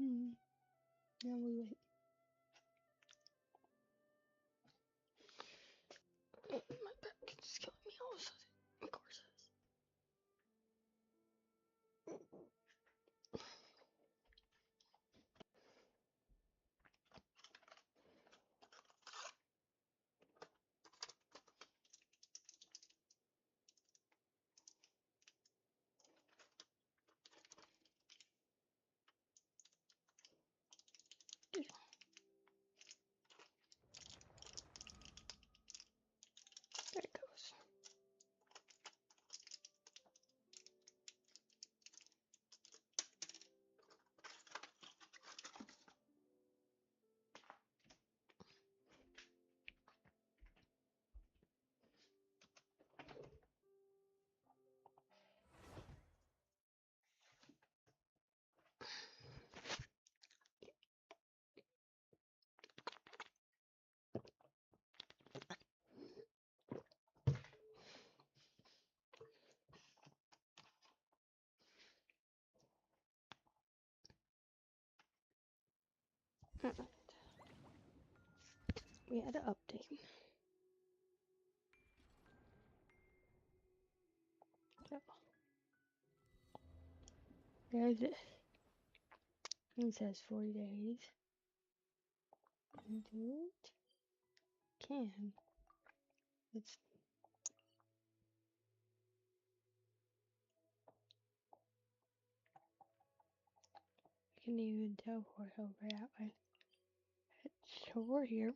Now we wait. My back is killing me all of a sudden. Of course it is. There it goes. Alright. We had an update. So, there's it. It says 40 days. Can do it? Can. It's I can even teleport over that way. It's over here.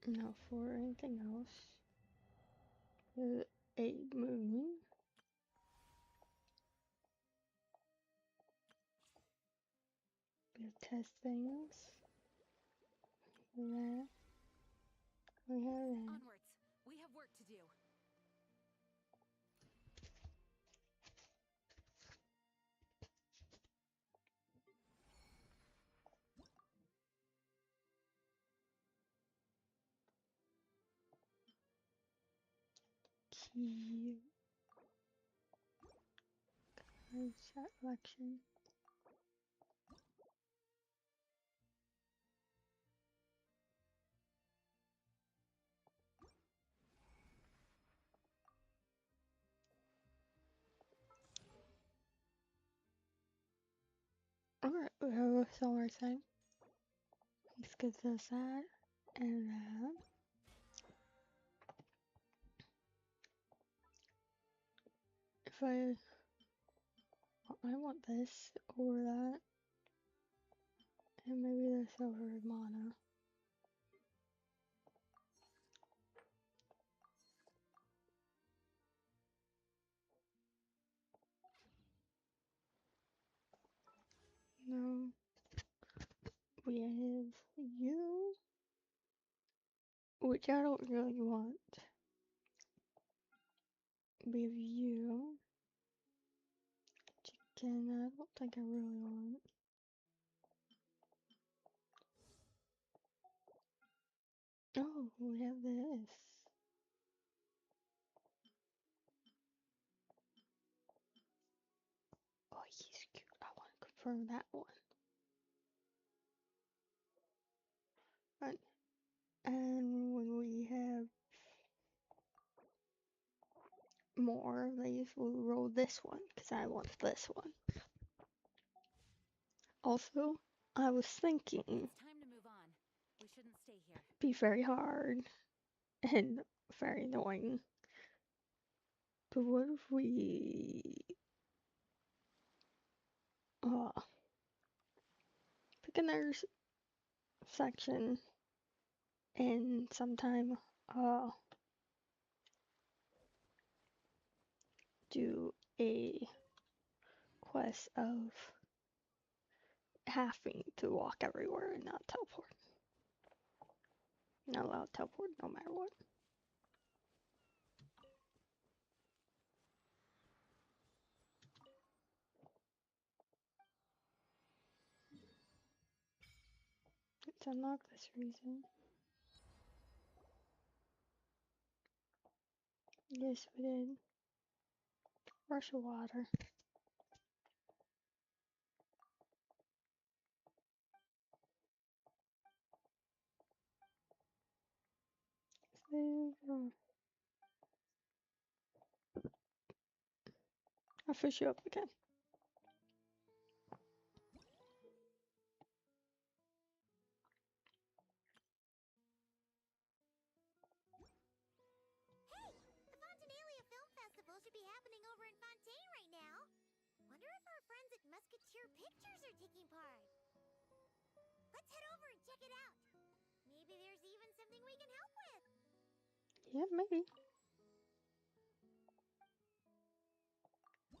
Now for anything else. There's a moon. We'll test things. That. We have that. Onwards. We have work to do. Key. Card selection. Alright, we have a solar sign. This gives us that and that. If I want this over that, and maybe this over mana. No. We have you, which I don't really want. We have you. Chicken, I don't think I really want. Oh, we have this. Oh, he's cute. I want to confirm that one. Right. And when we have more of these, we'll roll this one, because I want this one. Also, I was thinking, It's time to move on. We shouldn't stay here. be very hard and very annoying. But what if we pick another section and sometime do a quest of having to walk everywhere and not teleport. Not allowed to teleport no matter what. Let's unlock this reason. Yes, we did. Rush of water. So, I'll fish you up again. Hey! The Fontanalia Film Festival should be happening over in Fontaine right now. Wonder if our friends at Musketeer Pictures are taking part. Let's head over and check it out. Maybe there's even something we can help with. Yeah, maybe.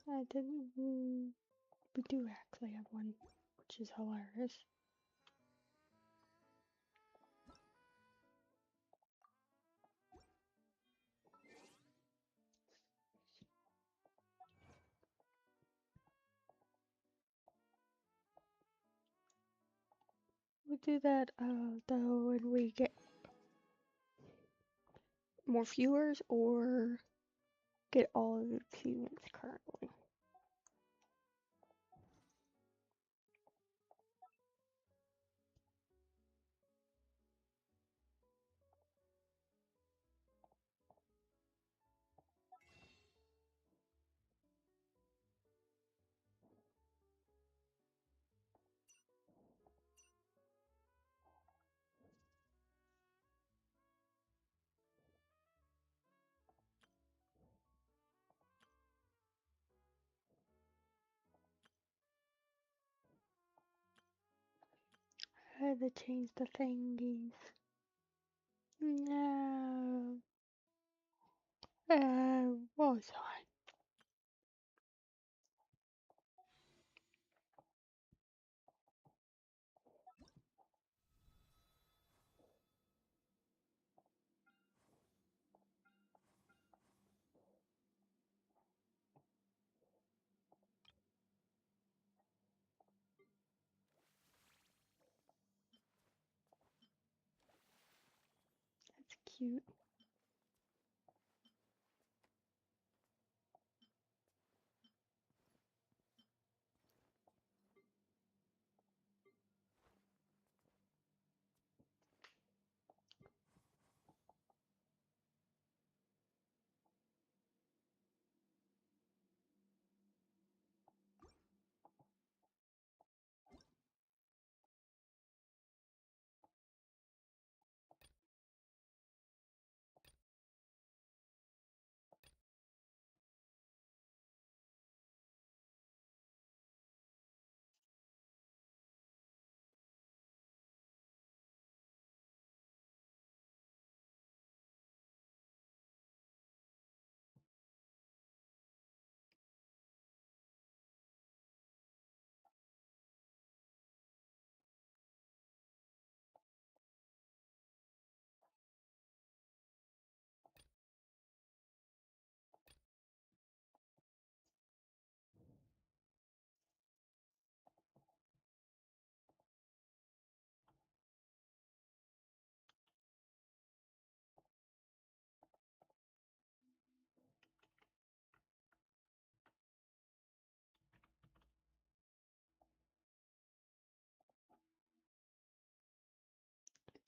I didn't. We do actually have one, which is hilarious. We'll do that though when we get more viewers or get all of the achievements currently. I had to change the thingies. No. What was I? That's cute.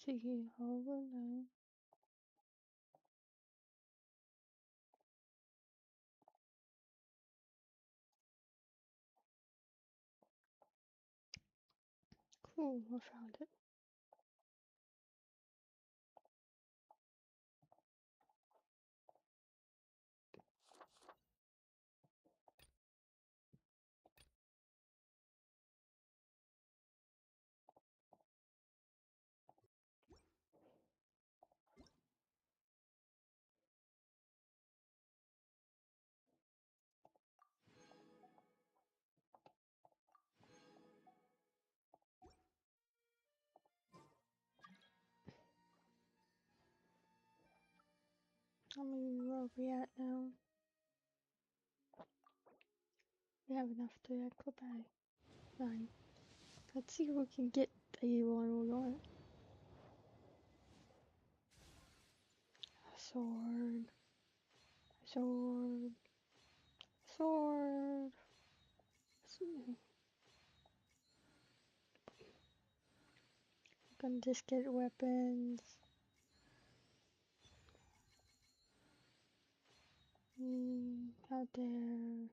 Taking all the night. Cool, I found it. How many where are we at now? We have enough to actually buy 9. Let's see if we can get the one we want. A sword. A Sword. Sword. Gonna just get weapons. Out there.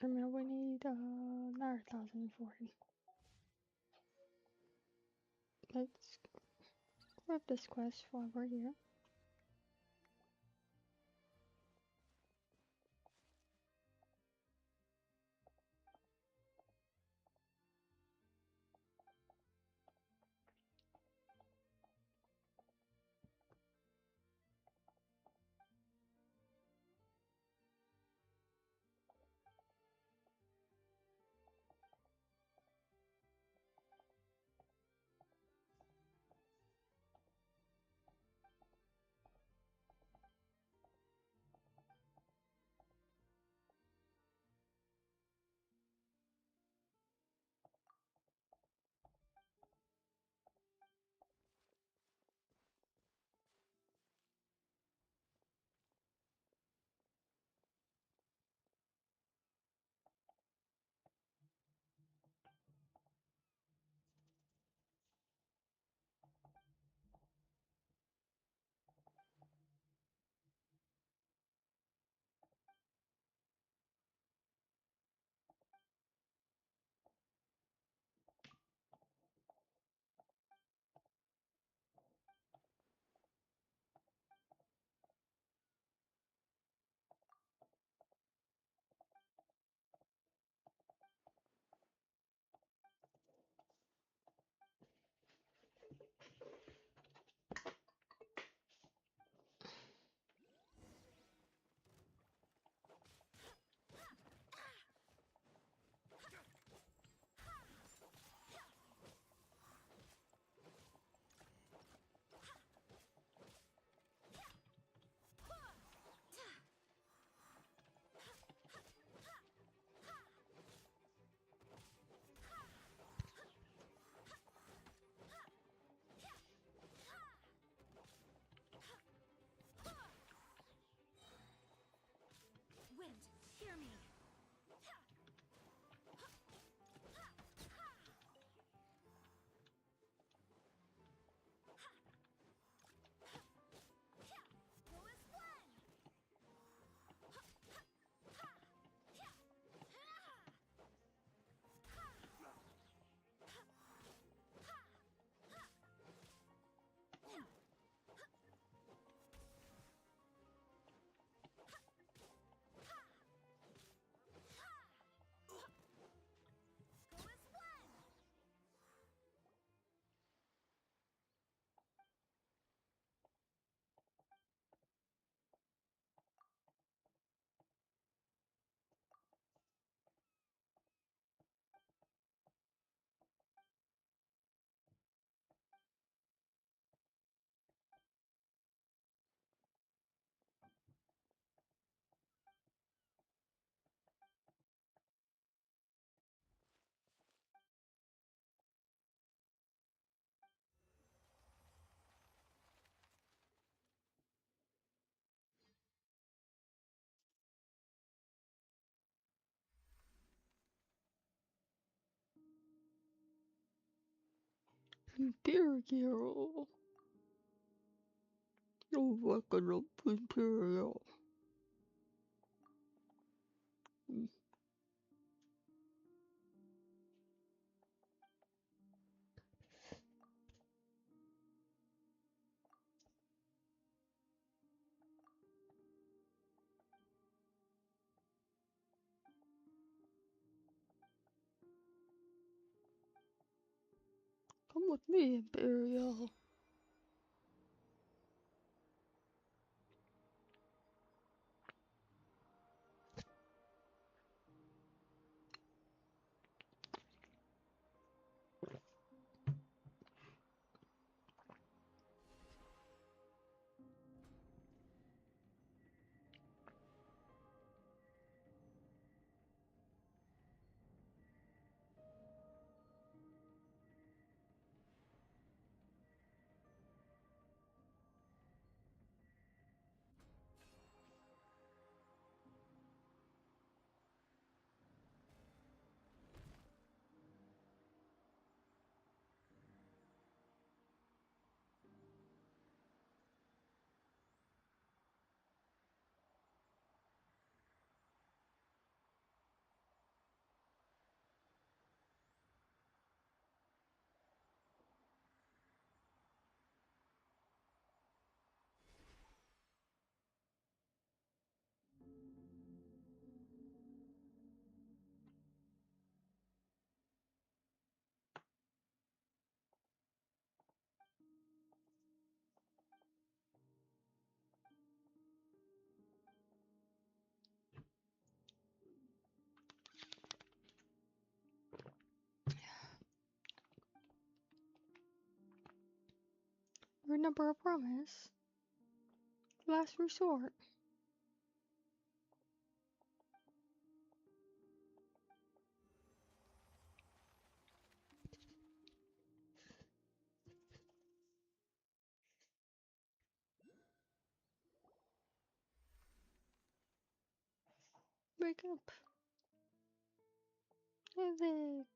And now we need another 1040. Let's grab this quest while we're here. Wind, hear me. Dear girl. Oh, fucking up Imperial. Come with me, Imperial. Remember a promise. Last resort. Wake up. Isaac.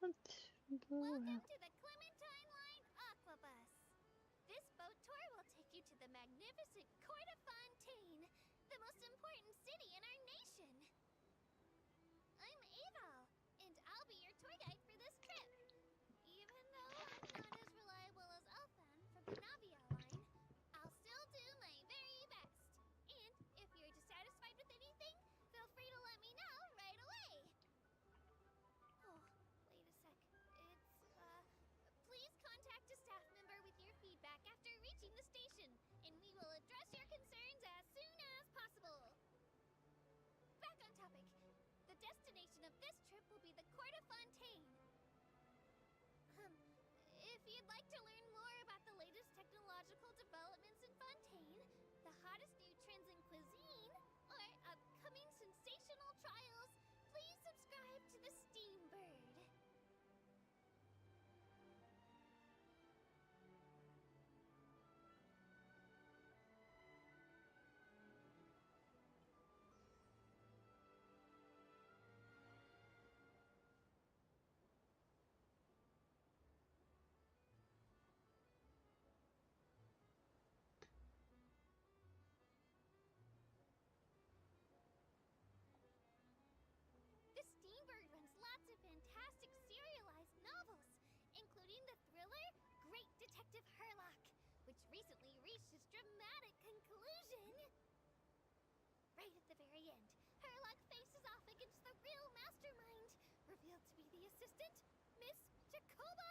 Let's go Welcome out. to the Clementine Line Aquabus. This boat tour will take you to the magnificent Court of Fontaine, the most important city in our nation. I'm Aval, and I'll be your tour guide for this trip. Even though I'm not as reliable as Elfan from the Navia line, I'll still do my very best. And if you're dissatisfied with anything, feel free to let me know right away. Oh, wait a sec. Please contact a staff member with your feedback after reaching the station, and we will address your concerns as soon as possible. Back on topic. The destination of this trip will be the Court of Fontaine. If you'd like to learn more about the latest technological developments in Fontaine, the hottest new trends in cuisine, or upcoming sensational trials, please subscribe to the Steambird. The Steambird runs lots of fantastic serialized novels, including the thriller Great Detective Herlock, which recently reached its dramatic conclusion. Right at the very end, Herlock faces off against the real mastermind, revealed to be the assistant, Miss Jacoba,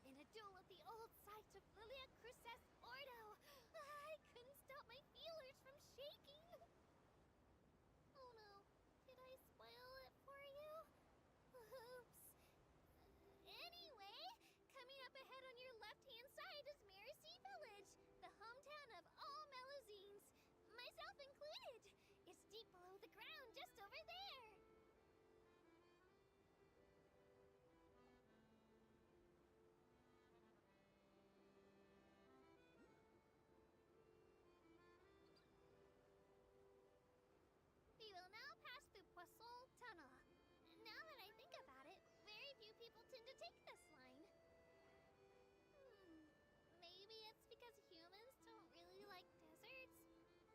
in a duel at the old site of Lilia Cruces Ordo. I couldn't stop my feelers from shaking. Oh no, did I spoil it for you? Oops. Anyway, coming up ahead on your left-hand side is Miracy Village, the hometown of all Melusines, myself included. It's deep below the ground, just over there. We will now pass through Poisson Tunnel. Now that I think about it, very few people tend to take this line. Maybe it's because humans don't really like deserts?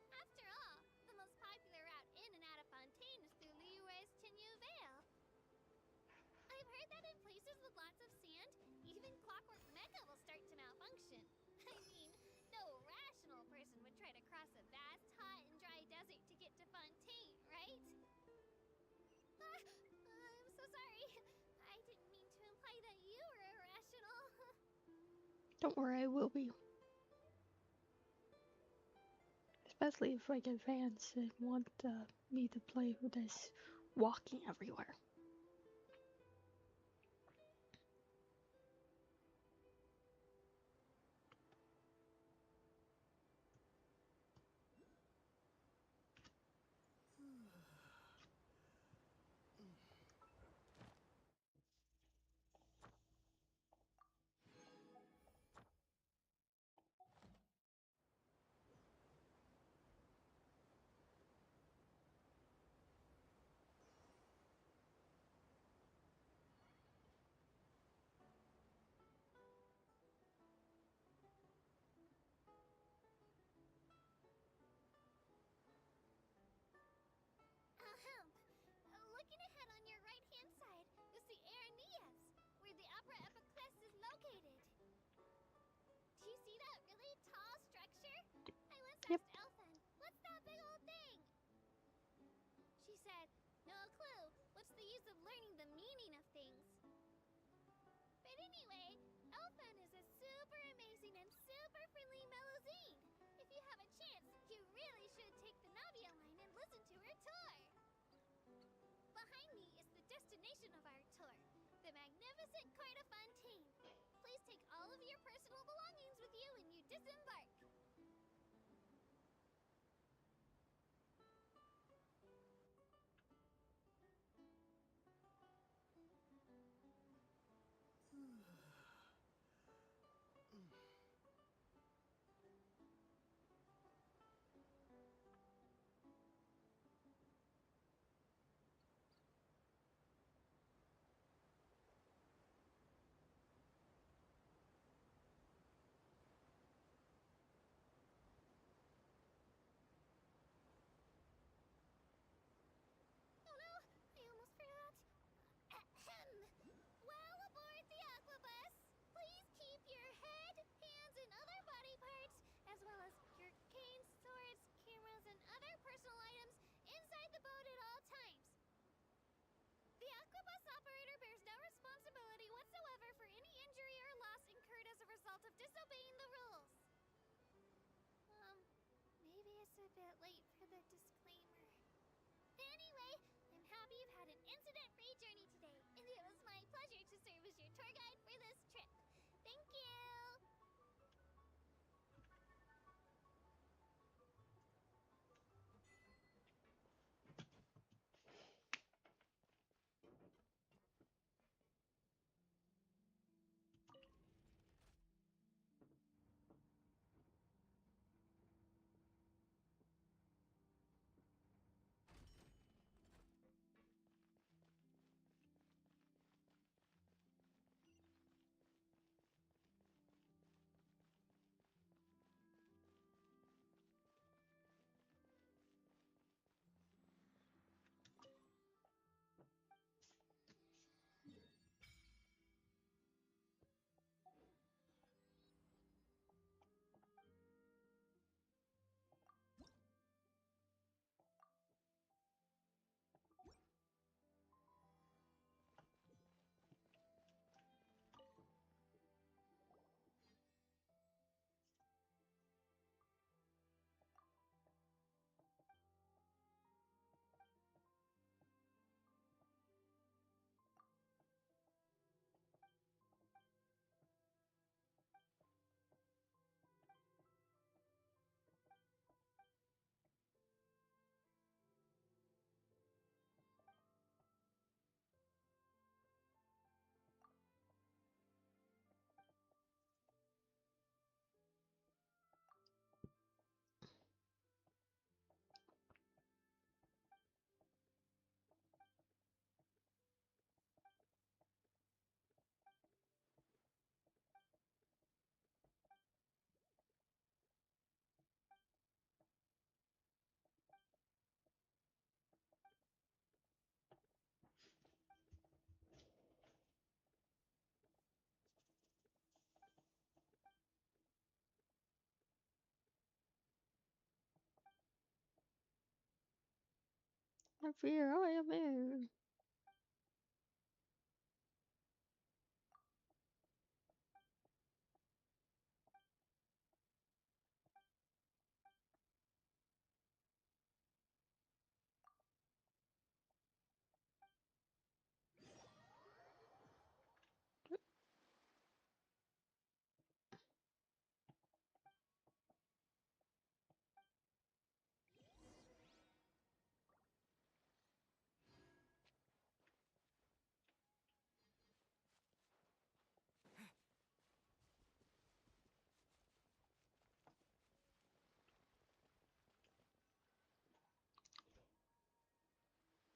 After all, the most popular route in and out of Fontaine is through Liyue's Tenue Vale. I've heard that in places with lots of sand, even Clockwork Mecca will start to malfunction. I mean, no rational person would try to cross a vast, hot, and dry desert to get to Fontaine, right? I'm so sorry. I didn't mean to imply that you were irrational. Don't worry, I will be. Especially if I get fans that want me to play with this walking everywhere. disobeying the rules. Maybe it's a bit late for the disclaimer. Anyway, I'm happy you've had an incident-free journey today, and it was my pleasure to serve as your tour guide for this trip. Thank you! Here I am in.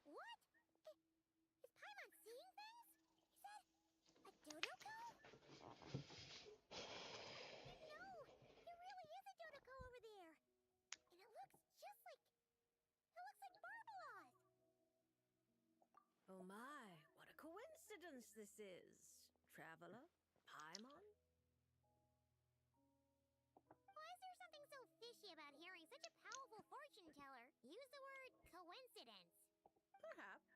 What? Is Paimon seeing things? Is that a Dodoko? No! There really is a Dodoko over there! And it looks just like... It looks like Marmalade! Oh my, what a coincidence this is. Traveler? Paimon? Why is there something so fishy about hearing such a powerful fortune teller use the word coincidence? Perhaps,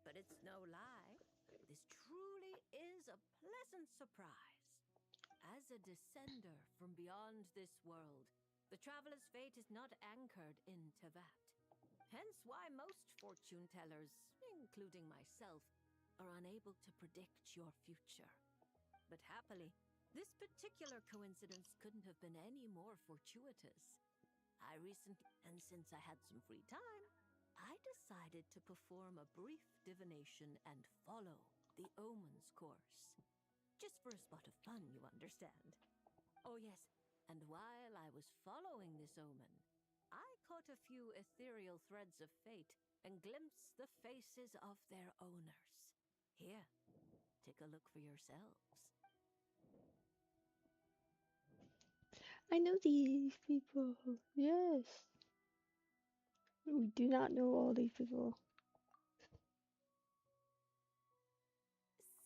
but it's no lie. This truly is a pleasant surprise. As a descender from beyond this world, the traveler's fate is not anchored in Tevat. Hence why most fortune tellers, including myself, are unable to predict your future. But happily, this particular coincidence couldn't have been any more fortuitous. And since I had some free time, I decided to perform a brief divination and follow the omen's course. Just for a spot of fun, you understand. Oh yes, and while I was following this omen, I caught a few ethereal threads of fate and glimpsed the faces of their owners. Here, take a look for yourselves. I know these people. Yes. We do not know all these people.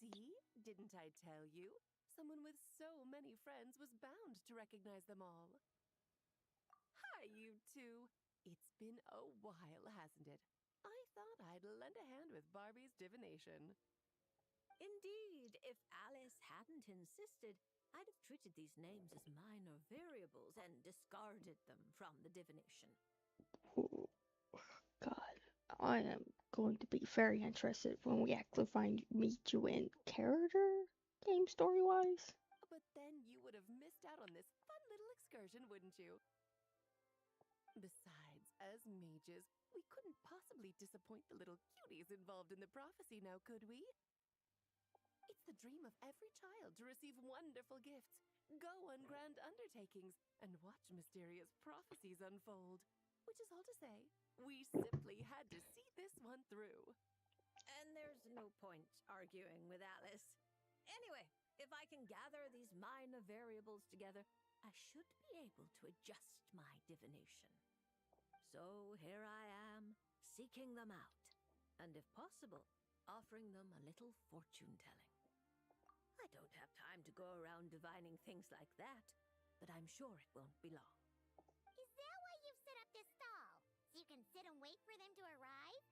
See? Didn't I tell you? Someone with so many friends was bound to recognize them all. Hi, you two. It's been a while, hasn't it? I thought I'd lend a hand with Barbie's divination. Indeed, if Alice hadn't insisted, I'd have treated these names as minor variables and discarded them from the divination. Ooh, God, I am going to be very interested when we actually meet you in character, game story wise. But then you would have missed out on this fun little excursion, wouldn't you? Besides, as mages, we couldn't possibly disappoint the little cuties involved in the prophecy now, could we? It's the dream of every child to receive wonderful gifts, go on grand undertakings, and watch mysterious prophecies unfold. Which is all to say, we simply had to see this one through. And there's no point arguing with Alice. Anyway, if I can gather these minor variables together, I should be able to adjust my divination. So here I am, seeking them out, and if possible, offering them a little fortune-telling. I don't have time to go around divining things like that, but I'm sure it won't be long. Is that why you've set up this stall? So you can sit and wait for them to arrive?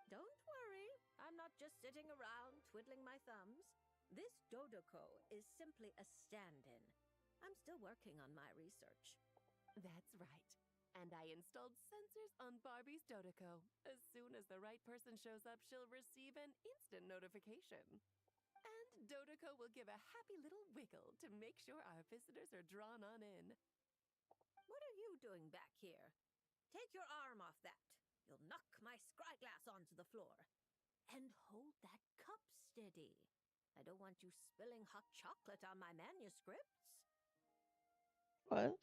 Don't worry, I'm not just sitting around twiddling my thumbs. This Dodoko is simply a stand-in. I'm still working on my research. That's right. And I installed sensors on Barbie's Dodoko. As soon as the right person shows up, she'll receive an instant notification. And Dodoko will give a happy little wiggle to make sure our visitors are drawn on in. What are you doing back here? Take your arm off that. You'll knock my scryglass onto the floor. And hold that cup steady. I don't want you spilling hot chocolate on my manuscripts. What?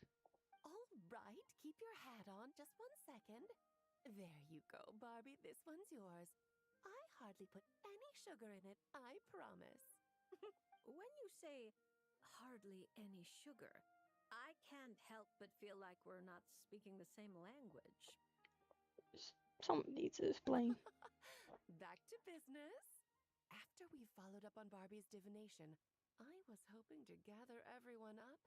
All right, keep your hat on just 1 second. There you go, Barbie, this one's yours. I hardly put any sugar in it, I promise. When you say hardly any sugar, I can't help but feel like we're not speaking the same language. Someone needs to explain. Back to business. After we followed up on Barbie's divination, I was hoping to gather everyone up,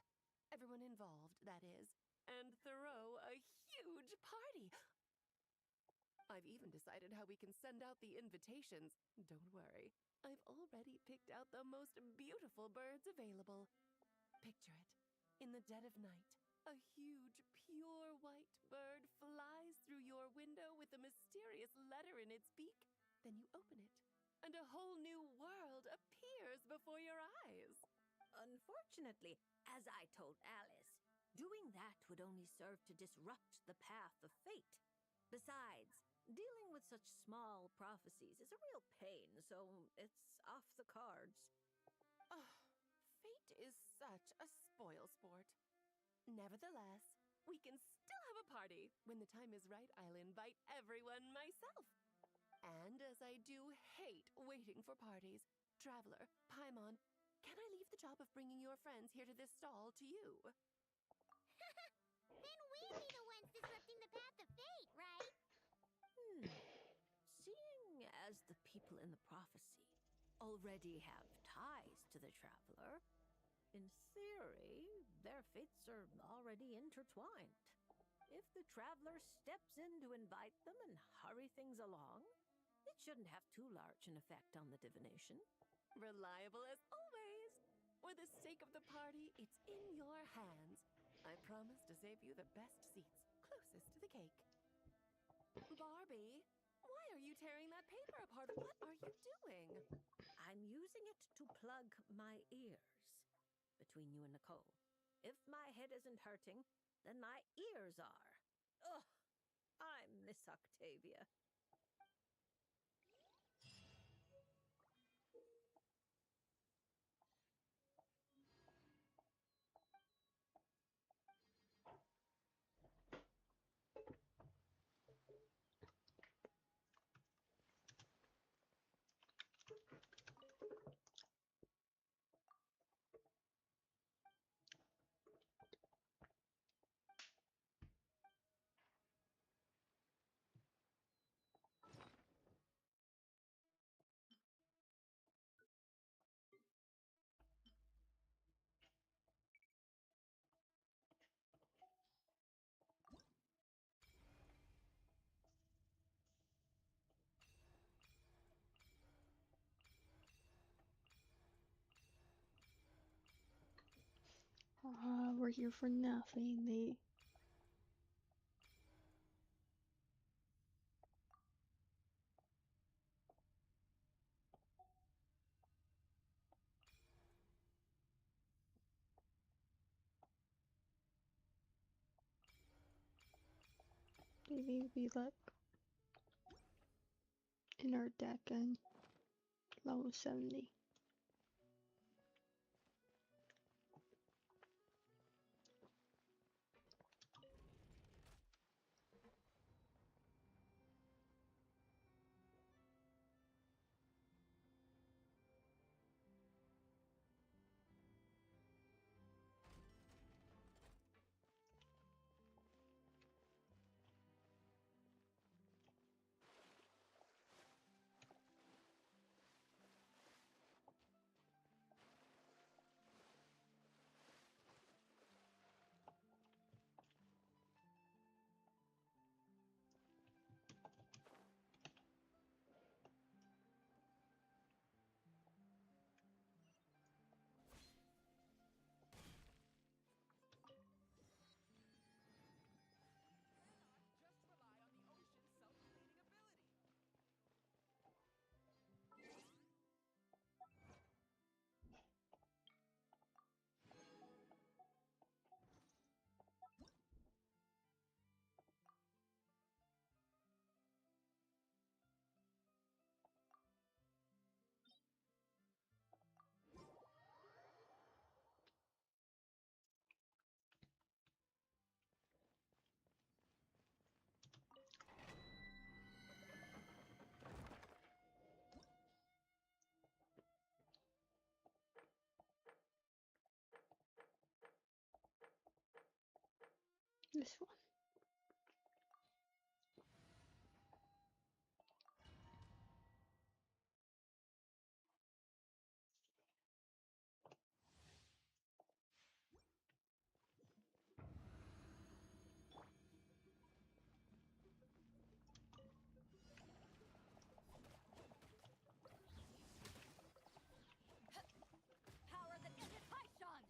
everyone involved, that is, and throw a huge party. I've even decided how we can send out the invitations. Don't worry, I've already picked out the most beautiful birds available. Picture it. In the dead of night, a huge, pure white bird flies through your window with a mysterious letter in its beak. Then you open it, and a whole new world appears before your eyes. Unfortunately, as I told Alice, doing that would only serve to disrupt the path of fate. Besides, dealing with such small prophecies is a real pain, so it's off the cards. Oh, fate is such a spoil sport. Nevertheless, we can still have a party. When the time is right, I'll invite everyone myself. And as I do hate waiting for parties, Traveler, Paimon, can I leave the job of bringing your friends here to this stall to you? Then we'd be the ones disrupting the path of fate, right? Seeing as the people in the prophecy already have ties to the Traveler, in theory, their fates are already intertwined. If the Traveler steps in to invite them and hurry things along, it shouldn't have too large an effect on the divination. Reliable as always. For the sake of the party, it's in your hands. I promise to save you the best seats, closest to the cake. Barbie, why are you tearing that paper apart? What are you doing? I'm using it to plug my ears. Between you and Nicole, if my head isn't hurting, then my ears are. Ugh, I miss Octavia. We're here for nothing. They need to be like in our deck and level 70. This one. Power that isn't Python!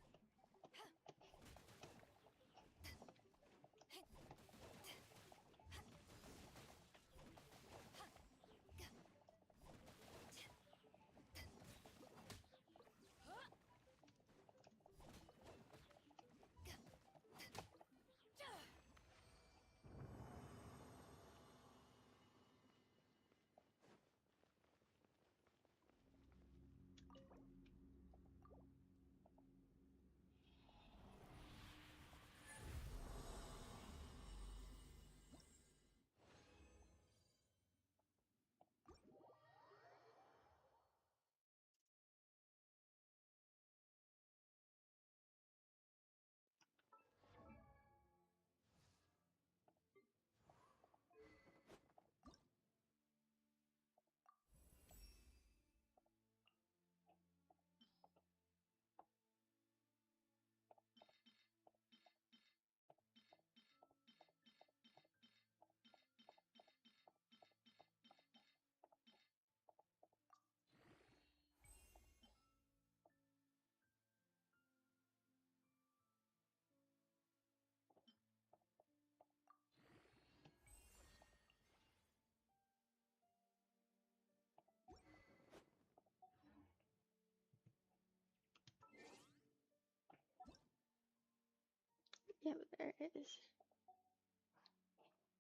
Yeah, but there it is.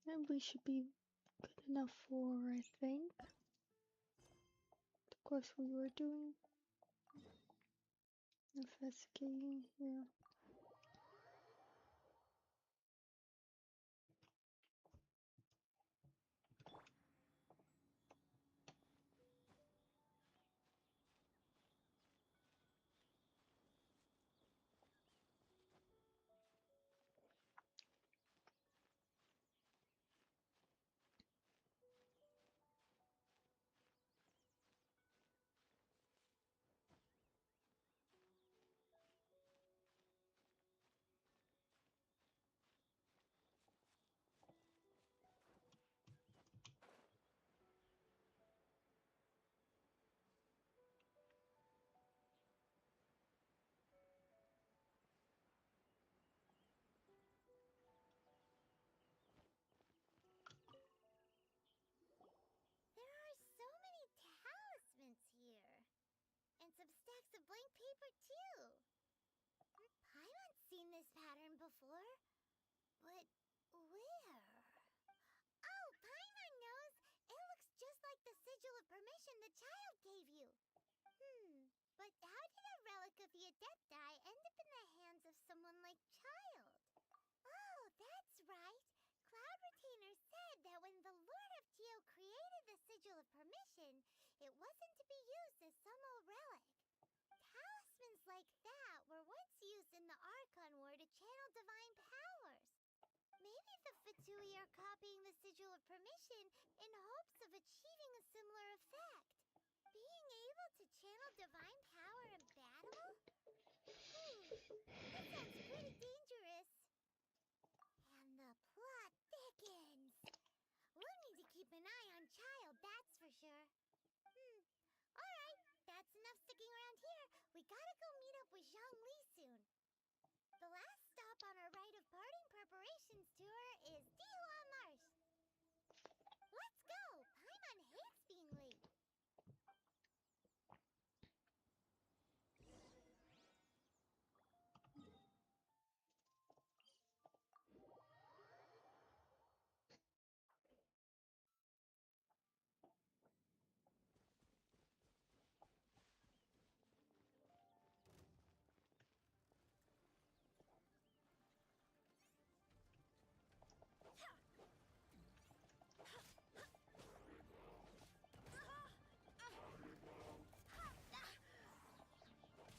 And we should be good enough for, I think, the quest we were doing. Investigating here. blank paper too. Paimon's seen this pattern before, but where? Oh, Paimon knows! It looks just like the sigil of permission the child gave you. But how did a relic of the Adepti end up in the hands of someone like Child? Oh, that's right. Cloud Retainer said that when the Lord of Geo created the sigil of permission, it wasn't to be used as some old relic. Talismans like that were once used in the Archon War to channel divine powers. Maybe the Fatui are copying the sigil of permission in hopes of achieving a similar effect. Being able to channel divine power in battle? That sounds pretty dangerous. And the plot thickens. We'll need to keep an eye on Child, that's for sure. Alright, that's enough sticking around here. We gotta go meet up with Zhongli soon. The last stop on our rite of parting preparations tour is Dihua Marsh. Let's go! Paimon hates being late.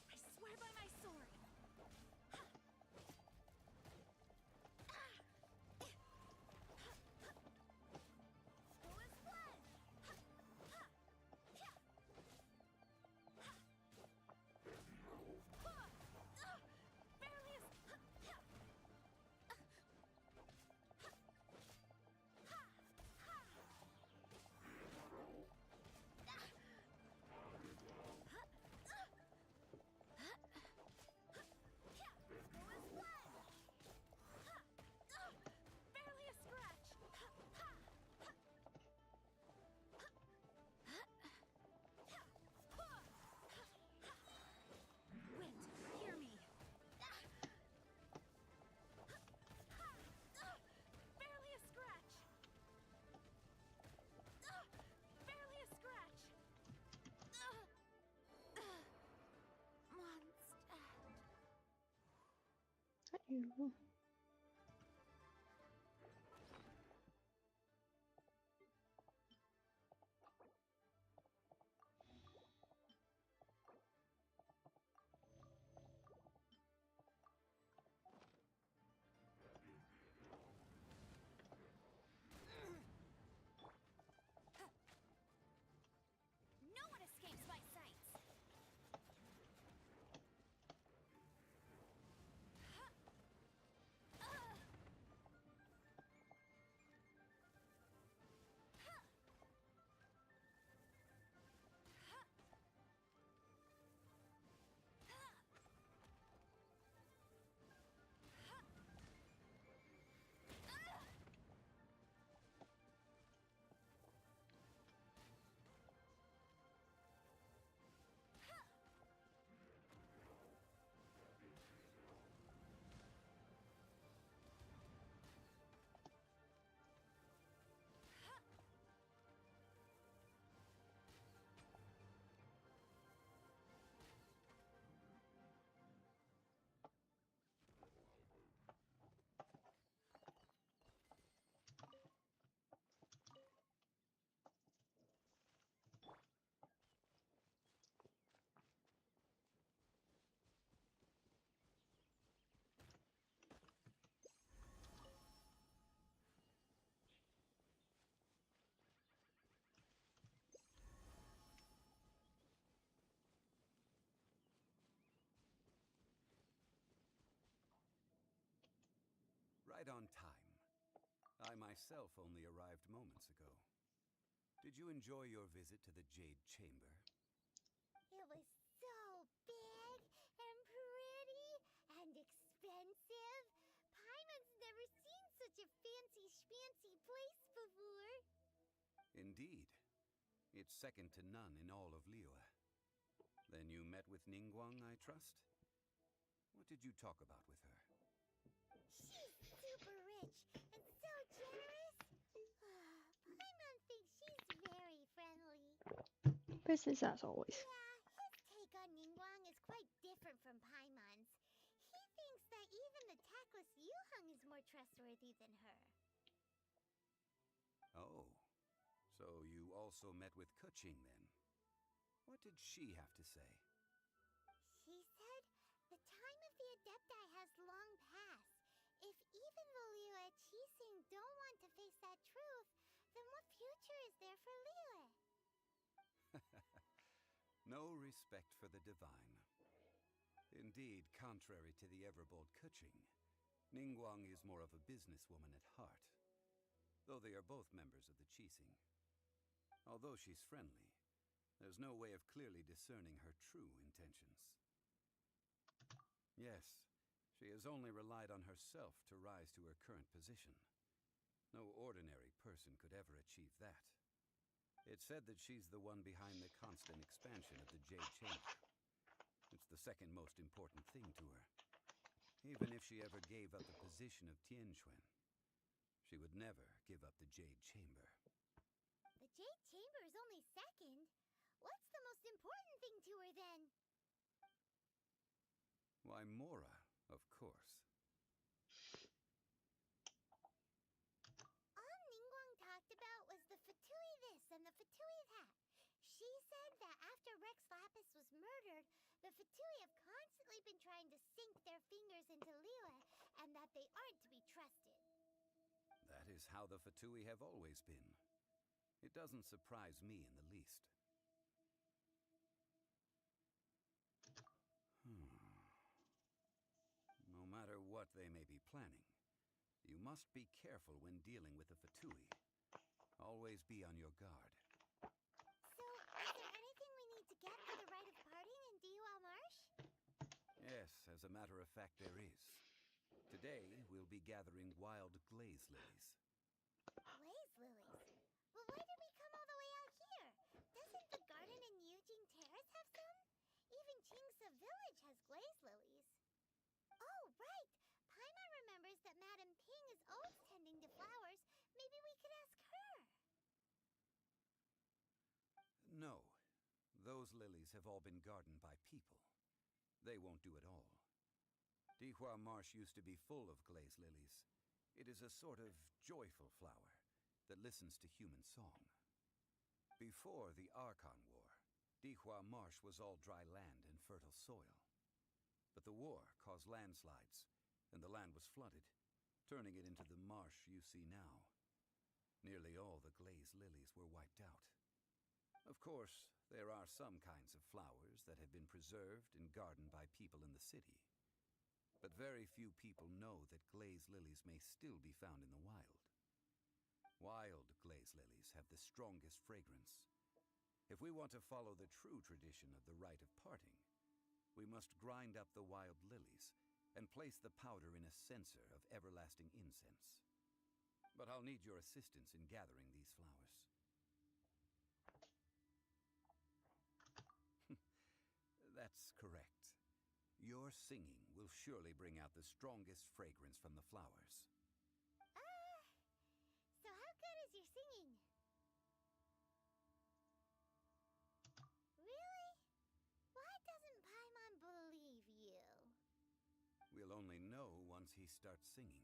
I swear by my sword! School is blood! Barely a scratch! Wit, hear me! Barely a scratch! Barely a scratch! Mondstadt. Ew. No one escapes my sights! Right on time. I myself only arrived moments ago. Did you enjoy your visit to the Jade Chamber? It was so big and pretty and expensive. Paimon's never seen such a fancy schmancy place before. Indeed. It's second to none in all of Liyue. Then you met with Ningguang, I trust? What did you talk about with her? She's super rich and so generous. Paimon thinks she's very friendly. Business as always. Yeah, his take on Ningguang is quite different from Paimon's. He thinks that even the tactless Yuheng is more trustworthy than her. Oh, so you also met with Keqing then? What did she have to say? She said the time of the Adepti has long passed. If even the Liyue Qixing don't want to face that truth, then what future is there for Liyue? No respect for the divine. Indeed, contrary to the ever-bold Keqing, Ningguang is more of a businesswoman at heart, though they are both members of the Qixing. Although she's friendly, there's no way of clearly discerning her true intentions. Yes, she has only relied on herself to rise to her current position. No ordinary person could ever achieve that. It's said that she's the one behind the constant expansion of the Jade Chamber. It's the second most important thing to her. Even if she ever gave up the position of Tianquan, she would never give up the Jade Chamber. The Jade Chamber is only second. What's the most important thing to her then? Why, Mora, of course. All Ningguang talked about was the Fatui this and the Fatui that. She said that after Rex Lapis was murdered, the Fatui have constantly been trying to sink their fingers into Liyue, and that they aren't to be trusted. That is how the Fatui have always been. It doesn't surprise me in the least. No matter what they may be planning, you must be careful when dealing with the Fatui. Always be on your guard. So, is there anything we need to get for the rite of parting in Dihua Marsh? Yes, as a matter of fact, there is. Today, we'll be gathering wild glaze lilies. Blaze lilies? But why did we come all the way out here? Doesn't the garden in Yujing Terrace have some? Even Qingse Village has glaze lilies. Oh, right! Paimon remembers that Madame Ping is always tending to flowers. Maybe we could ask her. No, those lilies have all been gardened by people. They won't do it all. Dihua Marsh used to be full of glaze lilies. It is a sort of joyful flower that listens to human song. Before the Archon War, Dihua Marsh was all dry land and fertile soil. But the war caused landslides, and the land was flooded, turning it into the marsh you see now. Nearly all the glaze lilies were wiped out. Of course, there are some kinds of flowers that have been preserved and gardened by people in the city. But very few people know that glaze lilies may still be found in the wild. Wild glaze lilies have the strongest fragrance. If we want to follow the true tradition of the rite of parting, we must grind up the wild lilies and place the powder in a censer of everlasting incense. But I'll need your assistance in gathering these flowers. That's correct. Your singing will surely bring out the strongest fragrance from the flowers. So how good is your singing? Really? Why doesn't Paimon believe you? We'll only know once he starts singing.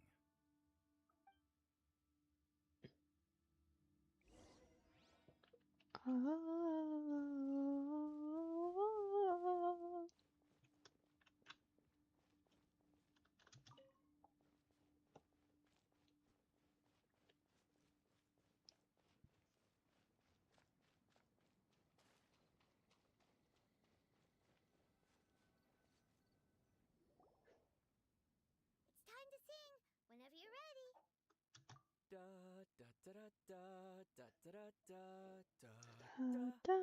It's time to sing. Whenever you're ready. Da da da da da da da da da Da, da. da.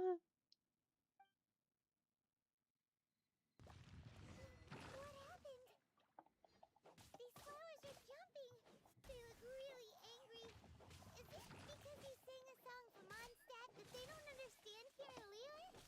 What happened? These flowers are jumping. They look really angry. Is it because you sang a song from Mondstadt that they don't understand here in Liyue?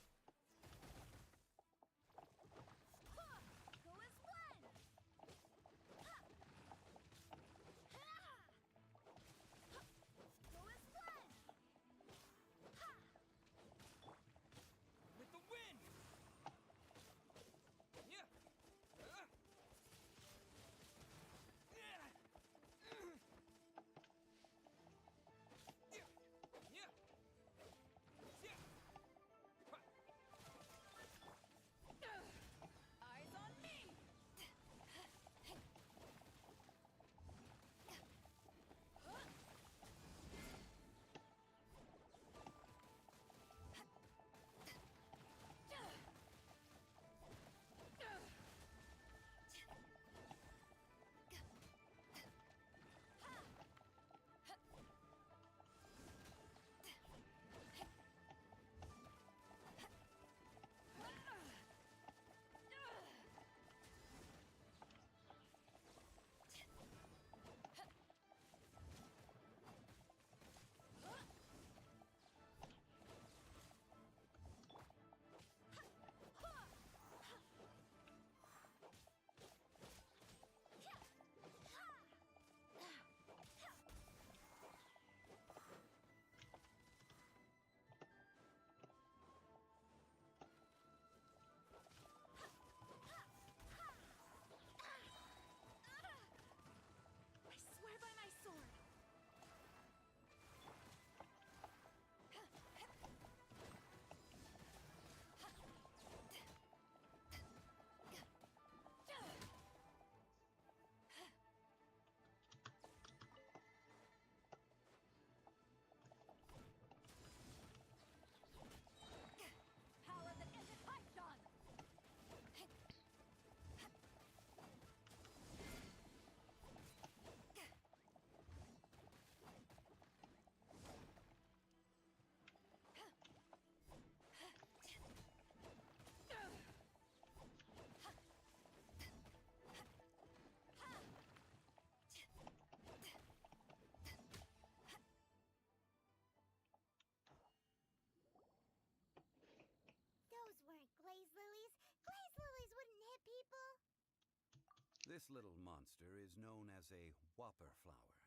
This little monster is known as a whopper flower.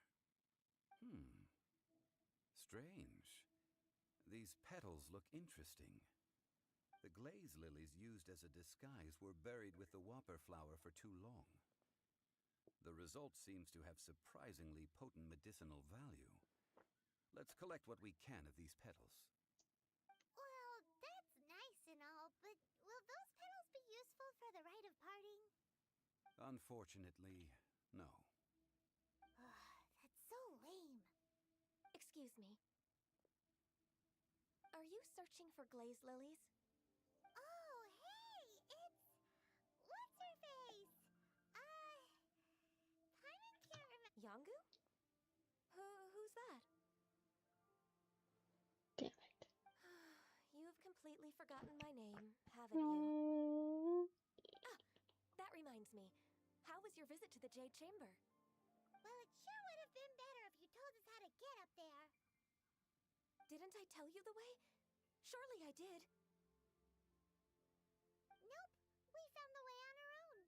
Strange. These petals look interesting. The glaze lilies used as a disguise were buried with the whopper flower for too long. The result seems to have surprisingly potent medicinal value. Let's collect what we can of these petals. Well, that's nice and all, but will those petals be useful for the rite of parting? Unfortunately, no. That's so lame. Excuse me. Are you searching for glaze lilies? Oh, hey, it's... what's her face? Paimon can't remember. Yangu? Who's that? Damn it. You've completely forgotten my name, haven't you? Ah, that reminds me. How was your visit to the Jade Chamber? Well, it sure would have been better if you told us how to get up there. Didn't I tell you the way? Surely I did. Nope, we found the way on our own.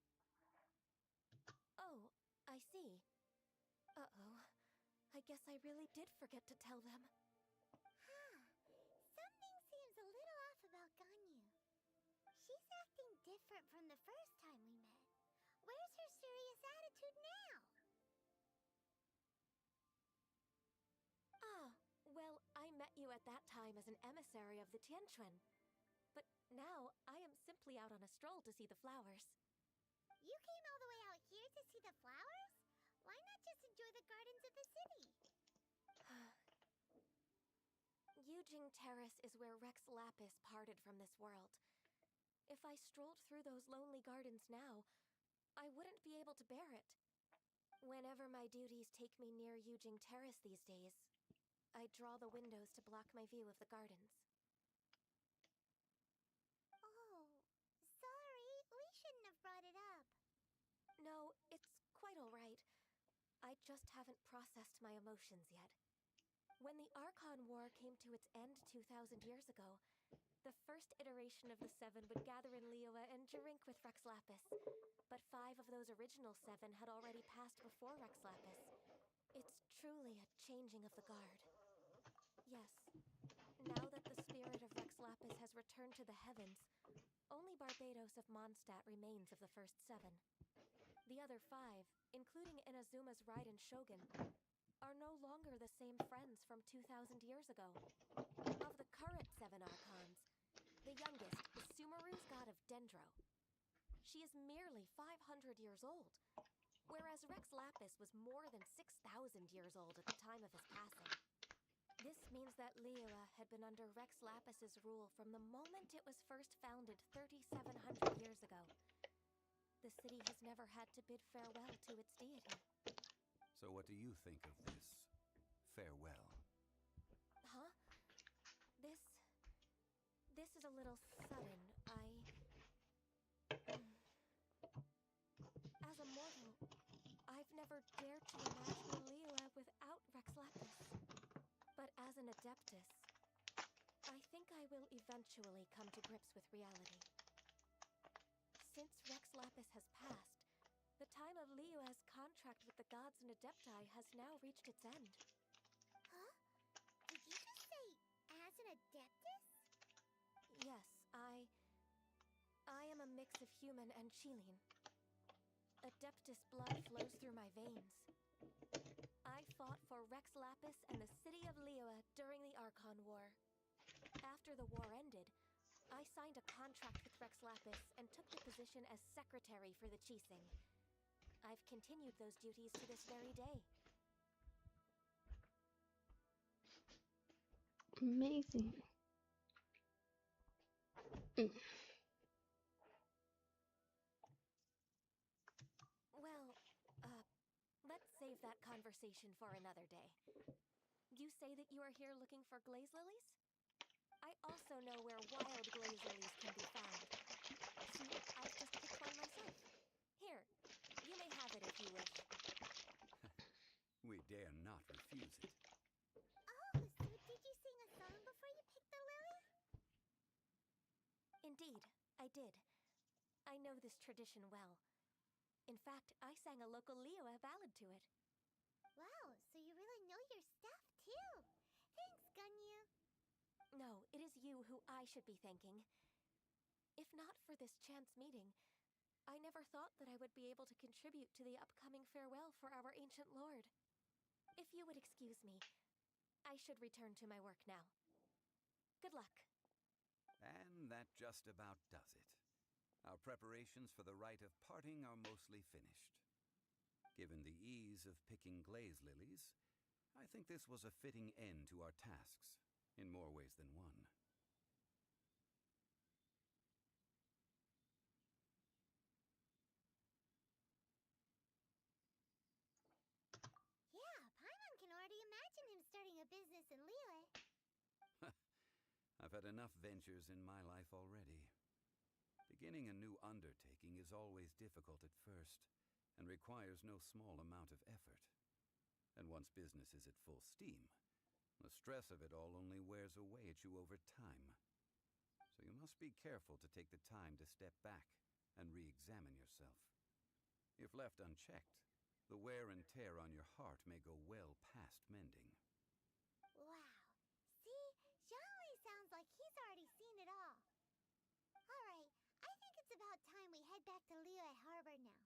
Oh, I see. Uh-oh. I guess I really did forget to tell them. Something seems a little off about Ganyu. She's acting different from the first time we met. Where's her serious attitude now? Ah, well, I met you at that time as an emissary of the Tianquan. But now, I am simply out on a stroll to see the flowers. You came all the way out here to see the flowers? Why not just enjoy the gardens of the city? Yujing Terrace is where Rex Lapis parted from this world. If I strolled through those lonely gardens now, I wouldn't be able to bear it. Whenever my duties take me near Yujing Terrace these days, I draw the windows to block my view of the gardens. Oh, sorry, we shouldn't have brought it up. No, it's quite all right. I just haven't processed my emotions yet. When the Archon War came to its end 2,000 years ago, the first iteration of the Seven would gather in Liyue and drink with Rex Lapis. But 5 of those original 7 had already passed before Rex Lapis. It's truly a changing of the guard. Yes, now that the spirit of Rex Lapis has returned to the heavens, only Barbados of Mondstadt remains of the first 7. The other 5, including Inazuma's Raiden Shogun, are no longer the same friends from 2,000 years ago. Of the current 7 Archons, the youngest is Sumeru's god of Dendro. She is merely 500 years old, whereas Rex Lapis was more than 6,000 years old at the time of his passing. This means that Liyue had been under Rex Lapis's rule from the moment it was first founded 3,700 years ago. The city has never had to bid farewell to its deity. So what do you think of this farewell? Huh? This is a little sudden. As a mortal, I've never dared to imagine Liyue without Rex Lapis. But as an Adeptus, I think I will eventually come to grips with reality. Since Rex Lapis has passed, the time of Liyue's contract with the gods and Adepti has now reached its end. Huh? Did you just say, as an Adeptus? Yes, I am a mix of human and Chilean. Adeptus blood flows through my veins. I fought for Rex Lapis and the city of Liyue during the Archon War. After the war ended, I signed a contract with Rex Lapis and took the position as secretary for the Qixing. I've continued those duties to this very day. Amazing. Well, let's save that conversation for another day. You say that you are here looking for glaze lilies? I also know where wild glaze lilies can be found. See, I've just picked one myself. Here, you may have it if you wish. We dare not refuse it. Oh, so did you sing a song before you picked the lily? Indeed, I did. I know this tradition well. In fact, I sang a local Liyue ballad to it. Wow, so you really know your stuff, too. Thanks, Gunyu. No, it is you who I should be thanking. If not for this chance meeting, I never thought that I would be able to contribute to the upcoming farewell for our ancient lord. If you would excuse me, I should return to my work now. Good luck. And that just about does it. Our preparations for the rite of parting are mostly finished. Given the ease of picking glaze lilies, I think this was a fitting end to our tasks, in more ways than one. Yeah, Paimon can already imagine him starting a business in Liyue. I've had enough ventures in my life already. Beginning a new undertaking is always difficult at first, and requires no small amount of effort. And once business is at full steam, the stress of it all only wears away at you over time. So you must be careful to take the time to step back and re-examine yourself. If left unchecked, the wear and tear on your heart may go well past mending. Wow. See? Zhongli sounds like he's already seen it all. Alright, I think it's about time we head back to Liyue Harbor now.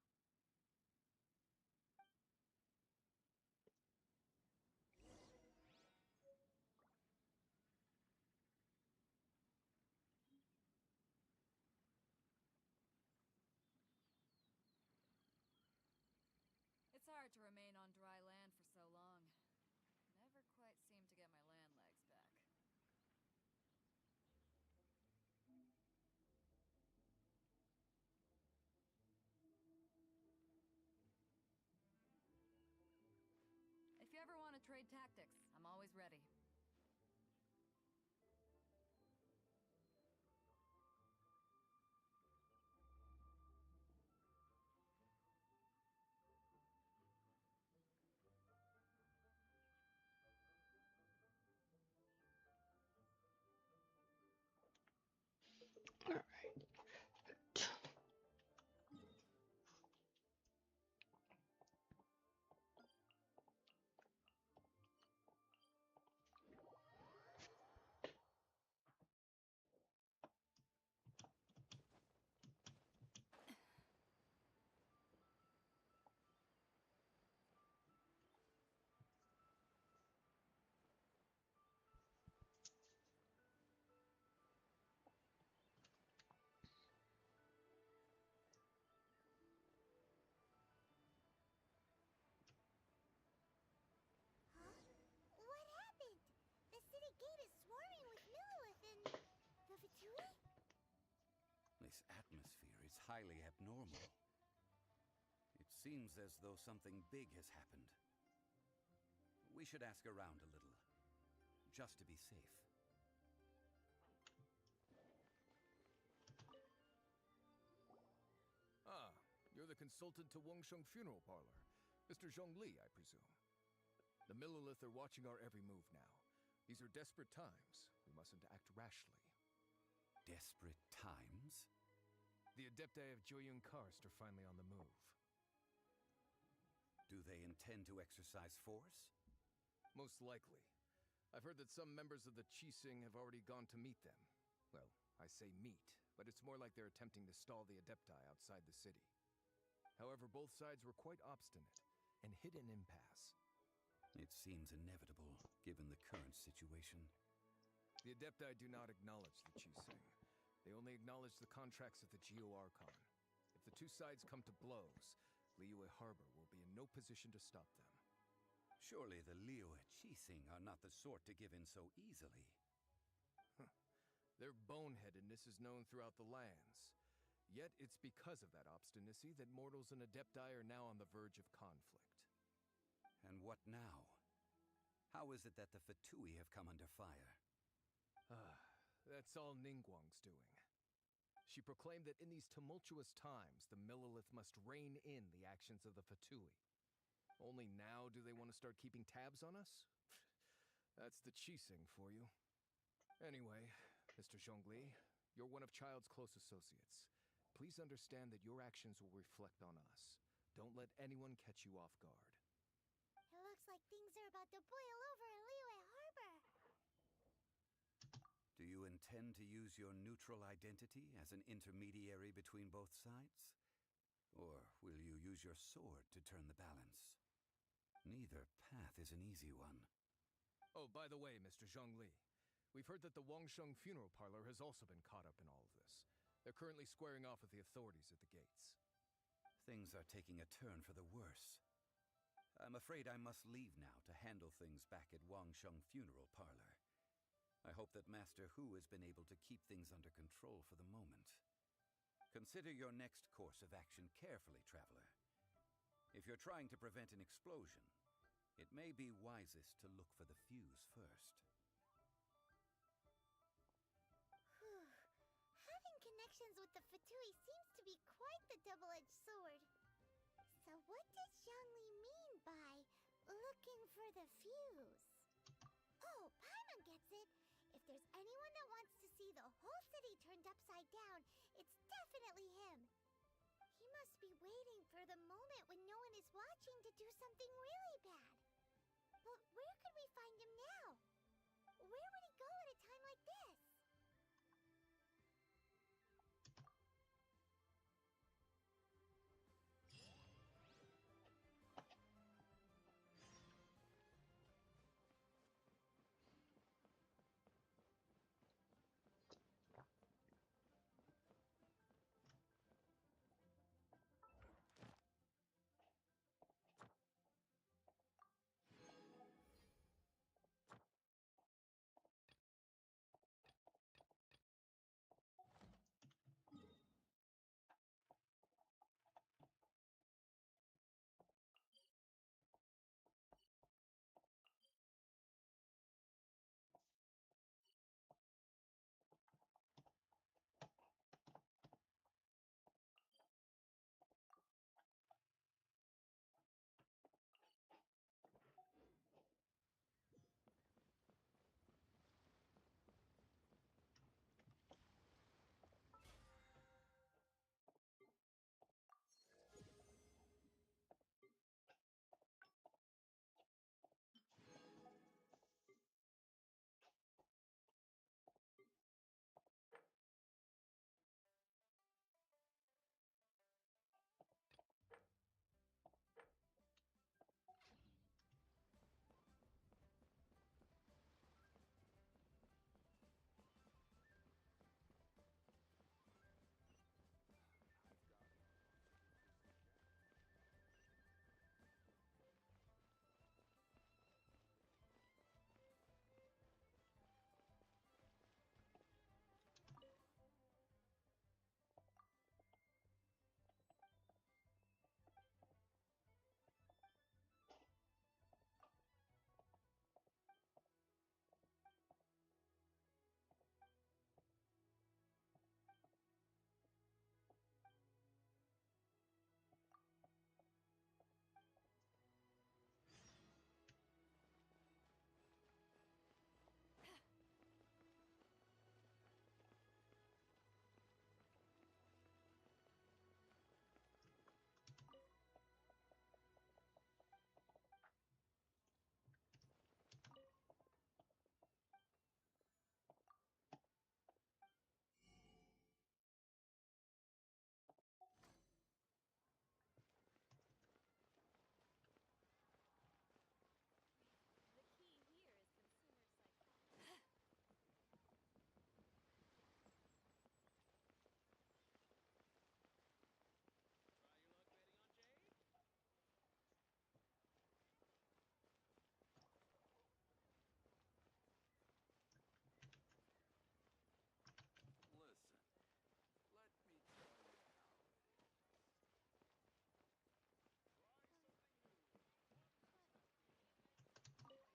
It's hard to remain on dry land for so long. Never quite seem to get my land legs back. If you ever want to trade tactics, I'm always ready. Alright. Huh? What happened? The city gate is swarming with Millilith and... the Fatui? This atmosphere is highly abnormal. It seems as though something big has happened. We should ask around a little, just to be safe. Ah, you're the consultant to Wengsheng Funeral Parlor. Mr. Zhongli, I presume. The Millilith are watching our every move now. These are desperate times. We mustn't act rashly. Desperate times? The Adepti of Joyun Karst are finally on the move. Do they intend to exercise force? Most likely. I've heard that some members of the Qixing have already gone to meet them. Well, I say meet, but it's more like they're attempting to stall the Adepti outside the city. However, both sides were quite obstinate and hit an impasse. It seems inevitable, given the current situation. The Adepti do not acknowledge the Qixing. They only acknowledge the contracts of the Geo-Archon. If the two sides come to blows, Liyue Harbor will be in no position to stop them. Surely the Liyue Qixing are not the sort to give in so easily. Their boneheadedness is known throughout the lands. Yet it's because of that obstinacy that mortals and Adepti are now on the verge of conflict. And what now? How is it that the Fatui have come under fire? That's all Ningguang's doing. She proclaimed that in these tumultuous times, the Millilith must rein in the actions of the Fatui. Only now do they want to start keeping tabs on us? That's the Qixing for you. Anyway, Mr. Zhongli, you're one of Child's close associates. Please understand that your actions will reflect on us. Don't let anyone catch you off guard. It looks like things are about to boil over in Liyue Harbor. Do you intend to use your neutral identity as an intermediary between both sides? Or will you use your sword to turn the balance? Neither path is an easy one. Oh, by the way, Mr. Zhongli, we've heard that the Wangsheng funeral parlor has also been caught up in all of this. They're currently squaring off with the authorities at the gates. Things are taking a turn for the worse. I'm afraid I must leave now to handle things back at Wangsheng Funeral Parlor. I hope that Master Hu has been able to keep things under control for the moment. Consider your next course of action carefully, traveler. If you're trying to prevent an explosion, it may be wisest to look for the fuse first. Having connections with the Fatui seems to be quite the double-edged sword. So what does Zhongli mean by looking for the fuse? Oh, Paimon gets it. If there's anyone that wants to see the whole city turned upside down, it's definitely him. He must be waiting for the moment when no one is watching to do something really bad. But where could we find him now? Where would he go at a time like this?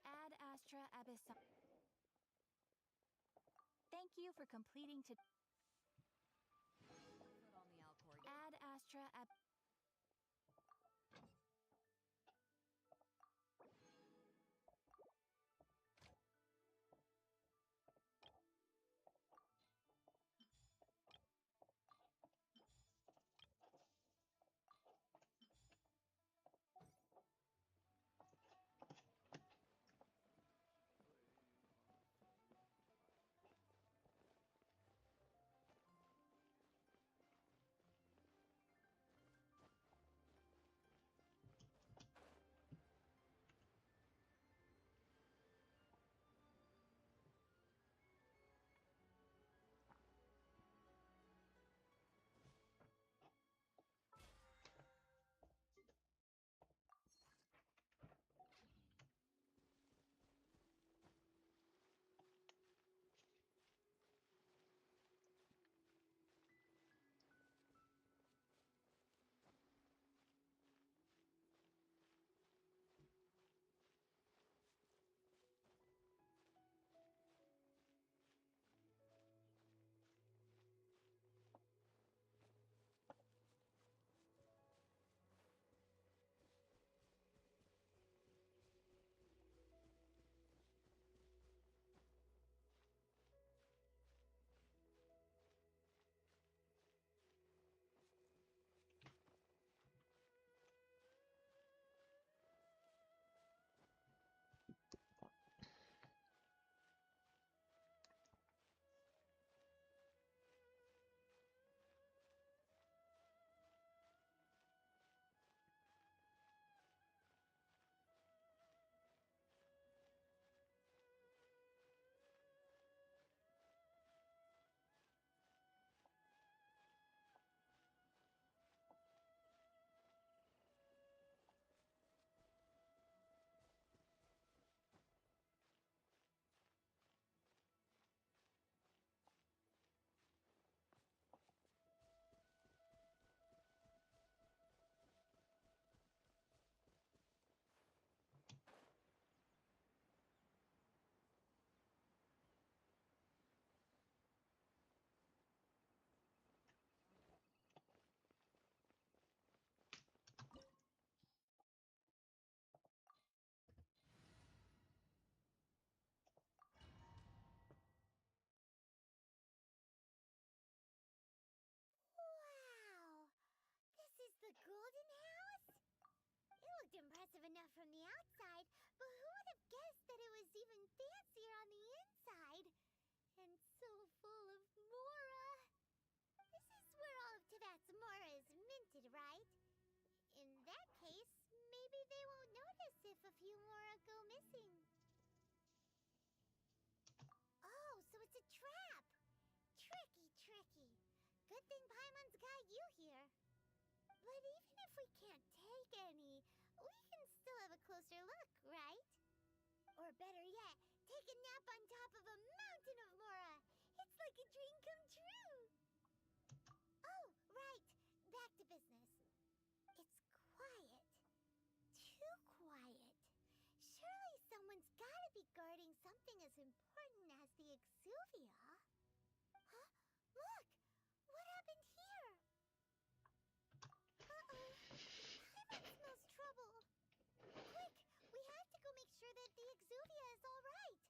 Ad Astra Abyssal. Thank you for completing to Put on the Alcor. Ad Astra Ab. The golden house? It looked impressive enough from the outside, but who would have guessed that it was even fancier on the inside? And so full of mora. This is where all of Teyvat's mora is minted, right? In that case, maybe they won't notice if a few mora go missing. Oh, so it's a trap! Tricky, tricky. Good thing Paimon's got you here. But even if we can't take any, we can still have a closer look, right? Or better yet, take a nap on top of a mountain of mora. It's like a dream come true. Oh, right. Back to business. It's quiet. Too quiet. Surely someone's gotta be guarding something as important as the Exuvia. Huh? Look! What happened here? Uh-oh. Paimon smells trouble. Quick! We have to go make sure that the Exuvia is all right.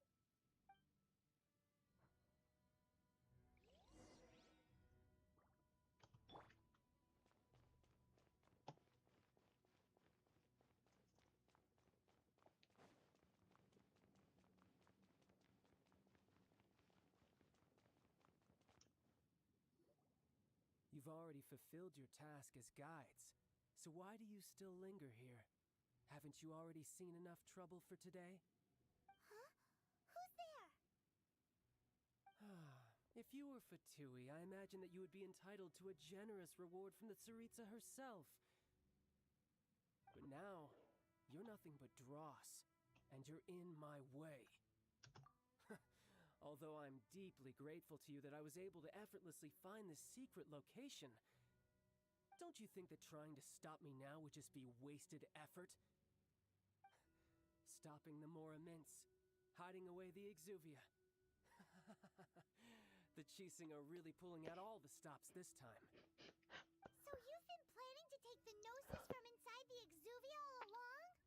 You've already fulfilled your task as guides, so why do you still linger here? Haven't you already seen enough trouble for today? Huh? Who's there? If you were Fatui, I imagine that you would be entitled to a generous reward from the Tsaritsa herself. But now, you're nothing but dross, and you're in my way. Although I'm deeply grateful to you that I was able to effortlessly find this secret location, don't you think that trying to stop me now would just be wasted effort? Stopping the Mora Mints, hiding away the Exuvia. The Chising are really pulling out all the stops this time. So you've been planning to take the Gnosis from inside the Exuvia all along?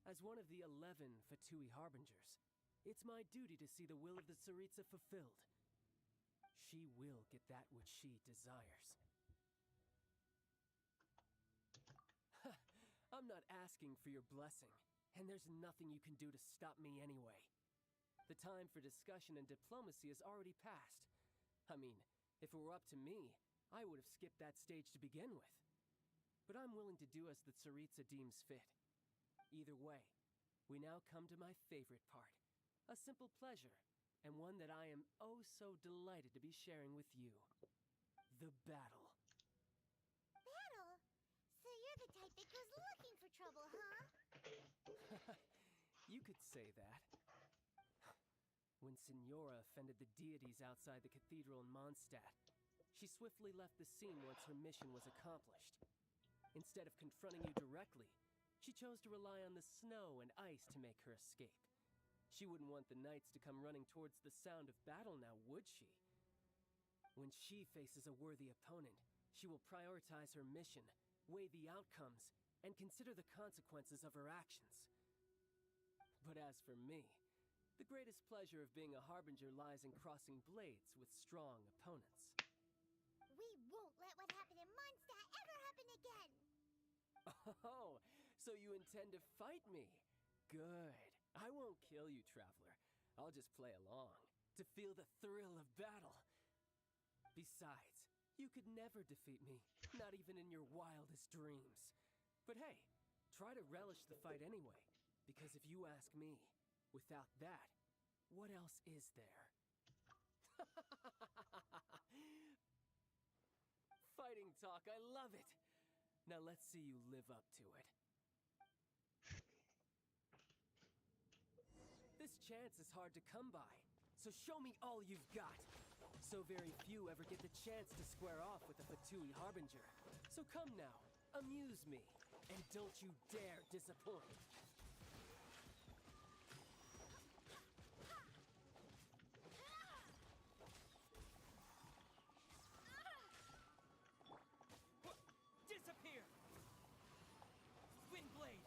As one of the 11 Fatui Harbingers, it's my duty to see the will of the Tsaritsa fulfilled. She will get that which she desires. I'm not asking for your blessing, and there's nothing you can do to stop me anyway. The time for discussion and diplomacy has already passed. I mean, if it were up to me, I would have skipped that stage to begin with. But I'm willing to do as the Tsaritsa deems fit. Either way, we now come to my favorite part. A simple pleasure, and one that I am oh so delighted to be sharing with you. The battle. Battle? So you're the type that goes looking for trouble, huh? You could say that. When Signora offended the deities outside the cathedral in Mondstadt, she swiftly left the scene once her mission was accomplished. Instead of confronting you directly, she chose to rely on the snow and ice to make her escape. She wouldn't want the knights to come running towards the sound of battle now, would she? When she faces a worthy opponent, she will prioritize her mission, weigh the outcomes, and consider the consequences of her actions. But as for me, the greatest pleasure of being a harbinger lies in crossing blades with strong opponents. We won't let what happened in Mondstadt ever happen again! Oh, so you intend to fight me? Good. I won't kill you, traveler. I'll just play along, to feel the thrill of battle. Besides, you could never defeat me, not even in your wildest dreams. But hey, try to relish the fight anyway, because if you ask me, without that, what else is there? Fighting talk, I love it! Now let's see you live up to it. This chance is hard to come by, so show me all you've got. So very few ever get the chance to square off with a Fatui Harbinger. So come now, amuse me, and don't you dare disappoint. Disappear! Windblade!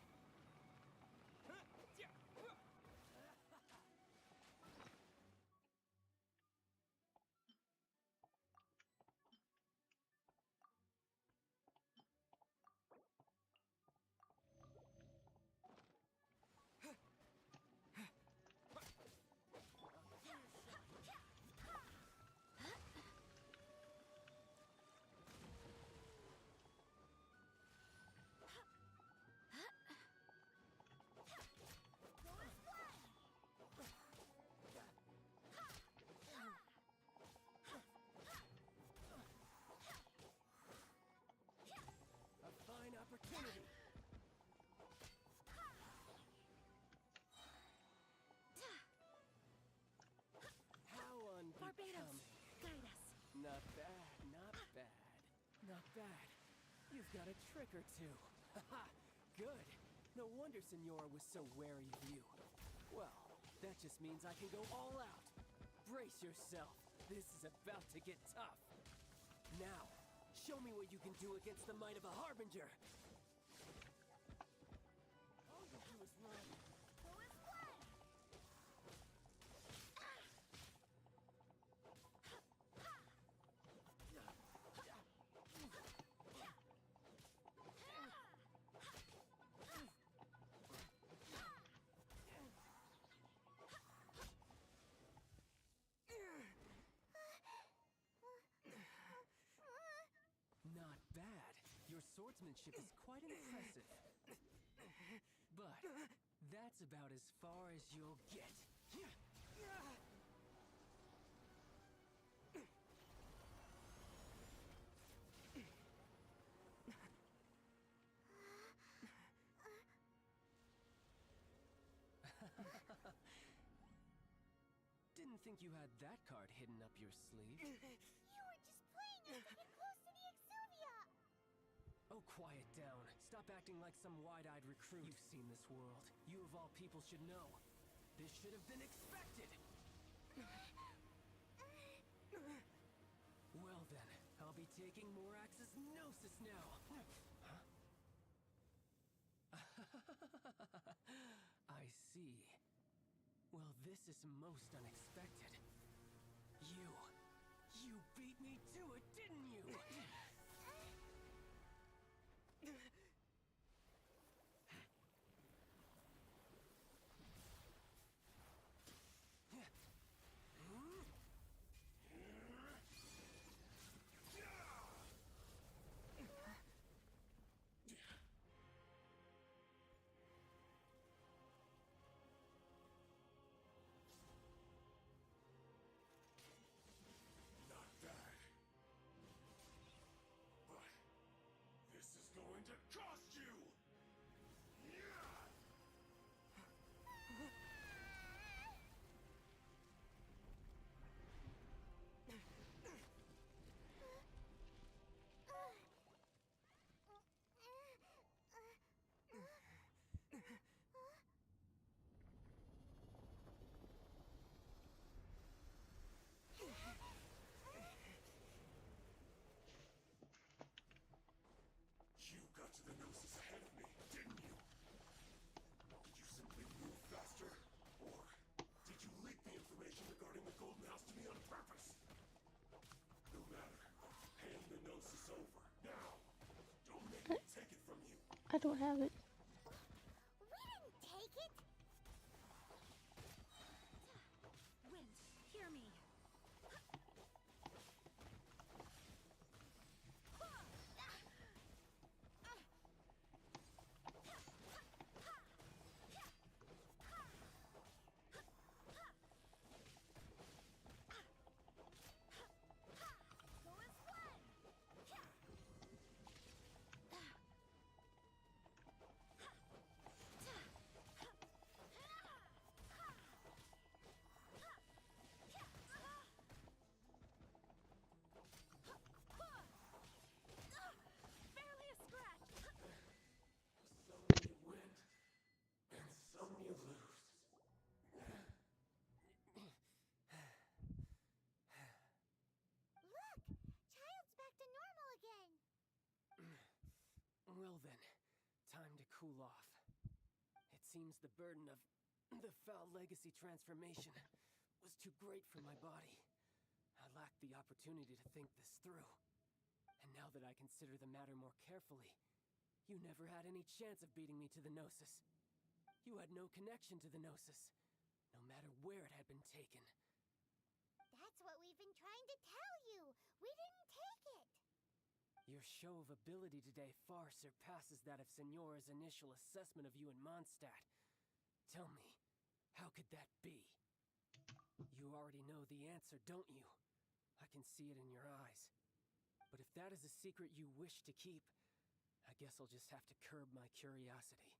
Not bad. You've got a trick or two. Haha, good. No wonder Senora was so wary of you. Well, that just means I can go all out. Brace yourself. This is about to get tough. Now, show me what you can do against the might of a Harbinger. All you do is run. Who is one? Not bad. Your swordsmanship is quite impressive. But that's about as far as you'll get. Didn't think you had that card hidden up your sleeve. You were just playing us to get close to the Exuvia! Oh, quiet down. Stop acting like some wide-eyed recruit. You've seen this world. You of all people should know. This should have been expected! Well then, I'll be taking Morax's Gnosis now. Huh? I see. Well, this is most unexpected. You beat me to it, didn't you? Not bad. But this is going to cost you! Yeah! You got to the Gnosis ahead of me, didn't you? Did you simply move faster? Or did you leak the information regarding the Golden House to me on purpose? No matter. Hand the Gnosis over. Now! Don't make me take it from you. I don't have it. We didn't take it! Wind, hear me. Who is one? Barely a scratch. Some you win, and some you lose. Look! Child's back to normal again! Well then, time to cool off. It seems the burden of the foul legacy transformation was too great for my body. I lacked the opportunity to think this through. And now that I consider the matter more carefully, you never had any chance of beating me to the Gnosis. You had no connection to the Gnosis, no matter where it had been taken. That's what we've been trying to tell you! We didn't take it! Your show of ability today far surpasses that of Senora's initial assessment of you in Mondstadt. Tell me, how could that be? You already know the answer, don't you? I can see it in your eyes. But if that is a secret you wish to keep, I guess I'll just have to curb my curiosity.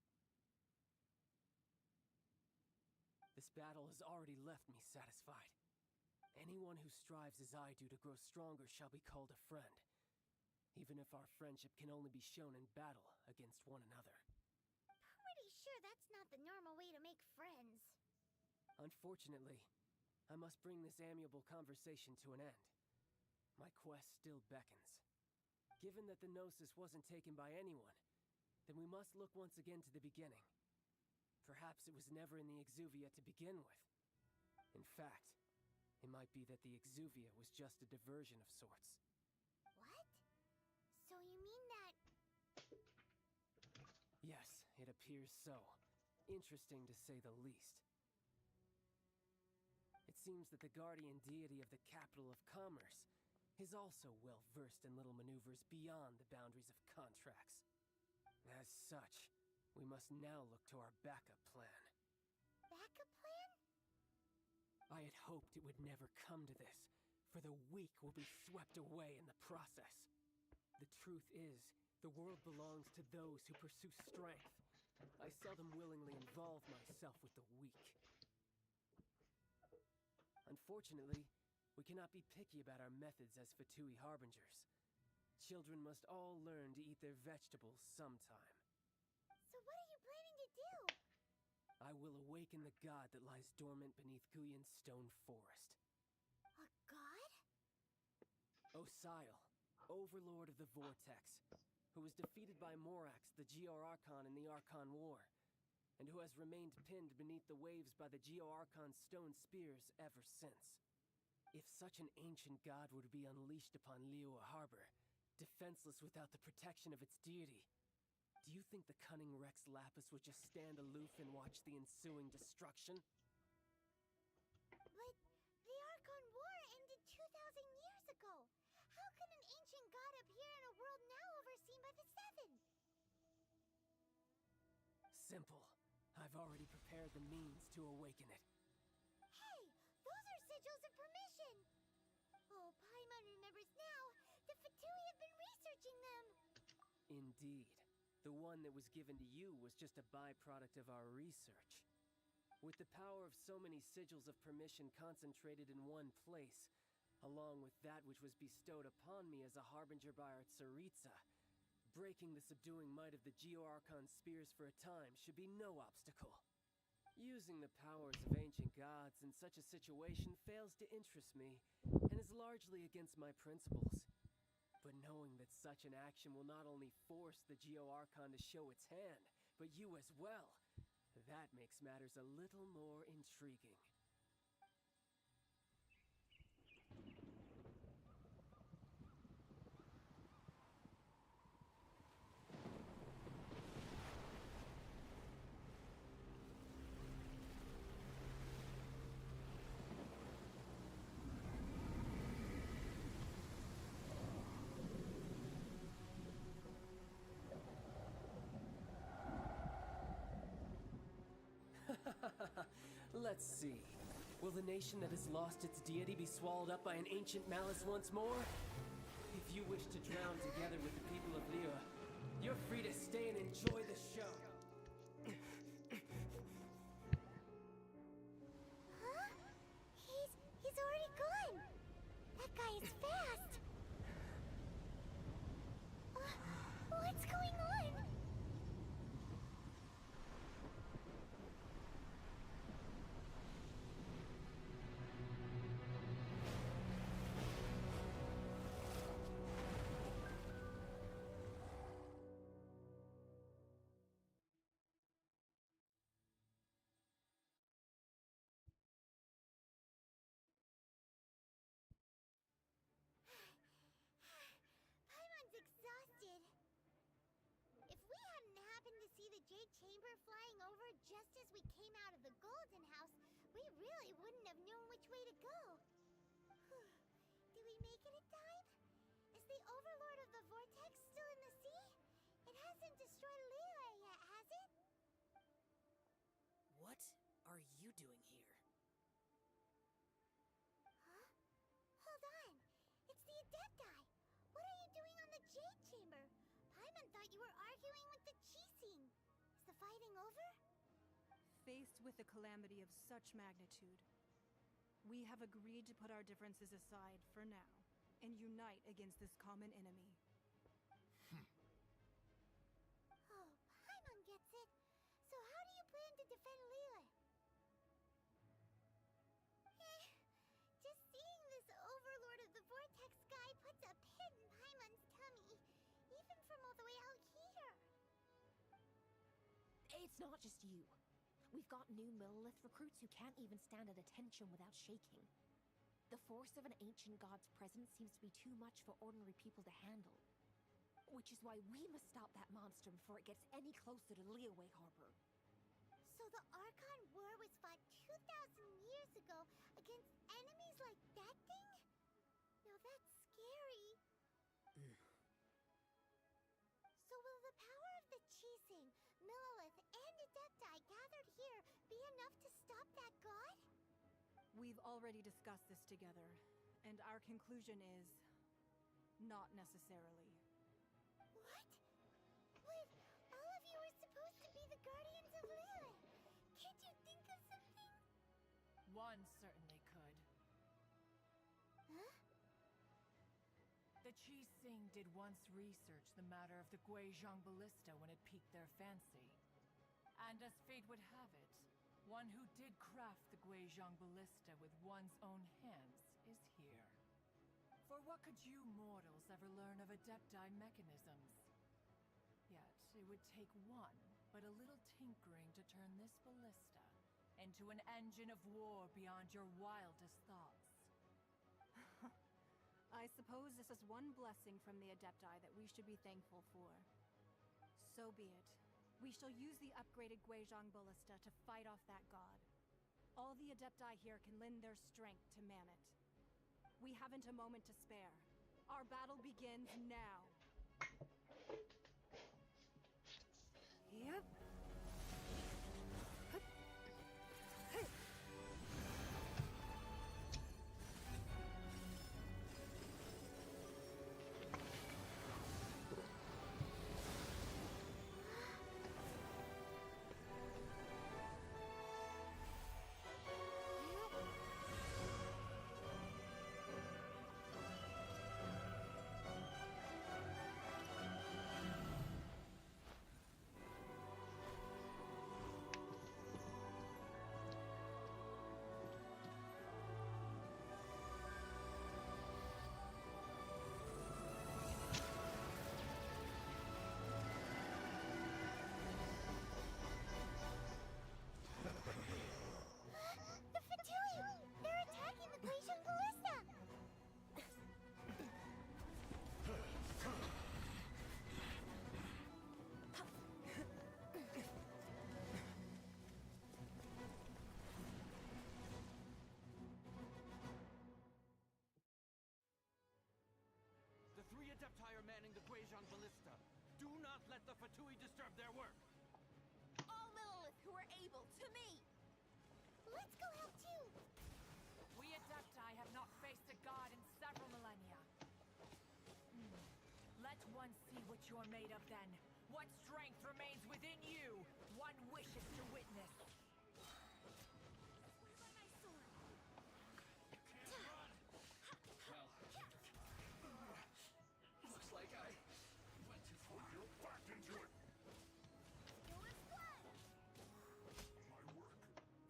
This battle has already left me satisfied. Anyone who strives as I do to grow stronger shall be called a friend. even if our friendship can only be shown in battle against one another. Pretty sure that's not the normal way to make friends. Unfortunately, I must bring this amiable conversation to an end. My quest still beckons. Given that the Gnosis wasn't taken by anyone, then we must look once again to the beginning. Perhaps it was never in the Exuvia to begin with. In fact, it might be that the Exuvia was just a diversion of sorts. What? So you mean that... Yes, it appears so. Interesting to say the least. It seems that the guardian deity of the capital of commerce is also well versed in little maneuvers beyond the boundaries of contracts. As such, we must now look to our backup plan. Backup plan? I had hoped it would never come to this, for the weak will be swept away in the process. The truth is, the world belongs to those who pursue strength. I seldom willingly involve myself with the weak. Unfortunately, we cannot be picky about our methods as Fatui Harbingers. Children must all learn to eat their vegetables sometime. So what are you planning to do? I will awaken the god that lies dormant beneath Guyon's stone forest. A god? Osial, overlord of the Vortex, who was defeated by Morax, the Geo-Archon in the Archon War, and who has remained pinned beneath the waves by the Geo-Archon's stone spears ever since. If such an ancient god were to be unleashed upon Liyue Harbor, defenseless without the protection of its deity, do you think the cunning Rex Lapis would just stand aloof and watch the ensuing destruction? But the Archon War ended 2,000 years ago. How can an ancient god appear in a world now overseen by the Seven? Simple. I've already prepared the means to awaken it. Hey, those are sigils of permission! Oh, Paimon remembers now. The Fatui have been researching them. Indeed. The one that was given to you was just a byproduct of our research. With the power of so many sigils of permission concentrated in one place, along with that which was bestowed upon me as a harbinger by our Tsaritsa, breaking the subduing might of the Geo-Archon spears for a time should be no obstacle. Using the powers of ancient gods in such a situation fails to interest me, and is largely against my principles. But knowing that such an action will not only force the Geo-Archon to show its hand, but you as well, that makes matters a little more intriguing. Let's see. Will the nation that has lost its deity be swallowed up by an ancient malice once more? If you wish to drown together with the people of Liyue, you're free to stay and enjoy the show. Huh? He's already gone. That guy is fast. What's going on? Paimon's exhausted. If we hadn't happened to see the Jade Chamber flying over just as we came out of the Golden House, we really wouldn't have known which way to go. Do we make it in time? Is the Overlord of the Vortex still in the sea? It hasn't destroyed Liyue yet, has it? What are you doing here? Huh? Hold on. It's the Adepti. What are you doing on the Jade Chamber? Paimon thought you were arguing with the Chising. Is the fighting over? Faced with a calamity of such magnitude, we have agreed to put our differences aside for now and unite against this common enemy. It's not just you. We've got new Millilith recruits who can't even stand at attention without shaking. The force of an ancient god's presence seems to be too much for ordinary people to handle. Which is why we must stop that monster before it gets any closer to Leeway Harbor. So the Archon War was fought 2,000 years ago against enemies like that thing? Now that's scary. So will the power of the Chising, Millilith, and Adepti gathered here be enough to stop that god? We've already discussed this together, and our conclusion is not necessarily. What? But all of you are supposed to be the guardians of Lilith. Can't you think of something? One certainly could. Huh? The Chising did once research the matter of the Guizhong Ballista when it piqued their fancy. And as fate would have it, one who did craft the Guizhong Ballista with one's own hands is here. For what could you mortals ever learn of Adepti mechanisms? Yet, it would take one, but a little tinkering to turn this ballista into an engine of war beyond your wildest thoughts. I suppose this is one blessing from the Adepti that we should be thankful for. So be it. We shall use the upgraded Guizhong Ballista to fight off that god. All the Adepti here can lend their strength to man it. We haven't a moment to spare. Our battle begins now. Yep. The Fatui! They're attacking the Guizhong Ballista! The three Adepti are manning the Guizhong Ballista. Do not let the Fatui disturb their work. All Millilith who are able, to me! Let's go help too! We Adepti have not faced a god in several millennia. Let one see what you're made of then. What strength remains within you, one wishes to witness. Looks like I went too far. You're back into it. Skill is blood! My work finished.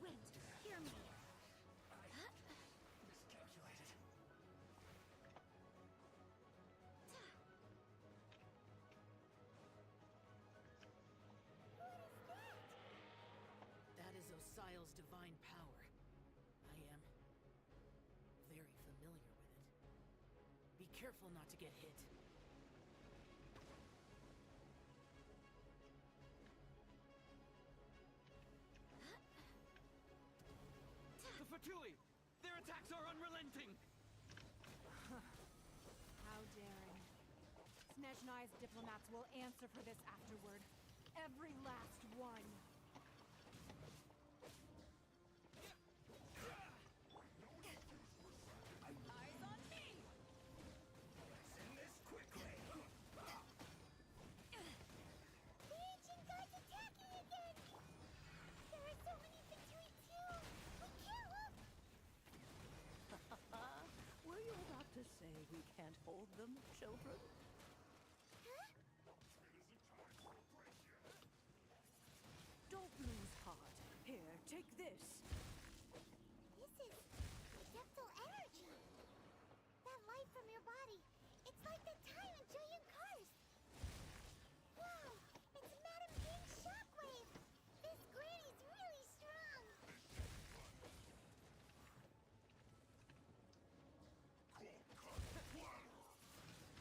Wait, hear me. Miscalculated. That is Osial's divine power. I am very familiar with it. Be careful not to get hit. The Fatui! Their attacks are unrelenting! How daring. Snezhnai's diplomats will answer for this afterward. Every last one. Eyes on me! Take this. This is adeptal energy. That light from your body. It's like the time in Julian Cars. Wow, it's Madame King's shockwave. This granny's really strong.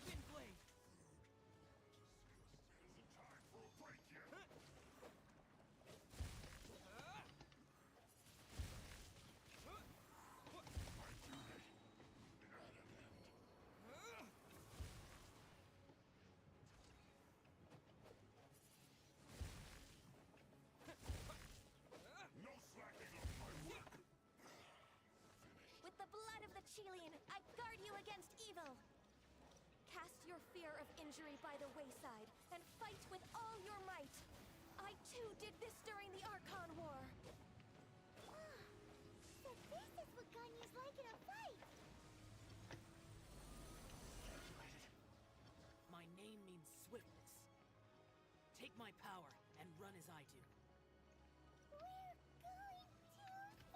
Wind blade. Time for a break here. No slacking on my work. With the blood of the Chilean, I guard you against evil. Cast your fear of injury by the wayside and fight with all your might. I too did this during the Archon War. So this is what Ganyu's like in a fight. My name means swiftness. Take my power and run as I do. We're going too fast.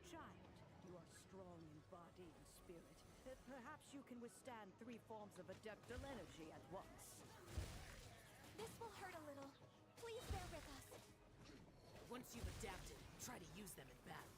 Child, you are strong in body and spirit. Perhaps you can withstand 3 forms of adeptal energy at once. This will hurt a little. Please bear with us. Once you've adapted, try to use them in battle.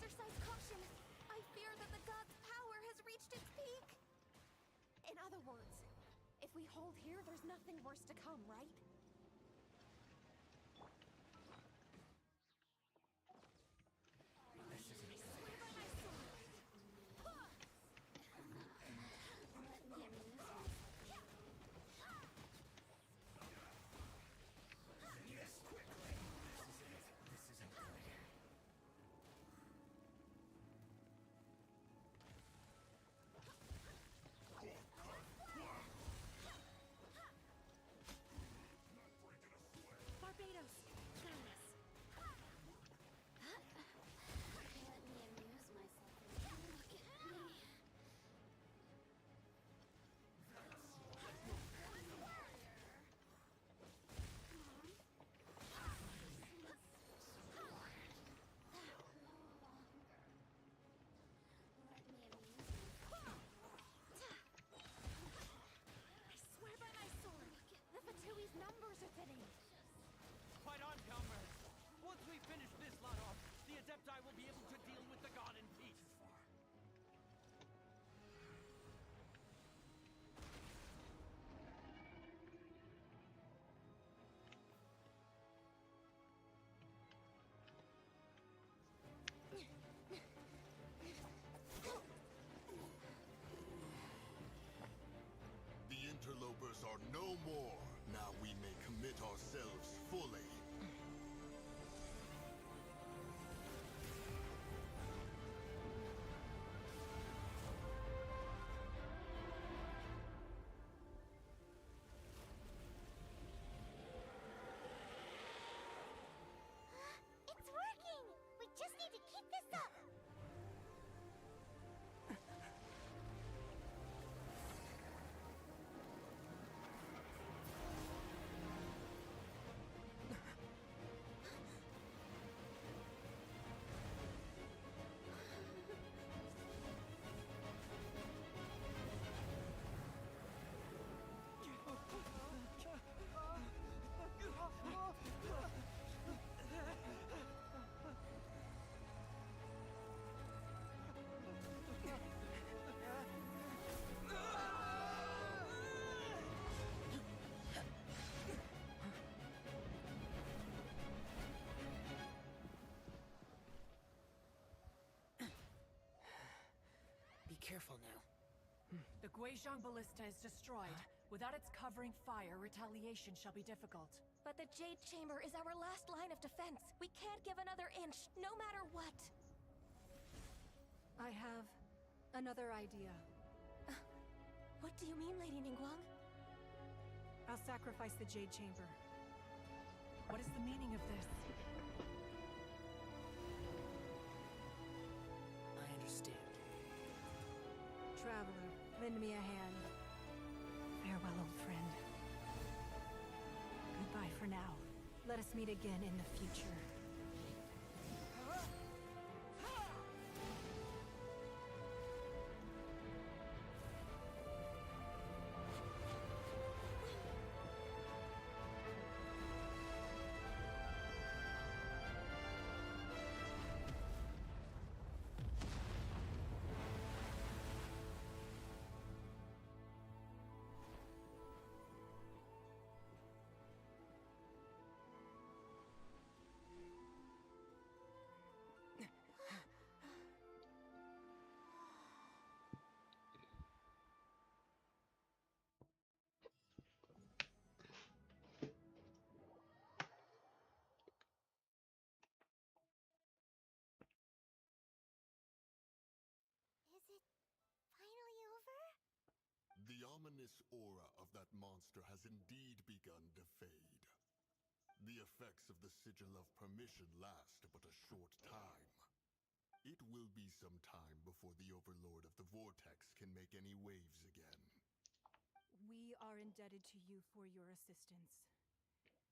Exercise caution. I fear that the god's power has reached its peak. In other words, if we hold here, there's nothing worse to come, right? Barbados, guide us. Let me amuse myself. Look at me. I swear by my sword, the Fatui's numbers are fitting. Fight on, comrades. Once we finish this lot off, the Adepti will be able to deal with the god in peace. The interlopers are no more. Now we may commit ourselves fully. It's working. We just need to keep this up. careful now. The Guizhong Ballista is destroyed. Without its covering fire, retaliation shall be difficult. But the Jade Chamber is our last line of defense. We can't give another inch, no matter what. I have another idea. What do you mean, Lady Ningguang? I'll sacrifice the Jade Chamber. What is the meaning of this? I understand. Traveler, lend me a hand. Farewell, old friend. Goodbye for now. Let us meet again in the future. Is it finally over? The ominous aura of that monster has indeed begun to fade. The effects of the Sigil of Permission last but a short time. It will be some time before the Overlord of the Vortex can make any waves again. We are indebted to you for your assistance.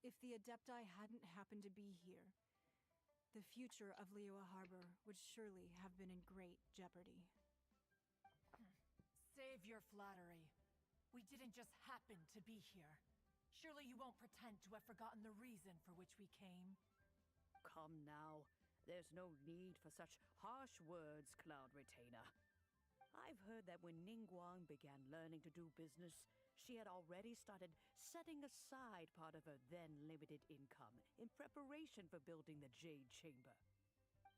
If the Adepti hadn't happened to be here, the future of Liyue Harbor would surely have been in great jeopardy. Save your flattery. We didn't just happen to be here. Surely you won't pretend to have forgotten the reason for which we came. Come now. There's no need for such harsh words, Cloud Retainer. I've heard that when Ningguang began learning to do business, she had already started setting aside part of her then limited income in preparation for building the Jade Chamber.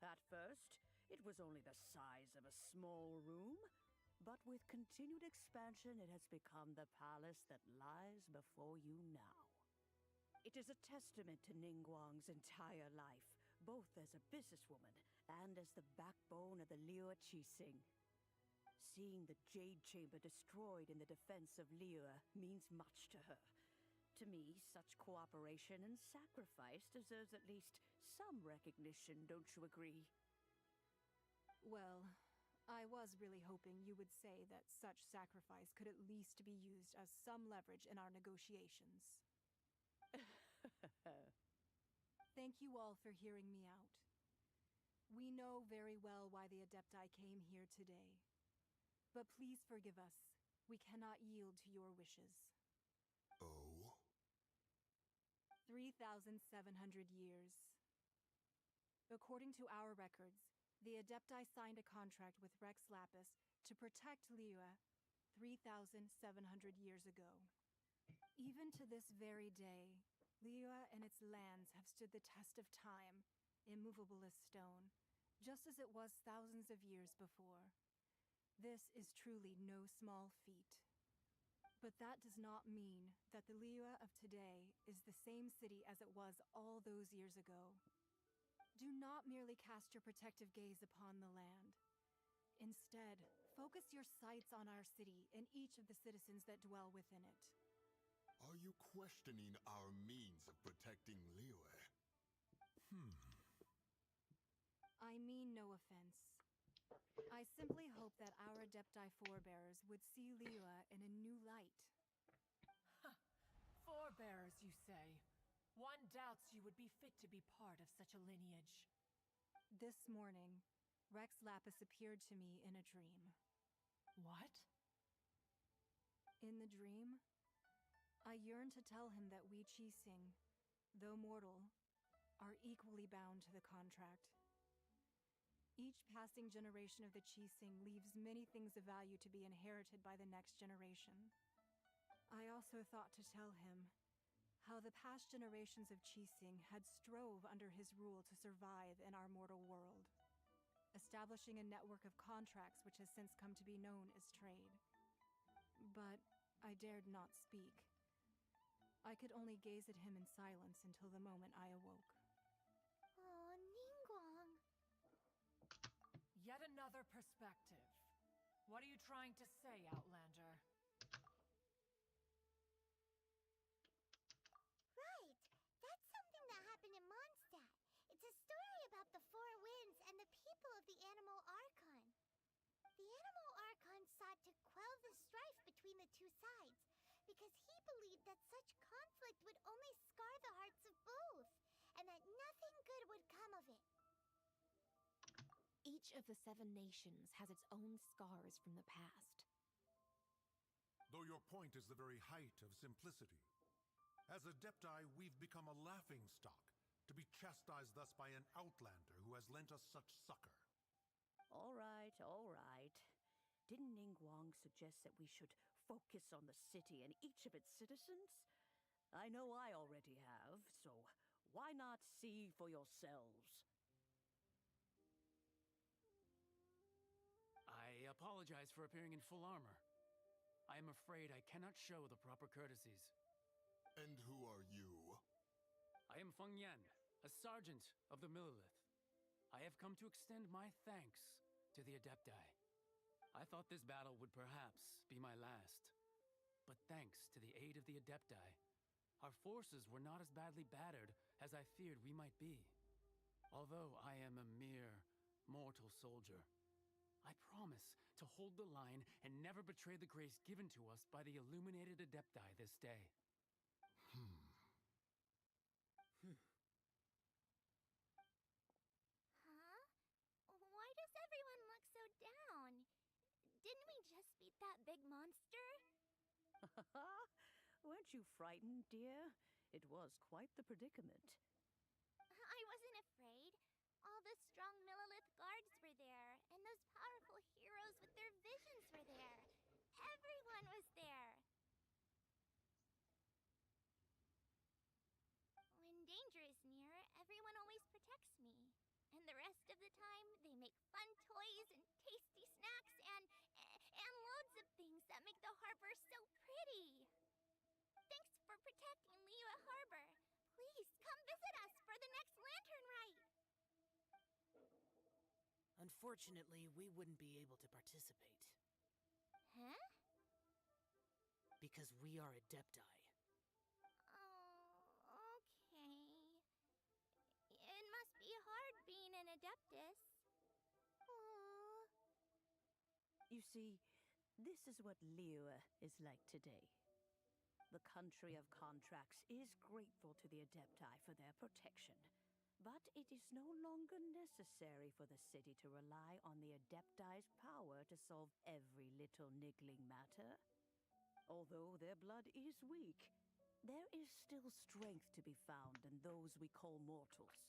At first, it was only the size of a small room, but with continued expansion, it has become the palace that lies before you now. It is a testament to Ningguang's entire life, both as a businesswoman and as the backbone of the Liyue Qixing. Seeing the Jade Chamber destroyed in the defense of Liyue means much to her. To me, such cooperation and sacrifice deserves at least some recognition, don't you agree? Well, I was really hoping you would say that such sacrifice could at least be used as some leverage in our negotiations. Thank you all for hearing me out. We know very well why the Adepti came here today. But please forgive us. We cannot yield to your wishes. Oh? 3,700 years. According to our records, the Adepti signed a contract with Rex Lapis to protect Liyue 3,700 years ago. Even to this very day, Liyue and its lands have stood the test of time, immovable as stone, just as it was thousands of years before. This is truly no small feat. But that does not mean that the Liyue of today is the same city as it was all those years ago. Do not merely cast your protective gaze upon the land. Instead, focus your sights on our city and each of the citizens that dwell within it. Are you questioning our means of protecting Liyue? I mean no offense. I simply hope that our Adepti forebears would see Liyue in a new light. Forebears, you say? One doubts you would be fit to be part of such a lineage. This morning, Rex Lapis appeared to me in a dream. What? In the dream, I yearned to tell him that we Qixing, though mortal, are equally bound to the contract. Each passing generation of the Qixing leaves many things of value to be inherited by the next generation. I also thought to tell him how the past generations of Qixing had strove under his rule to survive in our mortal world. establishing a network of contracts which has since come to be known as trade. But I dared not speak. I could only gaze at him in silence until the moment I awoke. Oh, Ningguang. Yet another perspective. What are you trying to say, Outlander? Right. That's something that happened in Mondstadt. It's a story about the Four Winds and the people of the Animal Archon. The Animal Archon sought to quell the strife between the two sides because he believed that such conflict would only scar the hearts of both, and that nothing good would come of it. Each of the 7 nations has its own scars from the past. Though your point is the very height of simplicity. As Adepti, we've become a laughingstock, to be chastised thus by an outlander who has lent us such succor. All right, all right. Didn't Ningguang suggest that we should focus on the city and each of its citizens? I know I already have, so why not see for yourselves? I apologize for appearing in full armor. I am afraid I cannot show the proper courtesies. And who are you? I am Feng Yan, a sergeant of the Millelith. I have come to extend my thanks to the Adepti. I thought this battle would perhaps be my last. But thanks to the aid of the Adepti, our forces were not as badly battered as I feared we might be. Although I am a mere mortal soldier, I promise to hold the line and never betray the grace given to us by the illuminated Adepti this day. Huh? Why does everyone look so down? Didn't we just beat that big monster? Weren't you frightened, dear? It was quite the predicament. I wasn't afraid. All the strong Millelith guards were there, and those powerful heroes with their visions were there. Everyone was there. When danger is near, everyone always protects me. And the rest of the time, they make fun toys and tasty snacks and loads of things that make the harbor so pretty. Thanks for protecting Liyue Harbor. Please come visit us for the next lantern rite. Unfortunately, we wouldn't be able to participate. Huh? Because we are Adepti. Oh, okay. It must be hard being an Adeptus. Oh. You see, this is what Liyue is like today. The country of contracts is grateful to the Adepti for their protection, but it is no longer necessary for the city to rely on the Adepti's power to solve every little niggling matter. Although their blood is weak, there is still strength to be found in those we call mortals.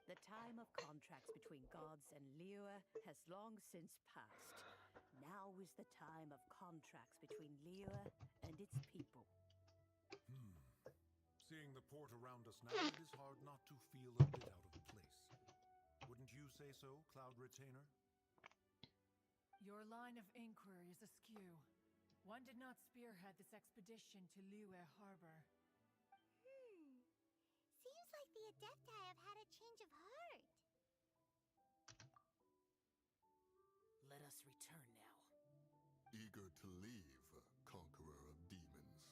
The time of contracts between gods and Liyue has long since passed. Now is the time of contracts between Liyue and its people. Seeing the port around us now, it is hard not to feel a bit out of place. Wouldn't you say so, Cloud Retainer? Your line of inquiry is askew. One did not spearhead this expedition to Liyue Harbor. Seems like the Adepti have had a change of heart. Let us return now. Eager to leave, Conqueror of Demons.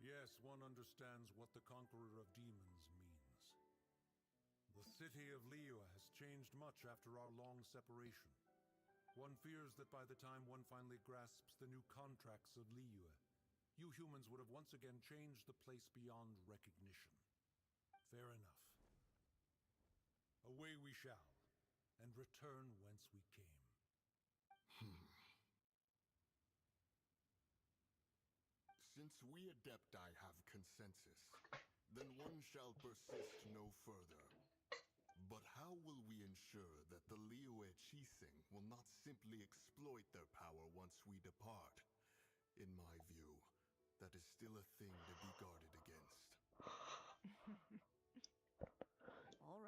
Yes, one understands what the Conqueror of Demons means. The city of Liyue has changed much after our long separation. One fears that by the time one finally grasps the new contracts of Liyue, you humans would have once again changed the place beyond recognition. Fair enough. Away we shall, and return whence we came. Since we Adepti have consensus, then one shall persist no further. But how will we ensure that the Liyue Qixing will not simply exploit their power once we depart? In my view, that is still a thing to be guarded against. All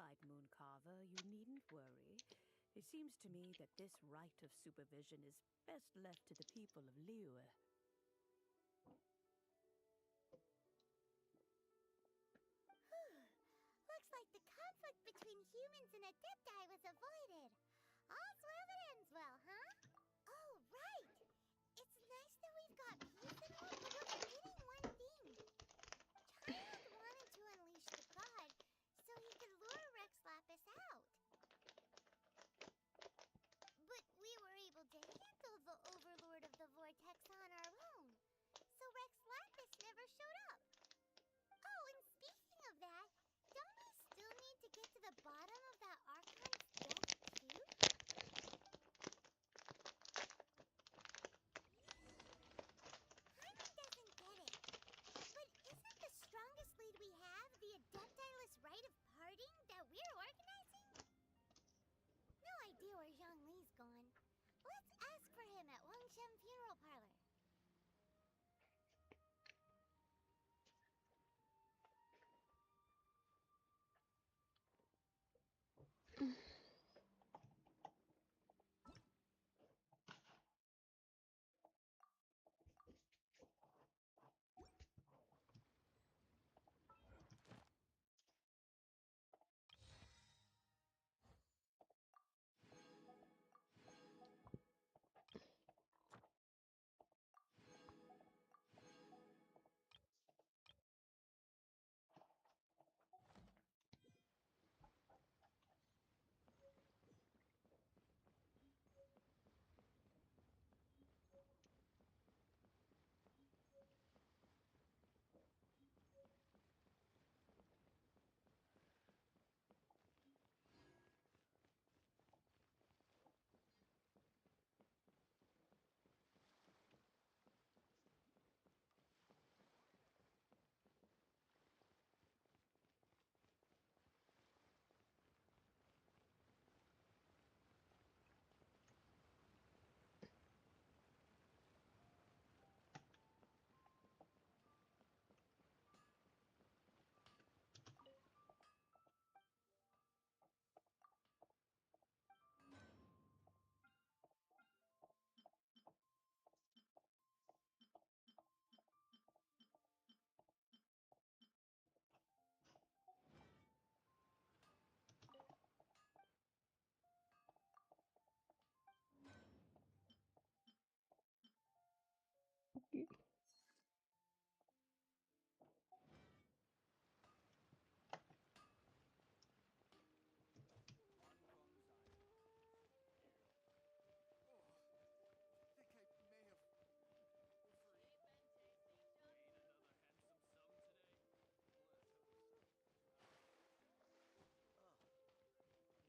It seems to me that this right of supervision is best left to the people of Liyue. Looks like the conflict between humans and Adepti was avoided. All's well that ends well, huh? Oh, right! It's nice that we've got peace and all, but we're forgetting one thing. Child wanted to unleash the god so he could lure Rex Lapis out. But we were able to handle the Overlord of the Vortex on our own, so Rex Lapis never showed up. Oh, and speaking of that, don't we still need to get to the bottom of that Archon's death, too? Paimon doesn't get it. But isn't the strongest lead we have the Adeptiless rite of parting that we're organizing? No idea where Zhongli's gone. Let's ask for him at Wangshen Funeral Parlor.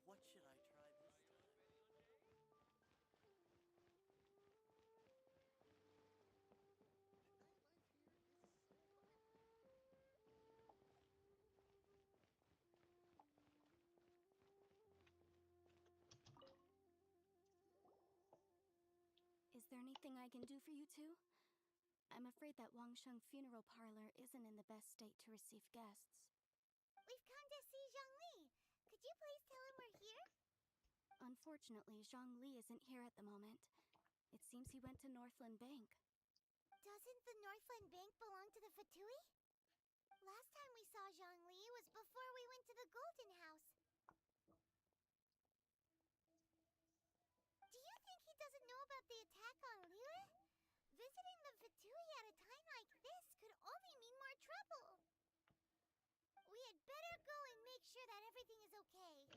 What should I try this time? Is there anything I can do for you two? I'm afraid that Wangsheng Funeral Parlor isn't in the best state to receive guests. We've come to see Zhongli. Could you please tell him we're here? Unfortunately, Zhongli isn't here at the moment. It seems he went to Northland Bank. Doesn't the Northland Bank belong to the Fatui? Last time we saw Zhongli was before we went to the Golden House. Do you think he doesn't know about the attack on Liyue? Visiting the Fatui at a time like this could only mean more trouble. We had better go and make sure that everything is okay.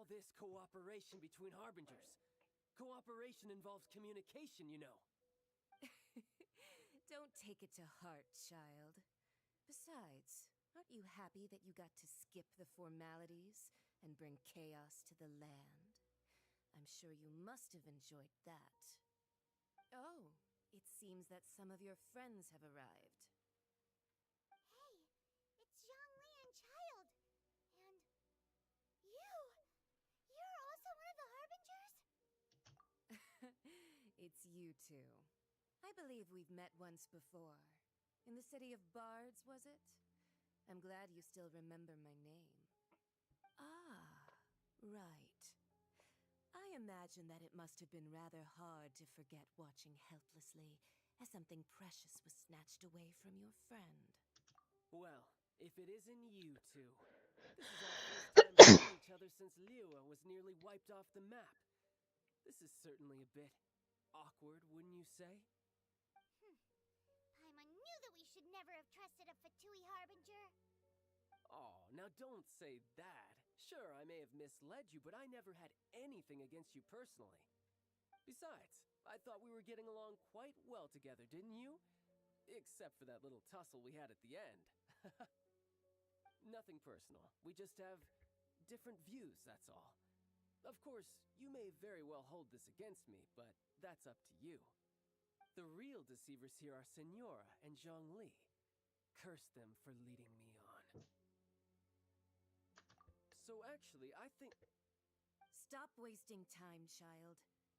all this cooperation between Harbingers? Cooperation involves communication, you know. Don't take it to heart, child. Besides, aren't you happy that you got to skip the formalities and bring chaos to the land? I'm sure you must have enjoyed that. Oh, it seems that some of your friends have arrived. Hey, it's Zhongli and Child. And you! You're also one of the Harbingers? It's you two. I believe we've met once before. In the city of Bards, was it? I'm glad you still remember my name. Ah, right. I imagine that it must have been rather hard to forget watching helplessly as something precious was snatched away from your friend. Well, if it isn't you two. This is our first time seeing each other since Liyue was nearly wiped off the map. This is certainly a bit awkward, wouldn't you say? Paimon knew that we should never have trusted a Fatui Harbinger. Oh, now don't say that. Sure, I may have misled you, but I never had anything against you personally. Besides, I thought we were getting along quite well together, didn't you? Except for that little tussle we had at the end. Nothing personal. We just have different views, that's all. Of course, you may very well hold this against me, but that's up to you. The real deceivers here are Senora and Zhongli. Curse them for leading me on. So actually, I think... Stop wasting time, child.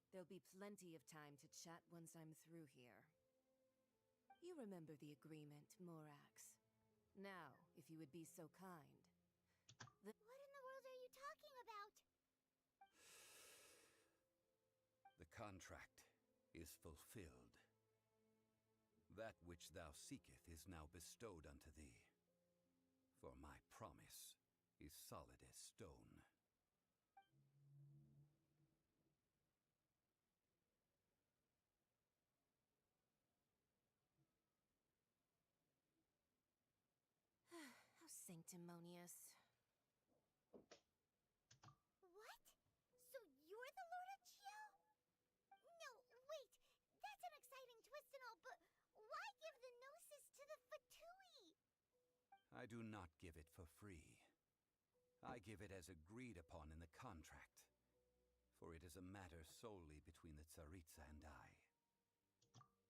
There'll be plenty of time to chat once I'm through here. You remember the agreement, Morax. Now, if you would be so kind. What in the world are you talking about? The contract is fulfilled. That which thou seeketh is now bestowed unto thee. For my promise is solid as stone. How sanctimonious. What? So you're the Lord of Chio? No, wait. That's an exciting twist and all, but why give the Gnosis to the Fatui? I do not give it for free. I give it as agreed upon in the contract, for it is a matter solely between the Tsaritsa and I.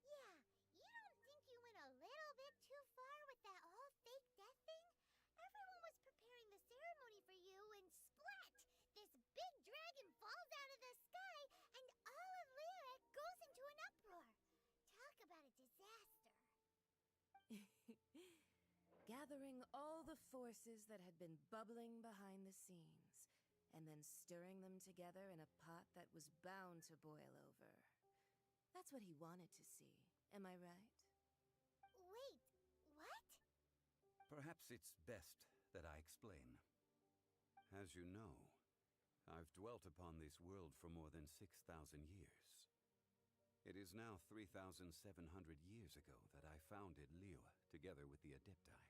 Yeah, you don't think you went a little bit too far with that whole fake death thing? Everyone was preparing the ceremony for you, and splat! This big dragon falls out of the sky, and all of Lyric goes into an uproar. Talk about a disaster. Gathering all the forces that had been bubbling behind the scenes, and then stirring them together in a pot that was bound to boil over. That's what he wanted to see, am I right? Wait, what? Perhaps it's best that I explain. As you know, I've dwelt upon this world for more than 6,000 years. It is now 3,700 years ago that I founded Liyue together with the Adepti.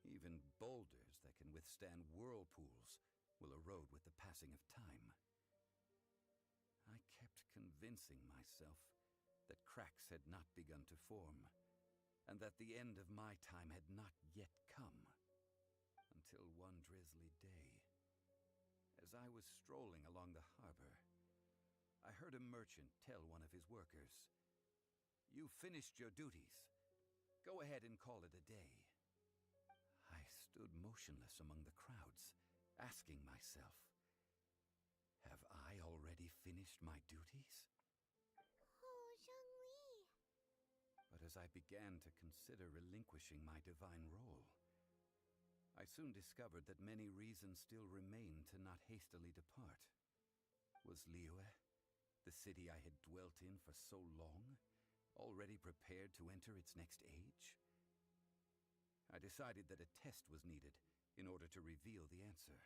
Even boulders that can withstand whirlpools will erode with the passing of time. I kept convincing myself that cracks had not begun to form, and that the end of my time had not yet come. Until one drizzly day, as I was strolling along the harbor, I heard a merchant tell one of his workers, "You've finished your duties. Go ahead and call it a day." I stood motionless among the crowds, asking myself, have I already finished my duties? Oh, Zhongli. But as I began to consider relinquishing my divine role, I soon discovered that many reasons still remained to not hastily depart. Was Liyue, the city I had dwelt in for so long, already prepared to enter its next age? I decided that a test was needed in order to reveal the answer.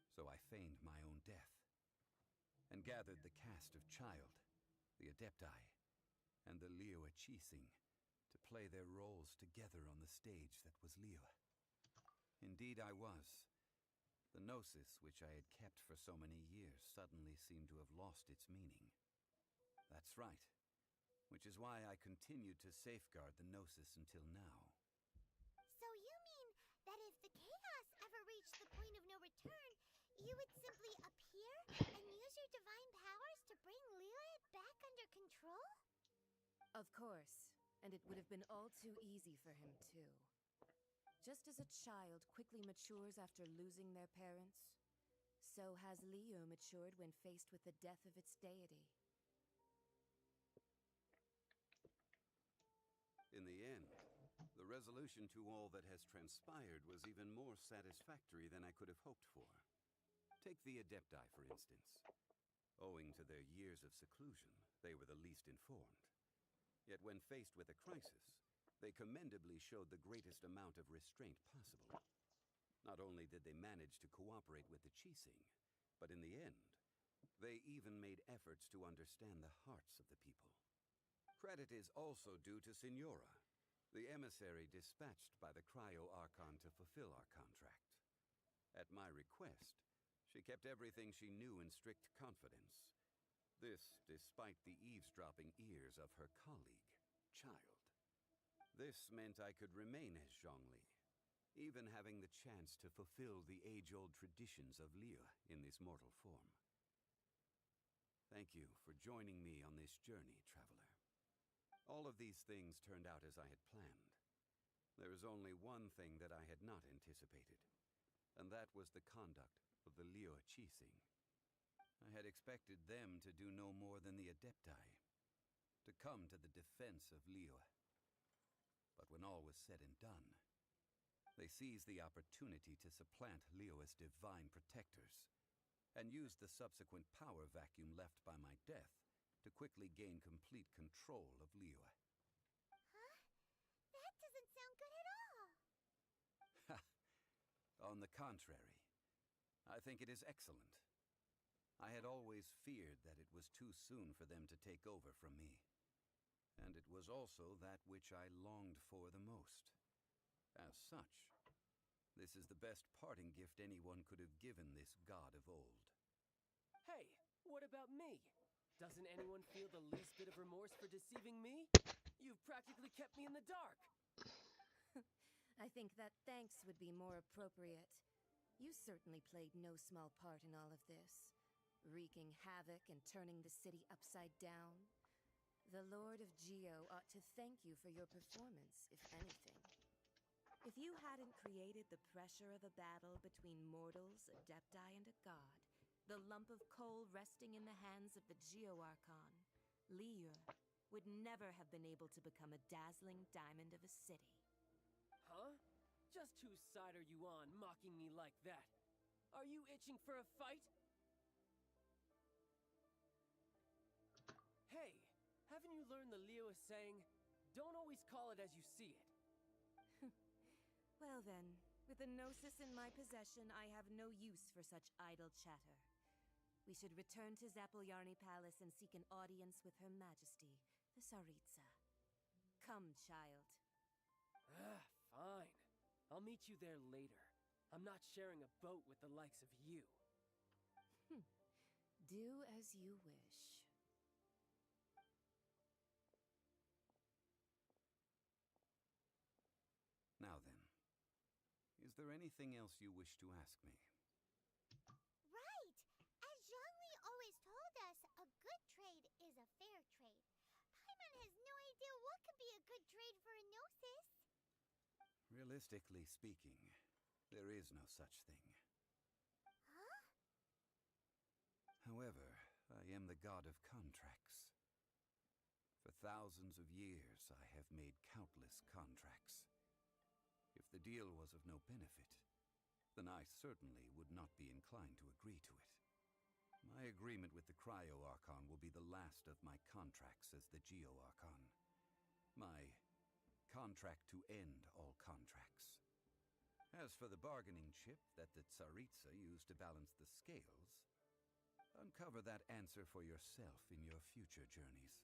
So I feigned my own death, and gathered the cast of Child, the Adepti, and the Liyue Qixing to play their roles together on the stage that was Liyue. Indeed I was, The gnosis which I had kept for so many years suddenly seemed to have lost its meaning. That's right, which is why I continued to safeguard the gnosis until now. So you mean that if the chaos ever reached the point of no return, you would simply appear and use your divine powers to bring Liyue back under control? Of course, and it would have been all too easy for him, too. Just as a child quickly matures after losing their parents, so has Liyue matured when faced with the death of its deity. In the end, the resolution to all that has transpired was even more satisfactory than I could have hoped for. Take the Adepti, for instance. Owing to their years of seclusion, they were the least informed. Yet when faced with a crisis, they commendably showed the greatest amount of restraint possible. Not only did they manage to cooperate with the Qixing, but in the end, they even made efforts to understand the hearts of the people. Credit is also due to Signora, the emissary dispatched by the Cryo-Archon to fulfill our contract. At my request, she kept everything she knew in strict confidence. This despite the eavesdropping ears of her colleague, Child. This meant I could remain as Zhongli, even having the chance to fulfill the age-old traditions of Liyue in this mortal form. Thank you for joining me on this journey, Traveler. All of these things turned out as I had planned. There is only one thing that I had not anticipated, and that was the conduct of the Liyue Qixing. I had expected them to do no more than the Adepti, to come to the defense of Liyue. But when all was said and done, they seized the opportunity to supplant Liyue's divine protectors, and used the subsequent power vacuum left by my death to quickly gain complete control of Liyue. Huh? That doesn't sound good at all! Ha! On the contrary, I think it is excellent. I had always feared that it was too soon for them to take over from me. And it was also that which I longed for the most. As such, this is the best parting gift anyone could have given this god of old. Hey, what about me? Doesn't anyone feel the least bit of remorse for deceiving me? You've practically kept me in the dark. I think that thanks would be more appropriate. You certainly played no small part in all of this, wreaking havoc and turning the city upside down. The Lord of Geo ought to thank you for your performance, if anything. If you hadn't created the pressure of a battle between mortals, Adepti, and a god, the lump of coal resting in the hands of the Geo-Archon, Liyue would never have been able to become a dazzling diamond of a city. Huh? Just whose side are you on, mocking me like that? Are you itching for a fight? Hey, haven't you learned the Liyue saying, don't always call it as you see it? Well then, with the Gnosis in my possession, I have no use for such idle chatter. We should return to Zapoljarny Palace and seek an audience with Her Majesty, the Tsaritsa. Come, child. Fine. I'll meet you there later. I'm not sharing a boat with the likes of you. Do as you wish. Now then, is there anything else you wish to ask me? Right! As Zhongli always told us, a good trade is a fair trade. Paimon has no idea what could be a good trade for a Gnosis. Realistically speaking, there is no such thing. Huh? However, I am the god of contracts. For thousands of years, I have made countless contracts. If the deal was of no benefit, then I certainly would not be inclined to agree to it. My agreement with the Cryo-Archon will be the last of my contracts as the Geo-Archon. My contract to end all contracts. As for the bargaining chip that the Tsaritsa used to balance the scales, uncover that answer for yourself in your future journeys.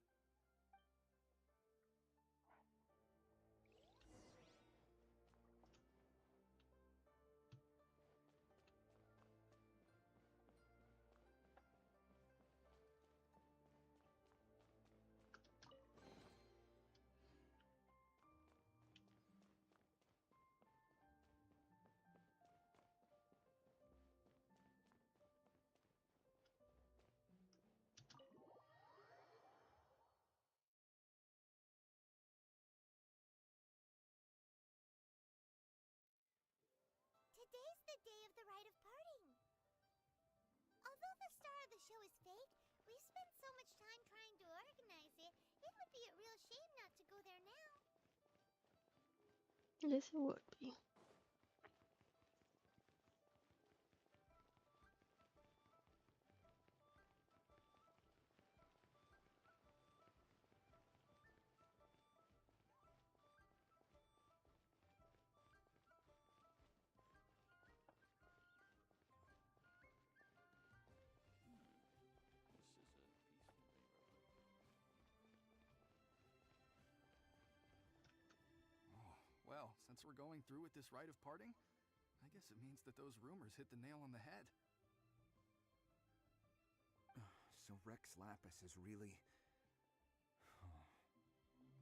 the day of the rite of parting. Although the star of the show is fake, we've spent so much time trying to organize it, it would be a real shame not to go there now. Yes, it would be. Well, since we're going through with this rite of parting, I guess it means that those rumors hit the nail on the head. So Rex Lapis is really...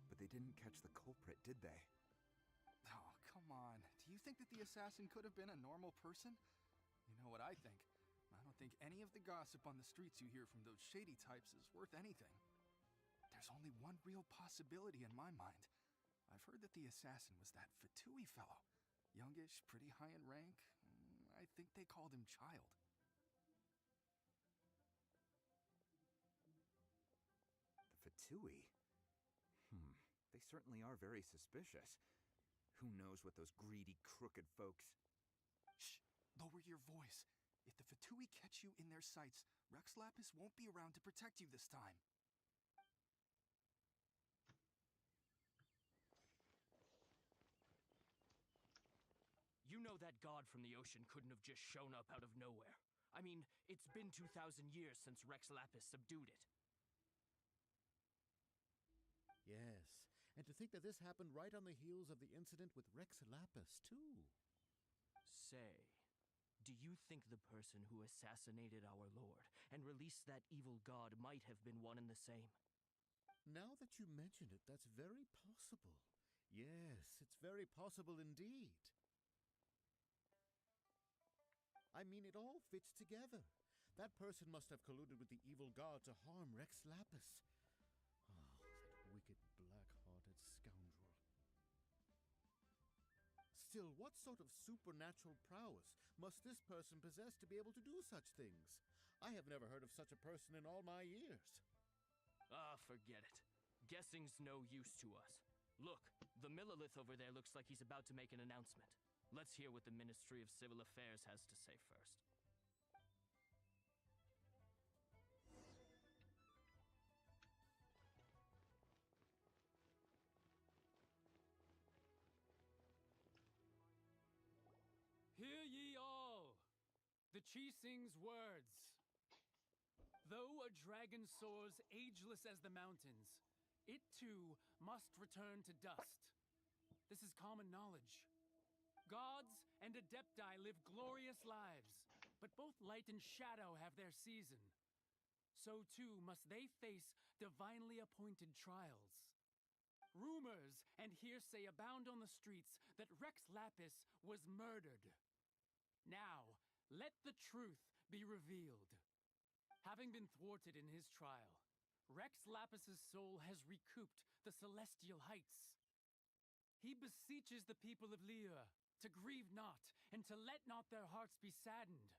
But they didn't catch the culprit, did they? Oh, come on. Do you think that the assassin could have been a normal person? You know what I think. I don't think any of the gossip on the streets you hear from those shady types is worth anything. There's only one real possibility in my mind. I've heard that the assassin was that Fatui fellow. Youngish, pretty high in rank. I think they called him Child. The Fatui? They certainly are very suspicious. Who knows what those greedy, crooked folks... Shh! Lower your voice. If the Fatui catch you in their sights, Rex Lapis won't be around to protect you this time. You know that god from the ocean couldn't have just shown up out of nowhere. I mean, it's been 2,000 years since Rex Lapis subdued it. Yes, and to think that this happened right on the heels of the incident with Rex Lapis, too. Say, do you think the person who assassinated our lord and released that evil god might have been one and the same? Now that you mention it, that's very possible. Yes, it's very possible indeed. I mean, it all fits together. That person must have colluded with the evil god to harm Rex Lapis. Oh, that wicked, black-hearted scoundrel. Still, what sort of supernatural prowess must this person possess to be able to do such things? I have never heard of such a person in all my years. Ah, forget it. Guessing's no use to us. Look, the Millilith over there looks like he's about to make an announcement. Let's hear what the Ministry of Civil Affairs has to say first. Hear ye all! The Qixing's words. Though a dragon soars ageless as the mountains, it too must return to dust. This is common knowledge. Gods and Adepti live glorious lives, but both light and shadow have their season. So too must they face divinely appointed trials. Rumors and hearsay abound on the streets that Rex Lapis was murdered. Now, let the truth be revealed. Having been thwarted in his trial, Rex Lapis's soul has recouped the celestial heights. He beseeches the people of Liyue to grieve not, and to let not their hearts be saddened.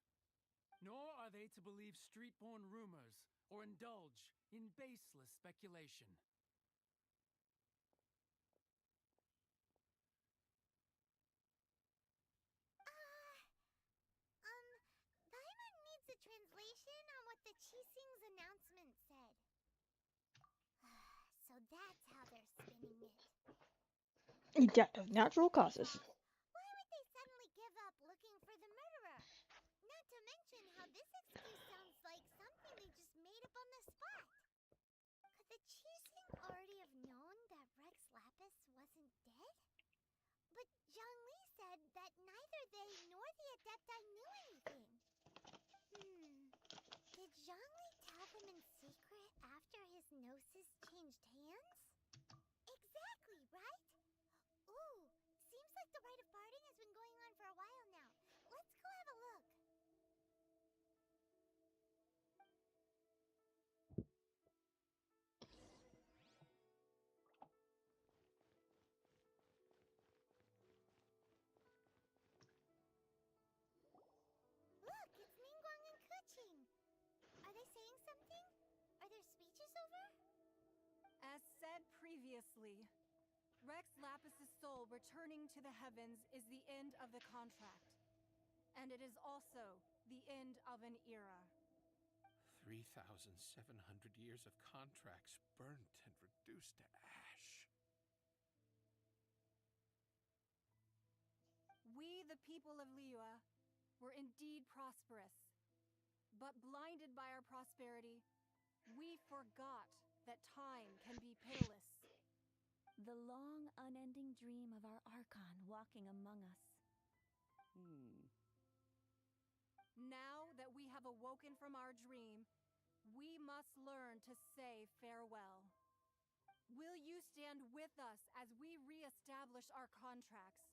Nor are they to believe street-born rumors, or indulge in baseless speculation. Paimon needs a translation on what the Qixing's announcement said. So that's how they're spinning it. Death of natural causes. Why would they suddenly give up looking for the murderer? Not to mention how this excuse sounds like something they just made up on the spot. Could the Qixing already have known that Rex Lapis wasn't dead? But Zhongli said that neither they nor the Adepti knew anything. Did Zhongli tell them in secret after his gnosis changed hands? Exactly, right? Ooh, seems like the rite of parting has been going on for a while now. Let's go have a look. previously, Rex Lapis' soul returning to the heavens is the end of the contract. And it is also the end of an era. 3,700 years of contracts burnt and reduced to ash. We, the people of Liyue, were indeed prosperous. But blinded by our prosperity, we forgot that time can be pitiless. The long, unending dream of our Archon walking among us. Now that we have awoken from our dream, we must learn to say farewell. Will you stand with us as we re-establish our contracts?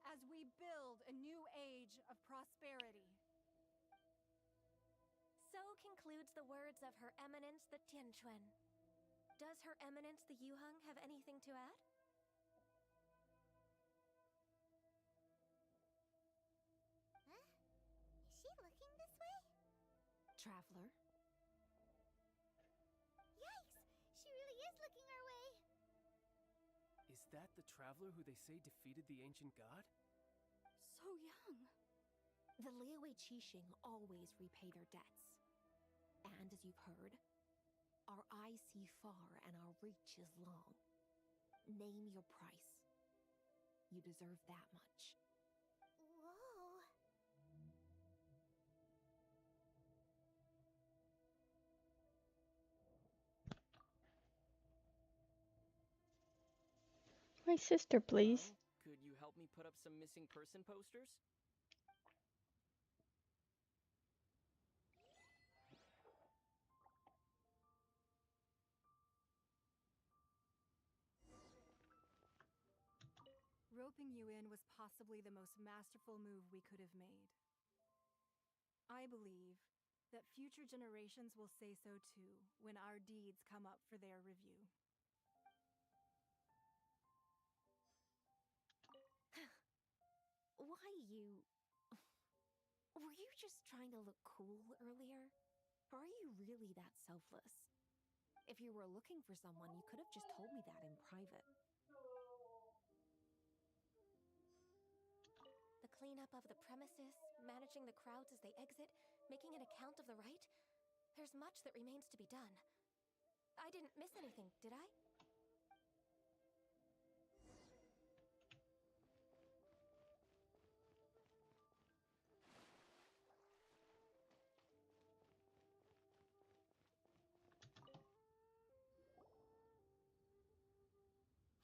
As we build a new age of prosperity? So concludes the words of Her Eminence the Tianquan. Does Her Eminence the Yuheng have anything to add? Huh? Is she looking this way? Traveler? Yikes! She really is looking our way! Is that the traveler who they say defeated the ancient god? So young. The Liyue Qixing always repay their debts. And as you've heard, our eyes see far and our reach is long. Name your price. You deserve that much. Whoa! My sister, please. Could you help me put up some missing person posters? Roping you in was possibly the most masterful move we could have made. I believe that future generations will say so too when our deeds come up for their review. Why you... Were you just trying to look cool earlier? Or are you really that selfless? If you were looking for someone, you could have just told me that in private. The cleanup of the premises, managing the crowds as they exit, making an account of the rite. There's much that remains to be done. I didn't miss anything, did I?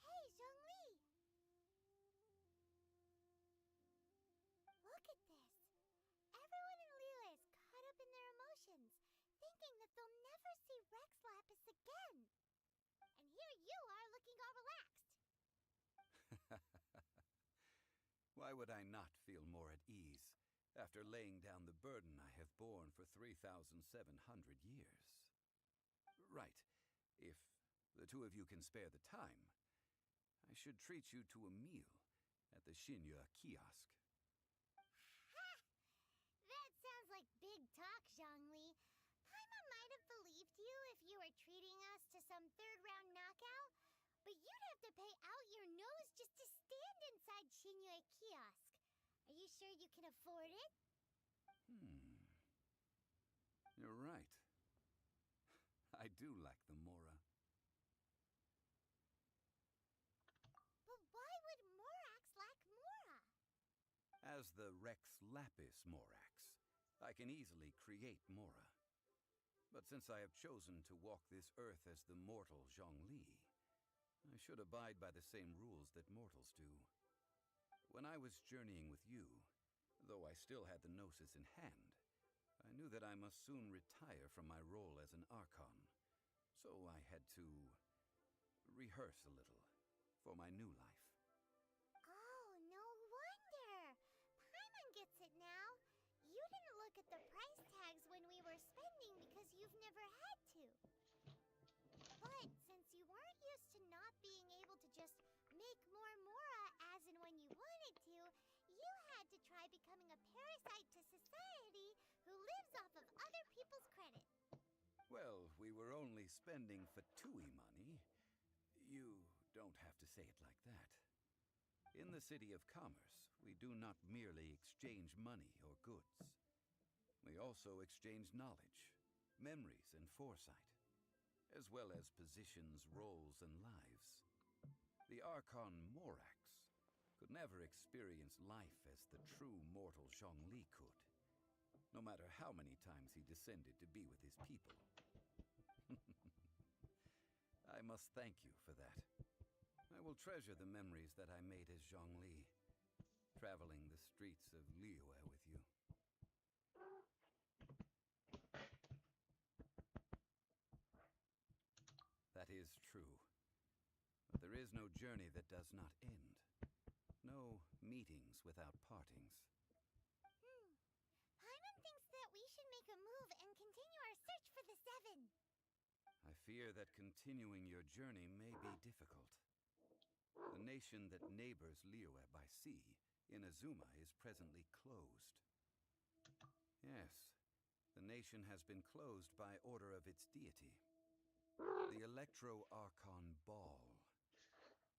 Hey, Zhongli! Look at this. Everyone in Liyue is caught up in their emotions, thinking that they'll never see Rex Lapis again. And here you are looking all relaxed. Why would I not feel more at ease after laying down the burden I have borne for 3,700 years? Right. If the two of you can spare the time, I should treat you to a meal at the Xinyue kiosk. Ha! That sounds like big talk, Zhongli. Paimon might have believed you if you were treating us to some third-round knockout, but you'd have to pay out your nose just to stand inside Xinyue kiosk. Are you sure you can afford it? You're right. I do lack the Mora. But why would Morax lack Mora? As the Rex Lapis Morax, I can easily create Mora. But since I have chosen to walk this earth as the mortal Zhongli, I should abide by the same rules that mortals do. When I was journeying with you, though I still had the Gnosis in hand, I knew that I must soon retire from my role as an Archon. So I had to rehearse a little for my new life. Oh, no wonder! Paimon gets it now. You didn't look at the price tags when we were spending because you've never had to. But since you weren't used to not being able to just make more Mora as and when you wanted to, you had to try becoming a parasite to society who lives off of other people's credit. Well, we were only spending Fatui money. You don't have to say it like that. In the City of Commerce, we do not merely exchange money or goods. We also exchange knowledge, memories, and foresight, as well as positions, roles, and lives. The Archon Morax could never experience life as the true mortal Zhongli could, no matter how many times he descended to be with his people. I must thank you for that. I will treasure the memories that I made as Zhongli, traveling the streets of Liyue with you. That is true. But there is no journey that does not end. No meetings without partings. Paimon thinks that we should make a move and continue our search for the Seven. I fear that continuing your journey may be difficult. The nation that neighbors Liyue by sea, Inazuma, is presently closed. Yes, the nation has been closed by order of its deity, the Electro-Archon Ball.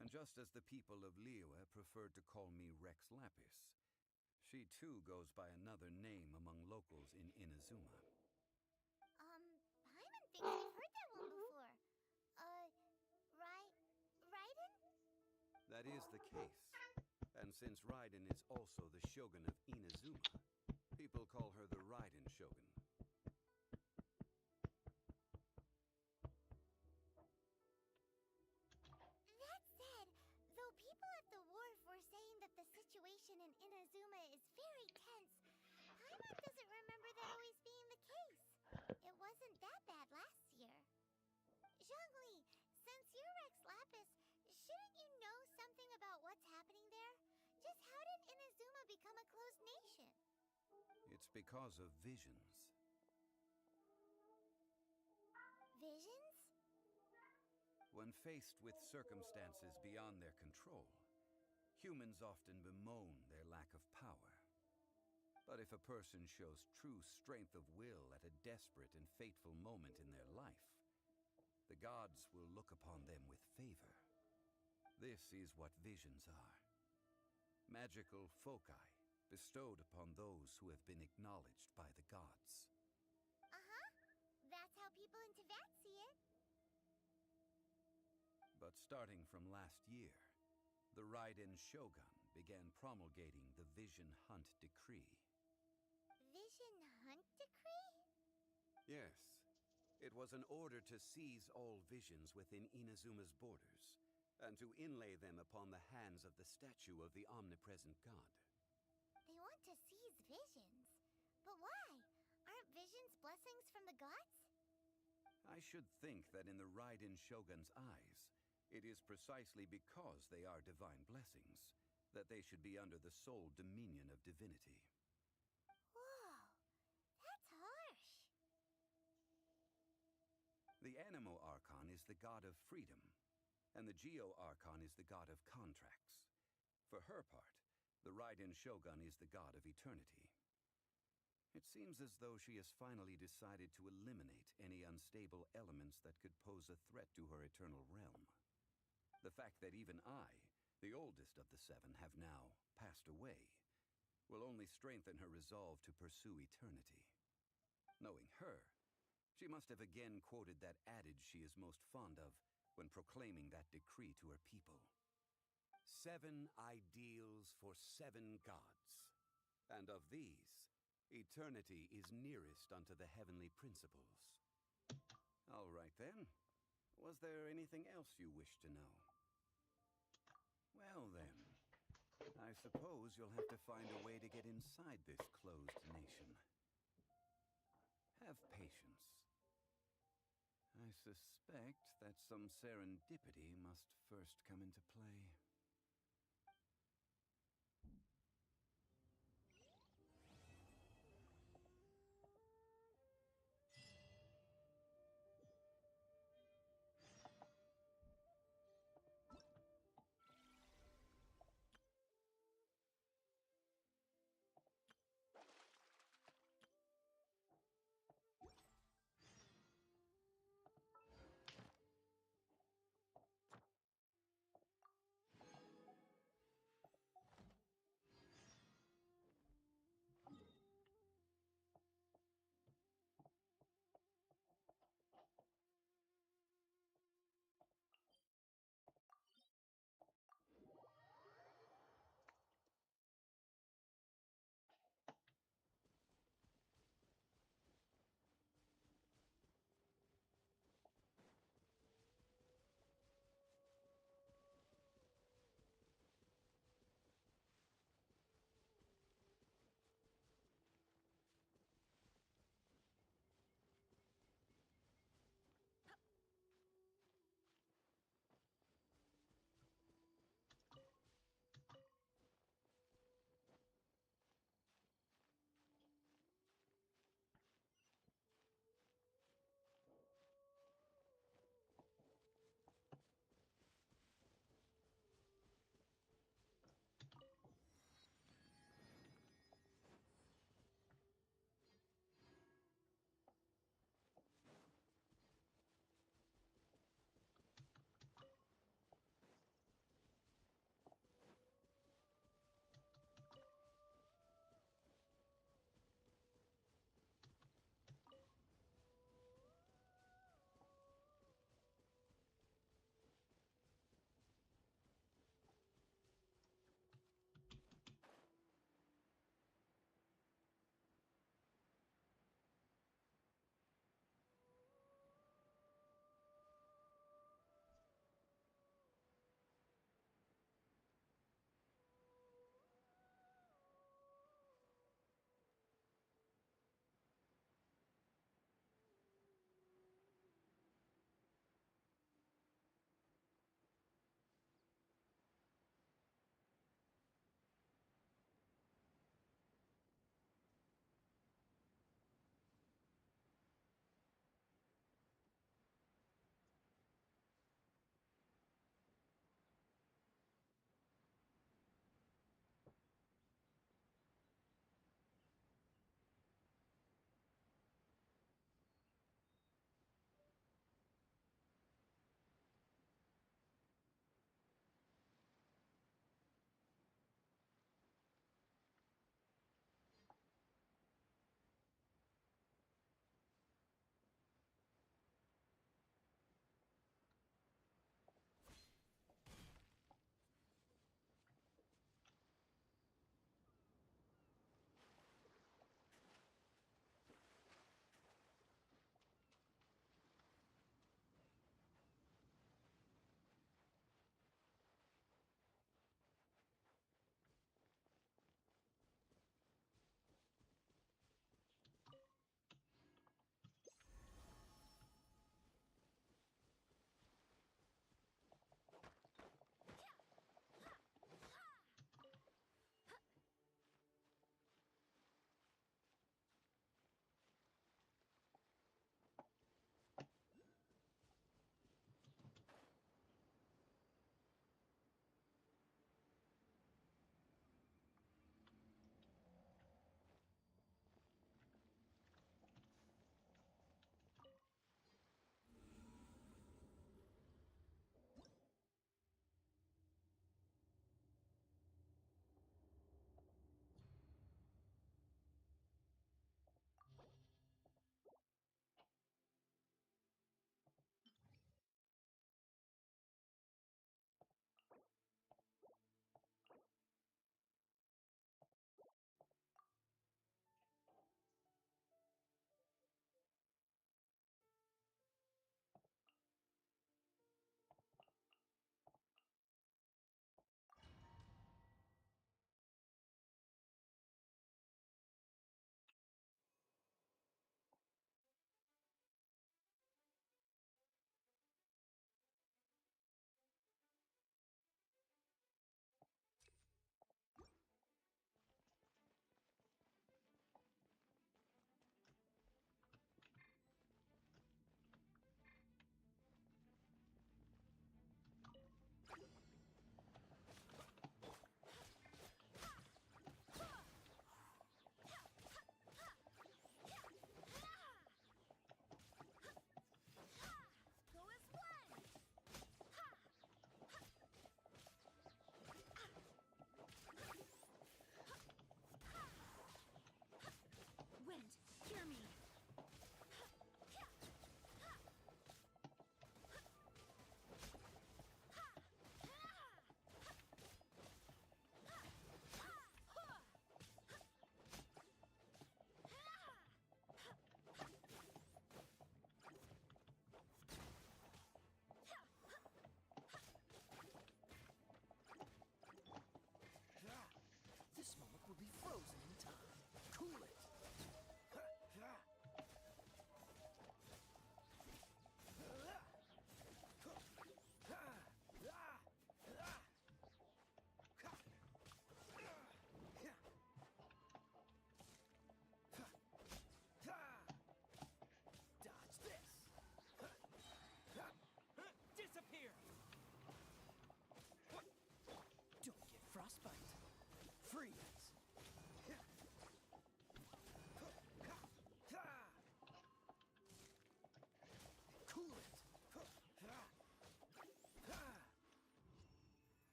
And just as the people of Liyue preferred to call me Rex Lapis, she too goes by another name among locals in Inazuma. Paimon thinks we've heard that one before. Raiden? That is the case. And since Raiden is also the shogun of Inazuma, people call her the Raiden Shogun. That said, though people at the wharf were saying that the situation in Inazuma is very tense, Paimon doesn't remember that always being the case. It wasn't that bad last year. Zhongli, since you're Rex Lapis, shouldn't you know something about what's happening there? Just how did Inazuma become a closed nation? It's because of visions. Visions? When faced with circumstances beyond their control, humans often bemoan their lack of power. But if a person shows true strength of will at a desperate and fateful moment in their life, the gods will look upon them with favor. This is what visions are. Magical foci bestowed upon those who have been acknowledged by the gods. Uh-huh. That's how people in Teyvat see it. But starting from last year, the Raiden Shogun began promulgating the Vision Hunt Decree. Vision Hunt Decree? Yes. It was an order to seize all visions within Inazuma's borders, and to inlay them upon the hands of the statue of the omnipresent god. They want to seize visions. But why? Aren't visions blessings from the gods? I should think that in the Raiden Shogun's eyes, it is precisely because they are divine blessings that they should be under the sole dominion of divinity. Whoa, that's harsh. The Animo Archon is the god of freedom, and the Geo Archon is the god of contracts. For her part, the Raiden Shogun is the god of eternity. It seems as though she has finally decided to eliminate any unstable elements that could pose a threat to her eternal realm. The fact that even I, the oldest of the seven, have now passed away, will only strengthen her resolve to pursue eternity. Knowing her, she must have again quoted that adage she is most fond of when proclaiming that decree to her people. 7 ideals for 7 gods, and of these, eternity is nearest unto the heavenly principles. All right then. Was there anything else you wish to know? Well then, I suppose you'll have to find a way to get inside this closed nation. Have patience. I suspect that some serendipity must first come into play.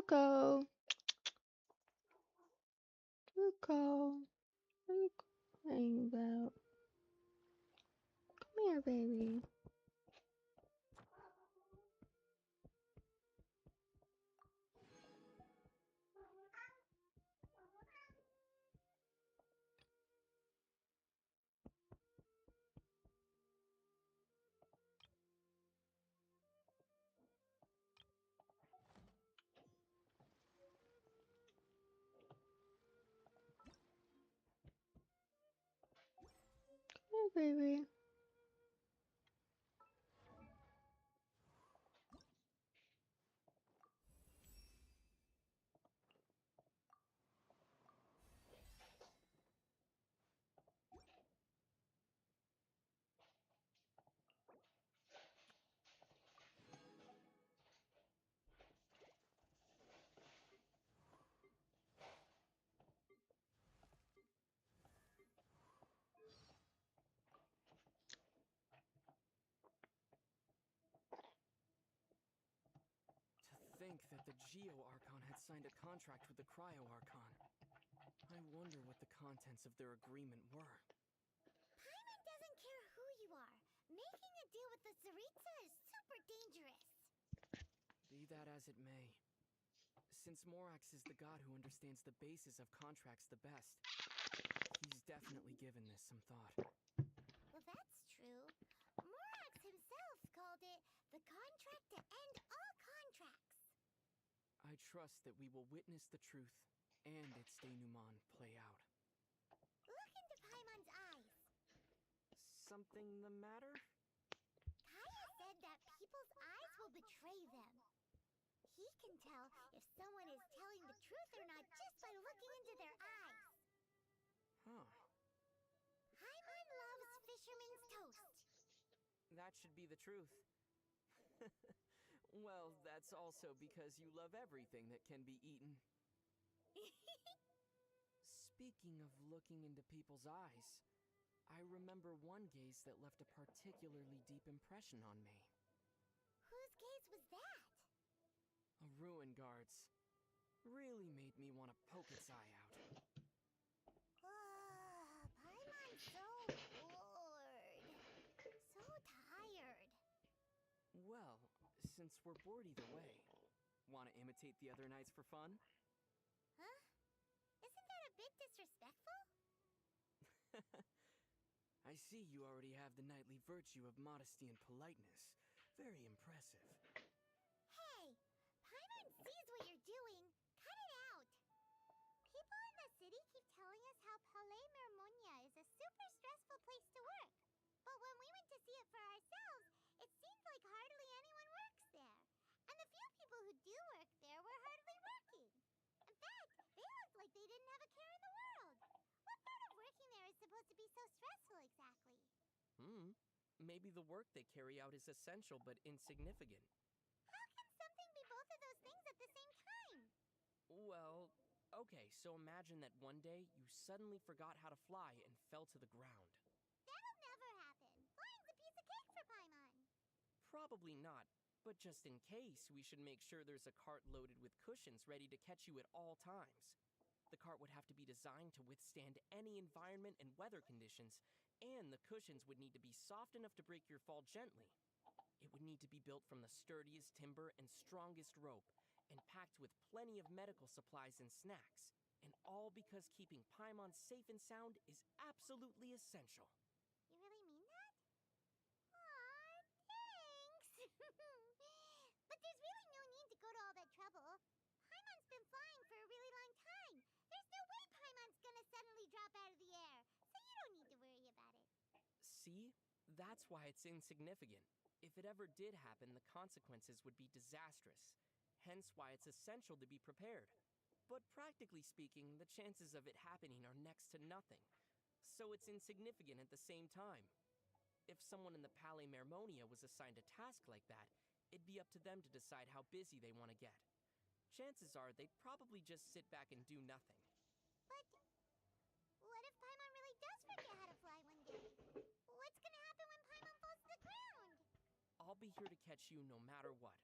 Zuko. Zuko. What are you crying about? Come here, baby. Come here, baby. To think that the Geo Archon had signed a contract with the Cryo Archon. I wonder what the contents of their agreement were. Paimon doesn't care who you are. Making a deal with the Tsaritsa is super dangerous. Be that as it may. Since Morax is the god who understands the basis of contracts the best, he's definitely given this some thought. Well, that's true. Morax himself called it the contract to end all contracts. I trust that we will witness the truth and its denouement play out. Look into Paimon's eyes. Something the matter? Kaya said that people's eyes will betray them. He can tell if someone is telling the truth or not just by looking into their eyes. Huh. Paimon loves fisherman's toast. That should be the truth. Well, that's also because you love everything that can be eaten. Speaking of looking into people's eyes, I remember one gaze that left a particularly deep impression on me. Whose gaze was that? A ruin guard's. Really made me want to poke its eye out. Paimon's so bored. So tired. Well, since we're bored either way, want to imitate the other knights for fun? Huh? Isn't that a bit disrespectful? I see you already have the knightly virtue of modesty and politeness. Very impressive. Hey! Paimon sees what you're doing. Cut it out. People in the city keep telling us how Palais Mermonia is a super stressful place to work. But when we went to see it for ourselves, it seemed like hardly anyone works there. And the few people who do work there were hardly working. In fact, they looked like they didn't have a care in the world. What part of working there is supposed to be so stressful exactly? Maybe the work they carry out is essential but insignificant. How can something be both of those things at the same time? Well, okay, so imagine that one day you suddenly forgot how to fly and fell to the ground. That'll never happen. Flying's a piece of cake for Paimon. Probably not, but just in case, we should make sure there's a cart loaded with cushions ready to catch you at all times. The cart would have to be designed to withstand any environment and weather conditions, and the cushions would need to be soft enough to break your fall gently. It would need to be built from the sturdiest timber and strongest rope, and packed with plenty of medical supplies and snacks, and all because keeping Paimon safe and sound is absolutely essential. You really mean that? Aw, thanks! But there's really no need to go to all that trouble. Paimon's been flying for a really long time. There's no way Paimon's gonna suddenly drop out of the air, so you don't need to worry about it. See? That's why it's insignificant. If it ever did happen, the consequences would be disastrous. Hence why it's essential to be prepared. But practically speaking, the chances of it happening are next to nothing. So it's insignificant at the same time. If someone in the Palais Mermonia was assigned a task like that, it'd be up to them to decide how busy they want to get. Chances are they'd probably just sit back and do nothing. But what if Paimon really does forget how to fly one day? What's gonna happen when Paimon falls to the ground? I'll be here to catch you no matter what.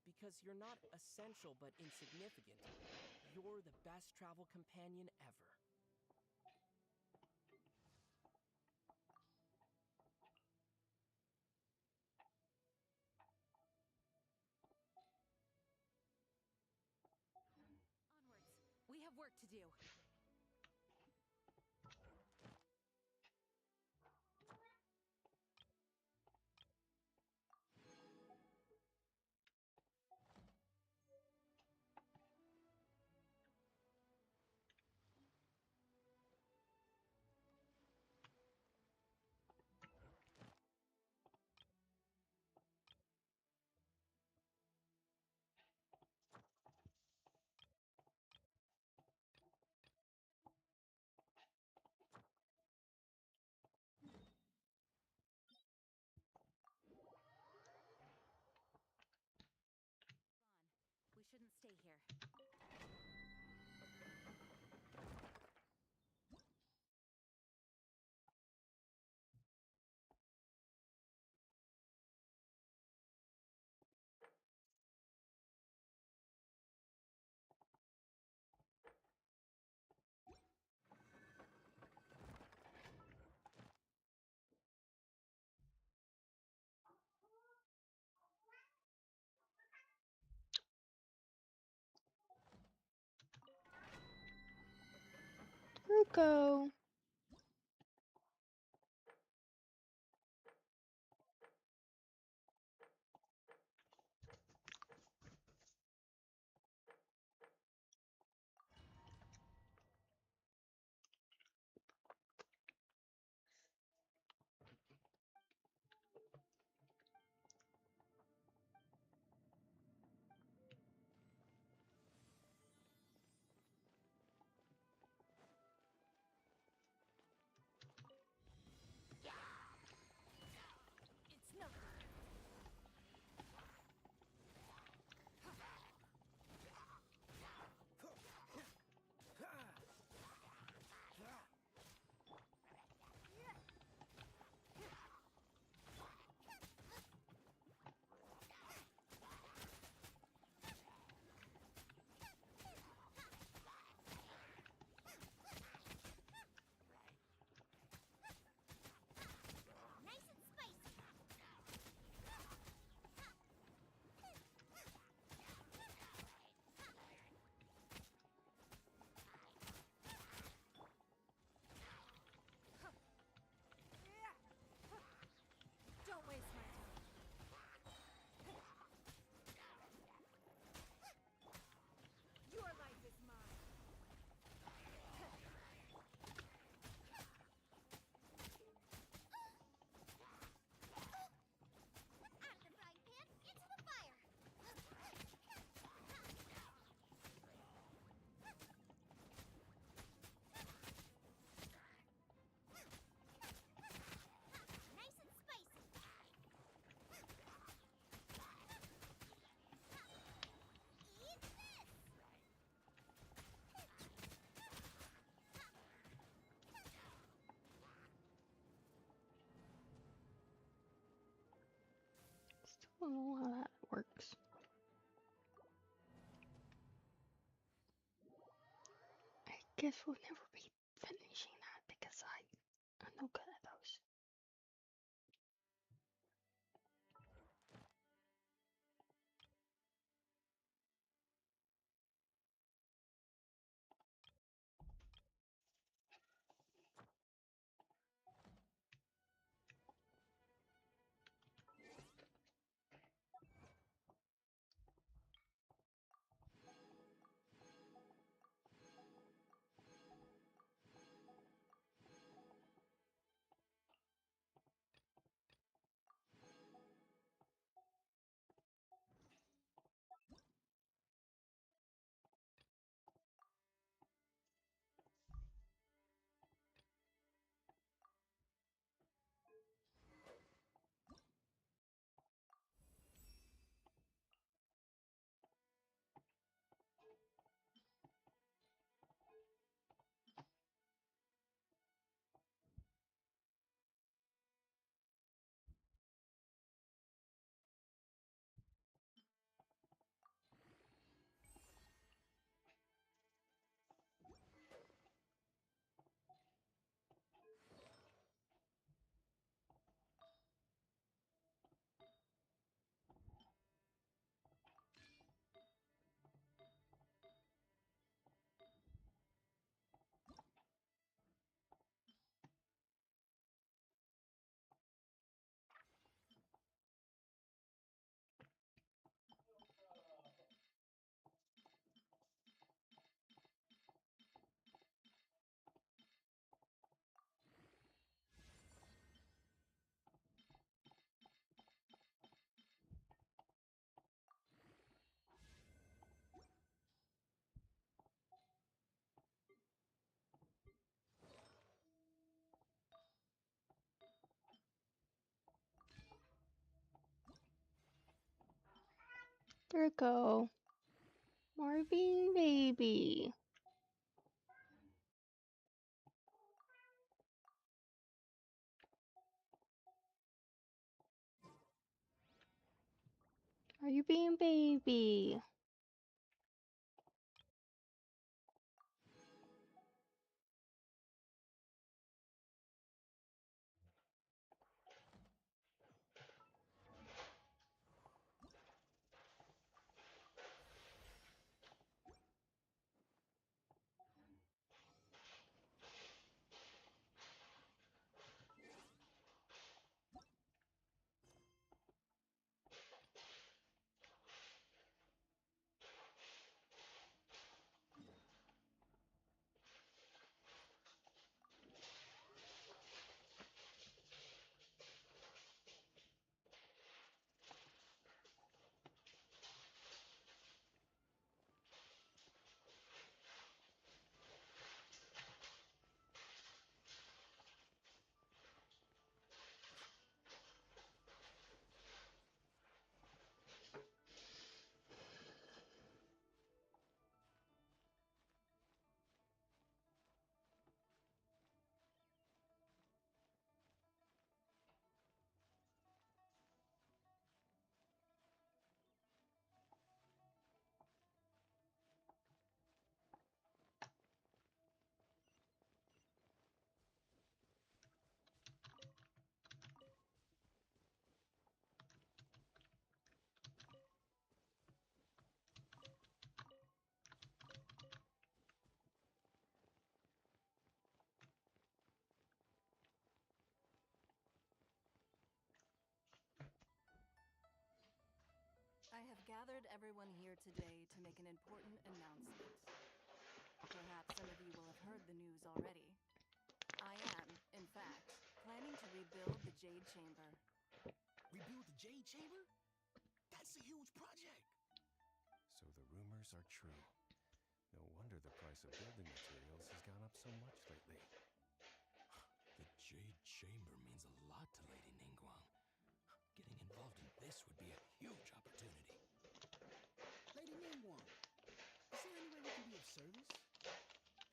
because you're not essential but insignificant. You're the best travel companion ever. Onwards. We have work to do. We shouldn't stay here. Go. It's no good. Nice and spicy. Don't waste my time. Your life is mine. Out of the frying pan, into the fire. Nice and spicy. Eat this. Still don't know how that works. I guess we'll never be finishing that because I'm no good at those. Draco. Marvin baby. Are you being baby? I have gathered everyone here today to make an important announcement. Perhaps some of you will have heard the news already. I am, in fact, planning to rebuild the Jade Chamber. Rebuild the Jade Chamber? That's a huge project! So the rumors are true. No wonder the price of building materials has gone up so much lately. The Jade Chamber means a lot to Lady Ningguang. Getting involved in this would be a huge opportunity. Lady Ningguang, is there any way we can be of service?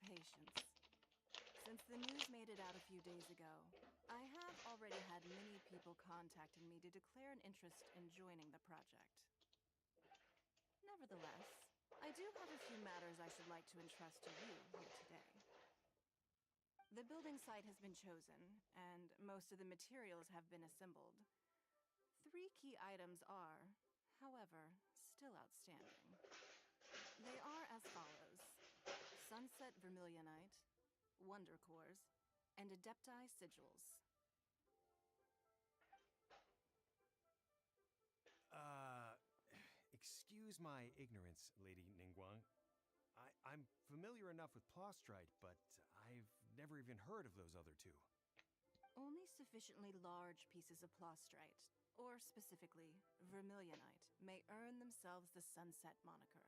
Patience. Since the news made it out a few days ago, I have already had many people contacting me to declare an interest in joining the project. Nevertheless, I do have a few matters I should like to entrust to you here today. The building site has been chosen, and most of the materials have been assembled. 3 key items are, however, still outstanding. They are as follows: Sunset Vermilionite, Wonder Cores, and Adepti Sigils. Excuse my ignorance, Lady Ningguang. I'm familiar enough with Plostrite, but I've never even heard of those other 2. Only sufficiently large pieces of Plostrite, or specifically Vermilionite, may earn themselves the Sunset moniker.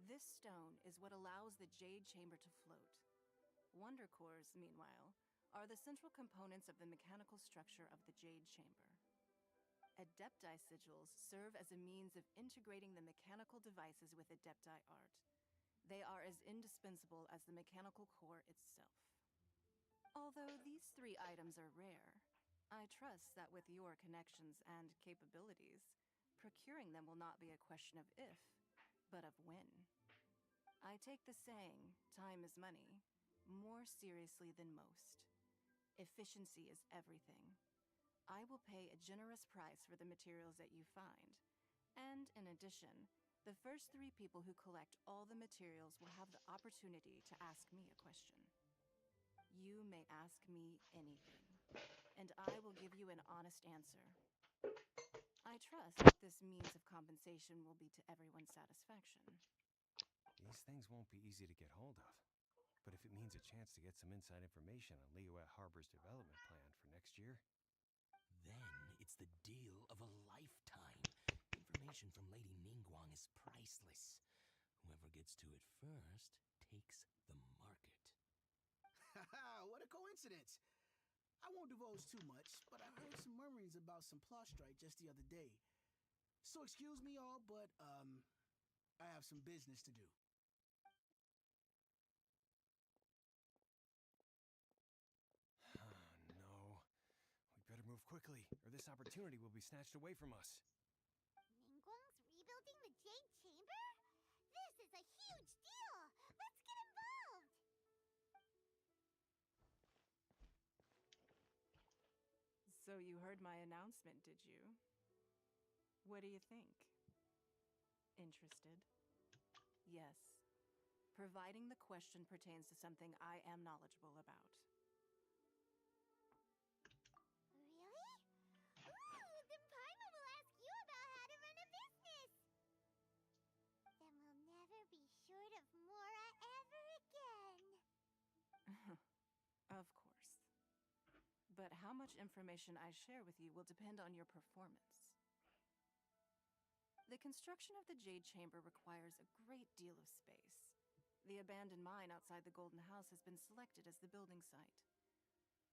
This stone is what allows the Jade Chamber to float. Wonder Cores, meanwhile, are the central components of the mechanical structure of the Jade Chamber. Adepti Sigils serve as a means of integrating the mechanical devices with Adepti art. They are as indispensable as the mechanical core itself. Although these 3 items are rare, I trust that with your connections and capabilities, procuring them will not be a question of if, but of when. I take the saying, time is money, more seriously than most. Efficiency is everything. I will pay a generous price for the materials that you find, and in addition, the first 3 people who collect all the materials will have the opportunity to ask me a question. You may ask me anything, and I will give you an honest answer. I trust that this means of compensation will be to everyone's satisfaction. These things won't be easy to get hold of. But if it means a chance to get some inside information on Liyue Harbor's development plan for next year, Then it's the deal of a lifetime. Information from Lady Ningguang is priceless. Whoever gets to it first takes the market. Haha, what a coincidence! I won't divulge too much, but I heard some murmurings about some Plostrite just the other day. So excuse me all, but I have some business to do. No. We better move quickly, or this opportunity will be snatched away from us. Ningguang's rebuilding the Jade Chamber? This is a huge deal! Let's get involved! So you heard my announcement, did you? What do you think? Interested? Yes. Providing the question pertains to something I am knowledgeable about. Really? Ooh, then Paimon will ask you about how to run a business! Then we'll never be short of Mora ever again. Of course. But how much information I share with you will depend on your performance. The construction of the Jade Chamber requires a great deal of space. The abandoned mine outside the Golden House has been selected as the building site.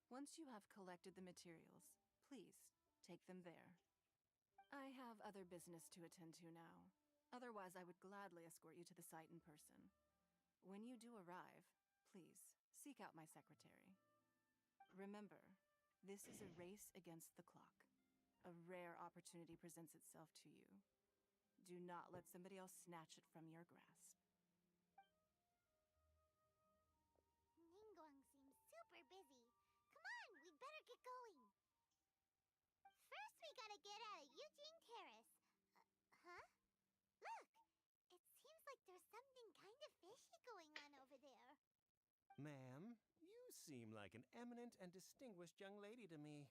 Once you have collected the materials, please take them there. I have other business to attend to now. Otherwise, I would gladly escort you to the site in person. When you do arrive, please seek out my secretary. Remember, this is a race against the clock. A rare opportunity presents itself to you. Do not let somebody else snatch it from your grasp. Ningguang seems super busy. Come on, we'd better get going. First, we gotta get out of Eugene Terrace. Huh? Look! It seems like there's something kind of fishy going on over there. Ma'am, you seem like an eminent and distinguished young lady to me.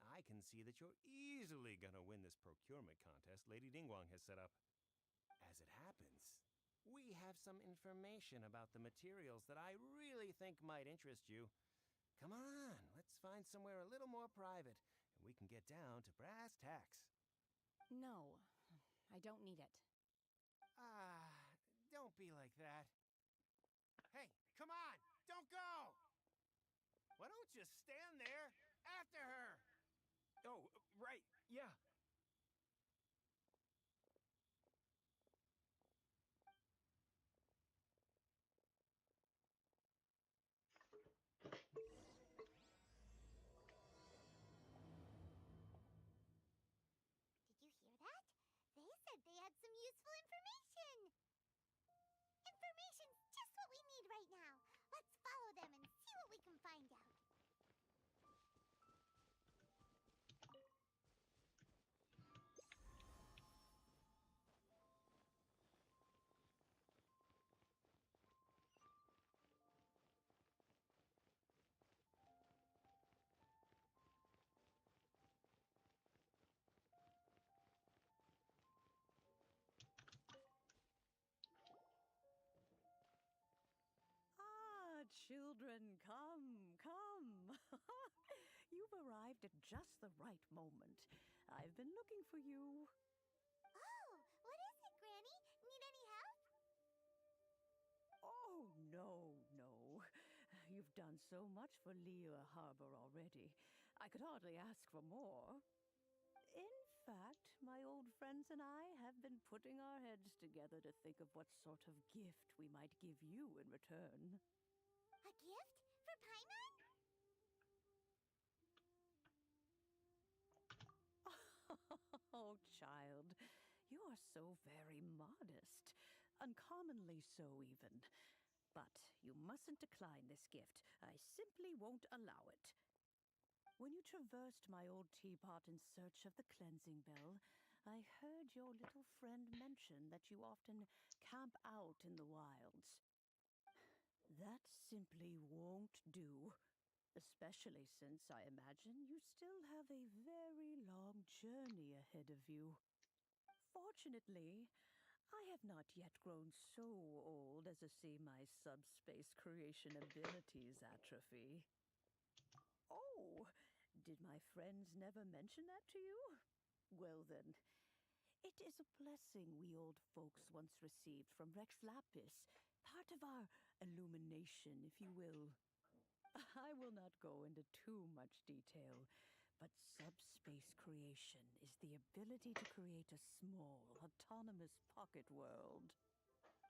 I can see that you're easily gonna win this procurement contest Lady Ningguang has set up. As it happens, we have some information about the materials that I really think might interest you. Come on, let's find somewhere a little more private, and we can get down to brass tacks. No, I don't need it. Don't be like that. Hey, come on, don't go! Why don't you stand there after her? Oh, right, yeah. Did you hear that? They said they had some useful information. Information's just what we need right now. Let's follow them and see what we can find out. Children, come, come. You've arrived at just the right moment. I've been looking for you. Oh, what is it, Granny? Need any help? Oh, no. You've done so much for Liyue Harbor already. I could hardly ask for more. In fact, my old friends and I have been putting our heads together to think of what sort of gift we might give you in return. A gift? For Paimon? Oh, child, you are so very modest. Uncommonly so, even. But you mustn't decline this gift. I simply won't allow it. When you traversed my old teapot in search of the cleansing bell, I heard your little friend mention that you often camp out in the wilds. That simply won't do. Especially since I imagine you still have a very long journey ahead of you. Fortunately, I have not yet grown so old as to see my subspace creation abilities atrophy. Oh, did my friends never mention that to you? Well then, it is a blessing we old folks once received from Rex Lapis, part of our illumination, if you will. I will not go into too much detail, But subspace creation is the ability to create a small, autonomous pocket world.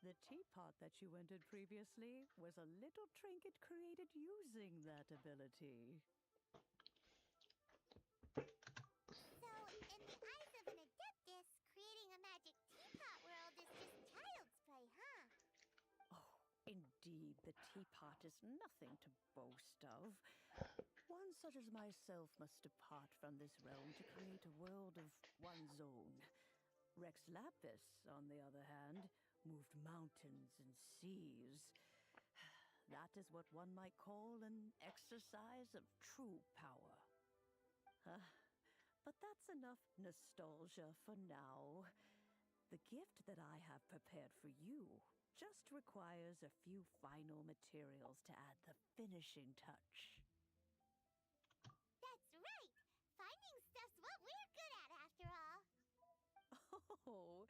The teapot that you entered previously was a little trinket created using that ability. So, in the eyes of an adeptus, creating a magic teapot world is just child's play, huh? Oh, indeed, the teapot is nothing to boast of. One such as myself must depart from this realm to create a world of one's own. Rex Lapis, on the other hand, moved mountains and seas. That is what one might call an exercise of true power. But that's enough nostalgia for now. The gift that I have prepared for you just requires a few final materials to add the finishing touch. That's right! Finding stuff's what we're good at, after all. Oh,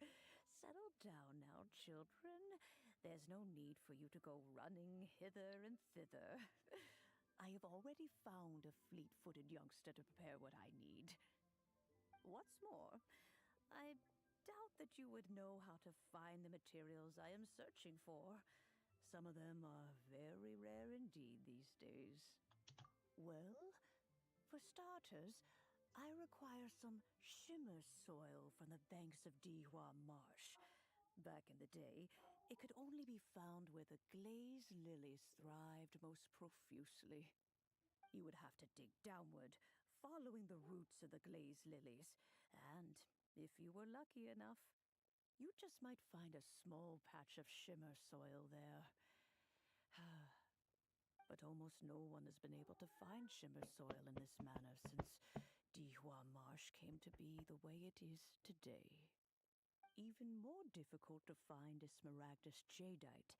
settle down now, children. There's no need for you to go running hither and thither. I have already found a fleet-footed youngster to prepare what I need. What's more, I doubt that you would know how to find the materials I am searching for. Some of them are very rare indeed these days. Well, for starters, I require some shimmer soil from the banks of Dihua Marsh. Back in the day, it could only be found where the glaze lilies thrived most profusely. You would have to dig downward, following the roots of the glaze lilies, and if you were lucky enough, you just might find a small patch of shimmer soil there. But almost no one has been able to find shimmer soil in this manner since Dihua Marsh came to be the way it is today. Even more difficult to find is smaragdus jadeite,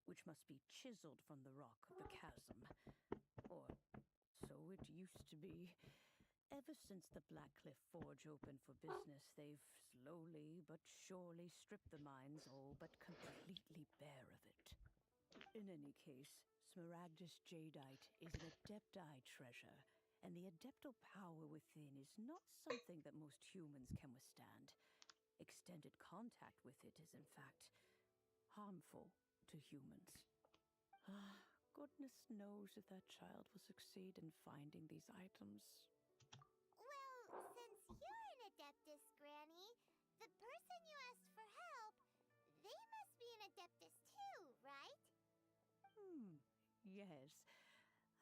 which must be chiseled from the rock of the chasm. Or so it used to be. Ever since the Blackcliff Forge opened for business, they've slowly but surely stripped the mines all but completely bare of it. In any case, smaragdus jadeite is an adepti treasure, and the adeptal power within is not something that most humans can withstand. Extended contact with it is, in fact, harmful to humans. Goodness knows if that child will succeed in finding these items. Well, since you're an adeptus, Granny, the person you asked for help, they must be an adeptus too, right? Yes.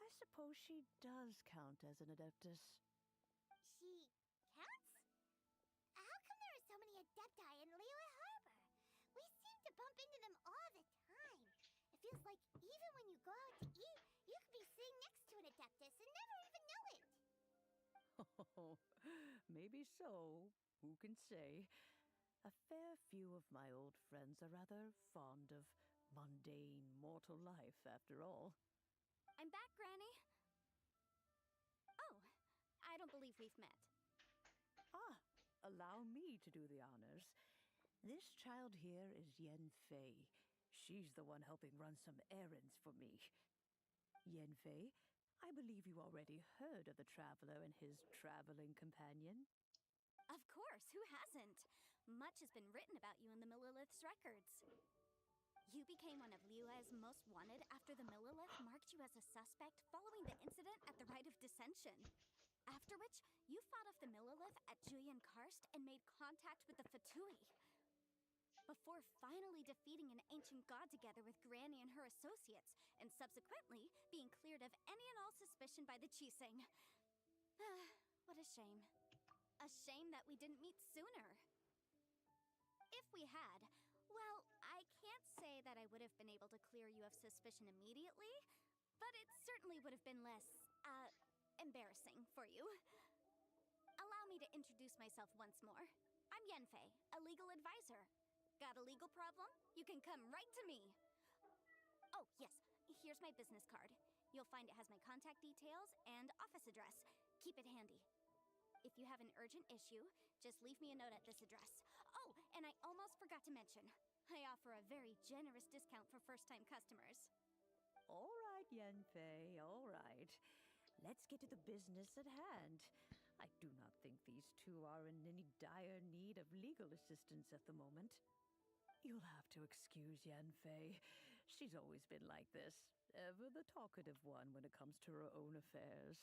I suppose she does count as an adeptus. She counts? How come there are so many adepti in Liyue Harbor? We seem to bump into them all the time. It feels like even when you go out to eat, you could be sitting next to an adeptus and never even know it. Oh, maybe so. Who can say? A fair few of my old friends are rather fond of mundane mortal life, after all. I'm back, Granny. Oh, I don't believe we've met. Allow me to do the honors. This child here is Yen Fei. She's the one helping run some errands for me. Yen Fei, I believe you already heard of the traveler and his traveling companion. Of course, who hasn't? Much has been written about you in the Millilith's records. You became one of Liyue's most wanted after the Millilith marked you as a suspect following the incident at the Rite of Dissension. After which, you fought off the Millilith at Julian Karst and made contact with the Fatui. Before finally defeating an ancient god together with Granny and her associates, and subsequently being cleared of any and all suspicion by the Chising. What a shame. A shame that we didn't meet sooner. If we had, well, I can't say that I would have been able to clear you of suspicion immediately, but it certainly would have been less, embarrassing for you. Allow me to introduce myself once more. I'm Yenfei, a legal advisor. Got a legal problem? You can come right to me. Oh, yes, here's my business card. You'll find it has my contact details and office address. Keep it handy. If you have an urgent issue, just leave me a note at this address. Oh, and I almost forgot to mention, I offer a very generous discount for first-time customers. All right, Yenfei, all right. let's get to the business at hand. I do not think these two are in any dire need of legal assistance at the moment. You'll have to excuse Yanfei. She's always been like this, ever the talkative one when it comes to her own affairs.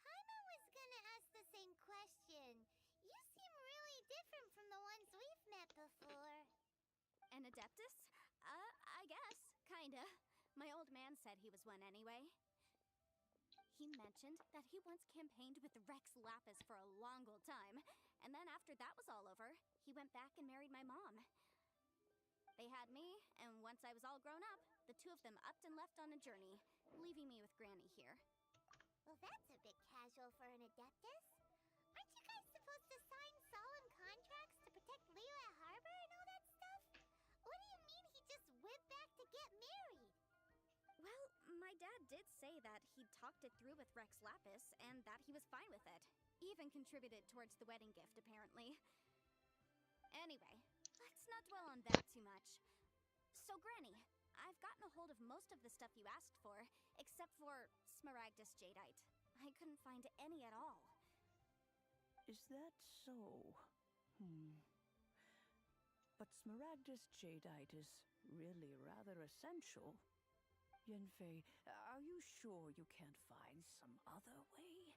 Paimon was gonna ask the same question. You seem really different from the ones we've met before. An Adeptus? I guess. Kinda. My old man said he was one anyway. He mentioned that he once campaigned with Rex Lapis for a long old time, and then after that was all over, he went back and married my mom. They had me, and once I was all grown up, the two of them upped and left on a journey, leaving me with Granny here. Well, that's a bit casual for an Adeptus. Aren't you guys supposed to sign solemn contracts to protect Liyue Harbor and all that stuff? What do you mean he just went back to get married? Well, my dad did say that he'd talked it through with Rex Lapis, and that he was fine with it. Even contributed towards the wedding gift, apparently. Anyway, let's not dwell on that too much. So, Granny, I've gotten a hold of most of the stuff you asked for, except for Smaragdus Jadeite. I couldn't find any at all. Is that so? But Smaragdus Jadeite is really rather essential. Yanfei, are you sure you can't find some other way?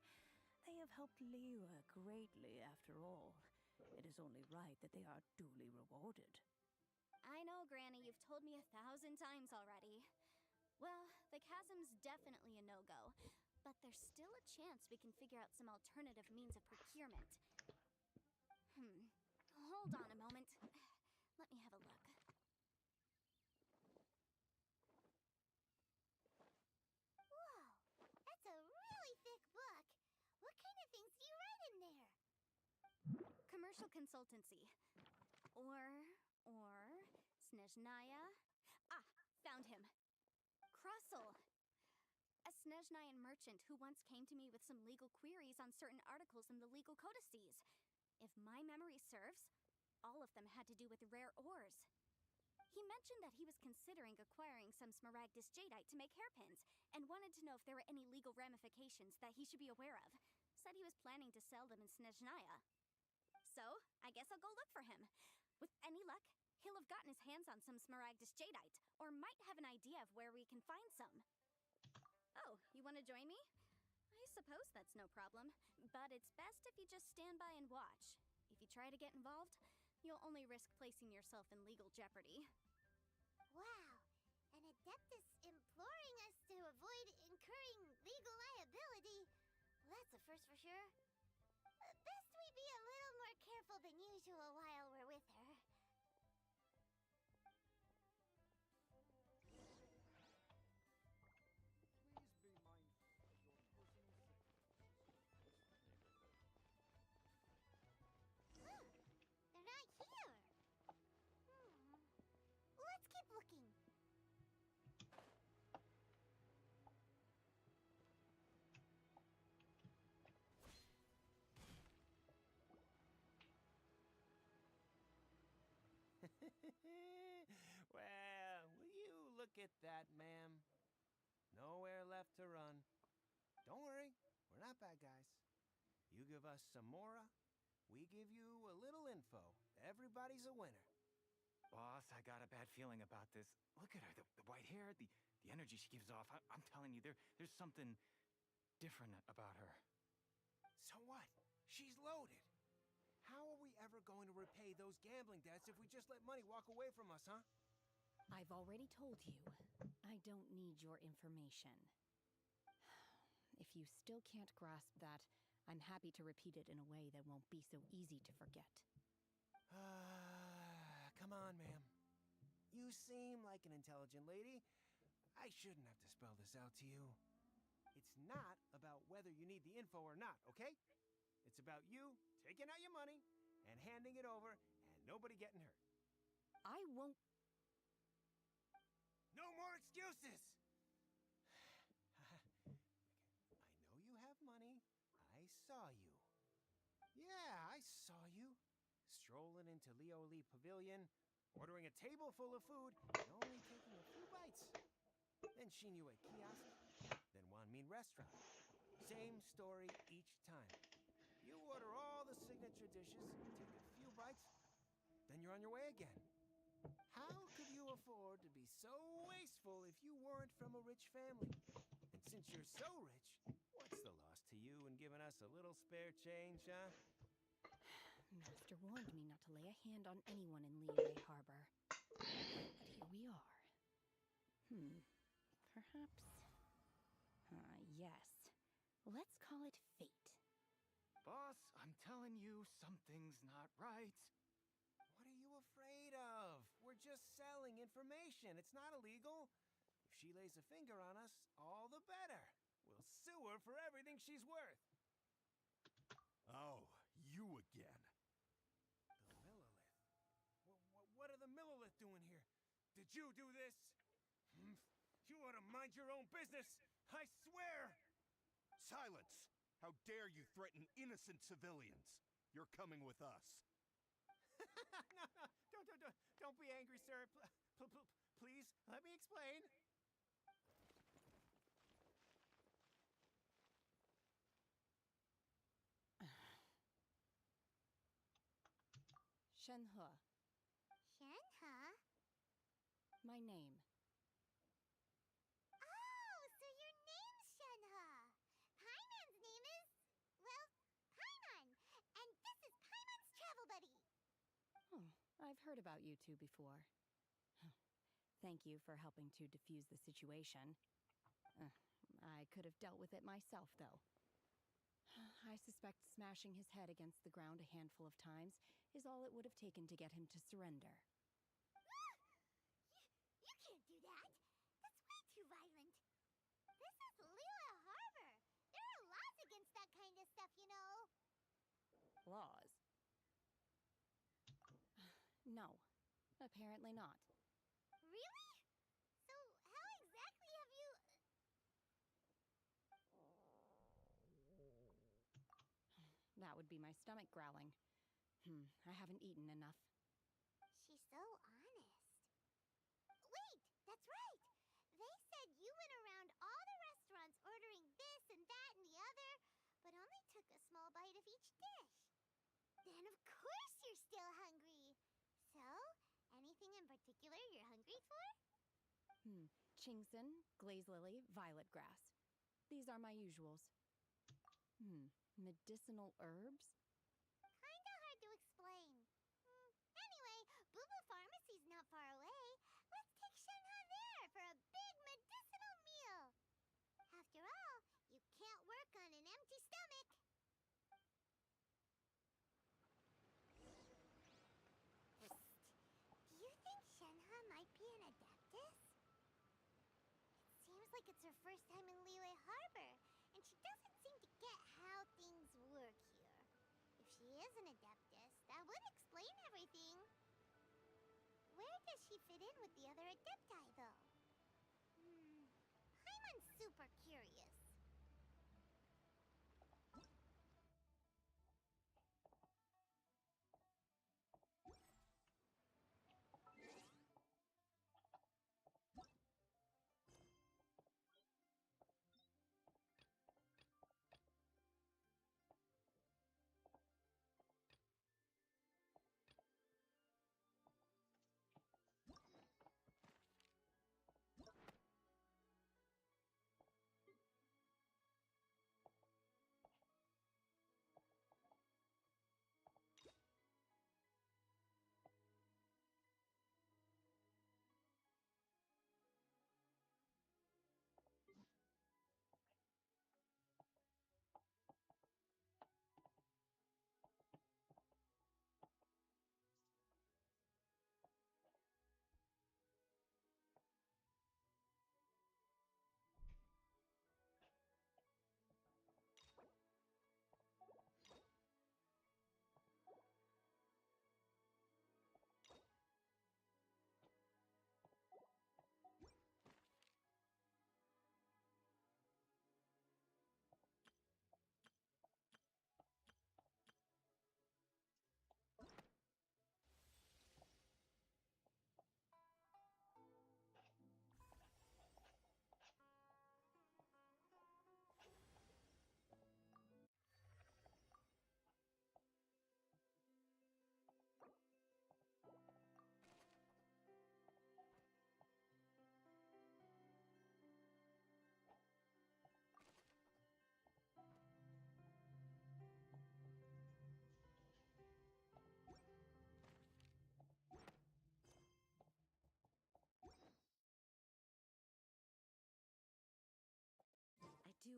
They have helped Liyue greatly, after all. It is only right that they are duly rewarded. I know, Granny, you've told me 1,000 times already. Well, the chasm's definitely a no-go, but there's still a chance we can figure out some alternative means of procurement. Hold on a moment. Let me have a look. Whoa, that's a really thick book. What kind of things do you write in there? Commercial consultancy. Or Snezhnaya. Ah, found him. Krusell. A Snezhnayan merchant who once came to me with some legal queries on certain articles in the legal codices. If my memory serves, all of them had to do with rare ores. He mentioned that he was considering acquiring some Smaragdus Jadeite to make hairpins, and wanted to know if there were any legal ramifications that he should be aware of. Said he was planning to sell them in Snezhnaya. So, I guess I'll go look for him. With any luck, he'll have gotten his hands on some Smaragdus Jadeite, or might have an idea of where we can find some. Oh, you want to join me? I suppose that's no problem, but it's best if you just stand by and watch. If you try to get involved, you'll only risk placing yourself in legal jeopardy. Wow, an Adeptus imploring us to avoid incurring legal liability. Well, that's a first for sure. Best we be a little more careful than usual while we're with her. Huh, they're not here. Let's keep looking. Well, will you look at that, ma'am? Nowhere left to run. Don't worry, we're not bad guys. You give us some mora, we give you a little info. Everybody's a winner. Boss, I got a bad feeling about this. Look at her, the white hair, the energy she gives off. I'm telling you, there's something different about her. So what? She's loaded. How are we ever going to repay those gambling debts if we just let money walk away from us, huh? I've already told you, I don't need your information. If you still can't grasp that, I'm happy to repeat it in a way that won't be so easy to forget. Come on, ma'am. You seem like an intelligent lady. I shouldn't have to spell this out to you. It's not about whether you need the info or not, okay? It's about you taking out your money and handing it over and nobody getting hurt. I won't... No more excuses! I know you have money. I saw you. Yeah, I saw you. Strolling into Lioli Pavilion, ordering a table full of food, and only taking a few bites. then Xinyue Kiosk, then Wanmin Restaurant. Same story each time. You order all the signature dishes, take a few bites, then you're on your way again. How could you afford to be so wasteful if you weren't from a rich family? And since you're so rich, what's the loss to you in giving us a little spare change, huh? Master warned me not to lay a hand on anyone in Liyue Harbor. But here we are. Perhaps... yes. Let's call it fate. Boss, I'm telling you, something's not right. What are you afraid of? We're just selling information. It's not illegal. If she lays a finger on us, all the better. We'll sue her for everything she's worth. Oh, you again. The Millilith. What are the Millilith doing here? Did you do this? You ought to mind your own business. I swear! Silence! How dare you threaten innocent civilians? You're coming with us. No, don't be angry, sir. Please, let me explain. Shenhe, Shenhe? my name. Oh, so your name's Shenhe. Paimon's name is, well, Paimon. And this is Paimon's travel buddy. Oh, I've heard about you two before. Thank you for helping to defuse the situation. I could have dealt with it myself, though. I suspect smashing his head against the ground a handful of times is all it would have taken to get him to surrender. You can't do that. That's way too violent. This is Liyue Harbor. There are laws against that kind of stuff, you know. Laws? No, apparently not. Really? So how exactly have you... That would be my stomach growling. I haven't eaten enough. She's so honest. Wait, that's right. They said you went around all the restaurants ordering this and that and the other, but only took a small bite of each dish. Then of course you're still hungry. So, anything in particular you're hungry for? Chingson, glaze lily, violet grass. These are my usuals. Medicinal herbs? Kinda hard to explain. Anyway, Boo Boo Pharmacy's not far away. Let's take Shenhe there for a big medicinal meal. After all, you can't work on an empty stomach. Psst. Do you think Shenhe might be an adeptus? It seems like it's her first time in Liyue Harbor, and she doesn't seem to get how things work here. If she is an adeptus, that would explain everything. Where does she fit in with the other adepti, though? Paimon's super curious.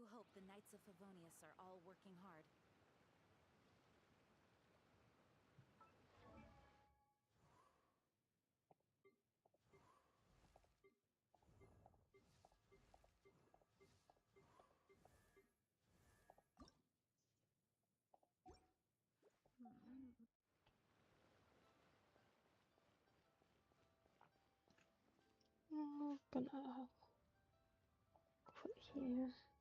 do hope the Knights of Favonius are all working hard. I'm gonna put here.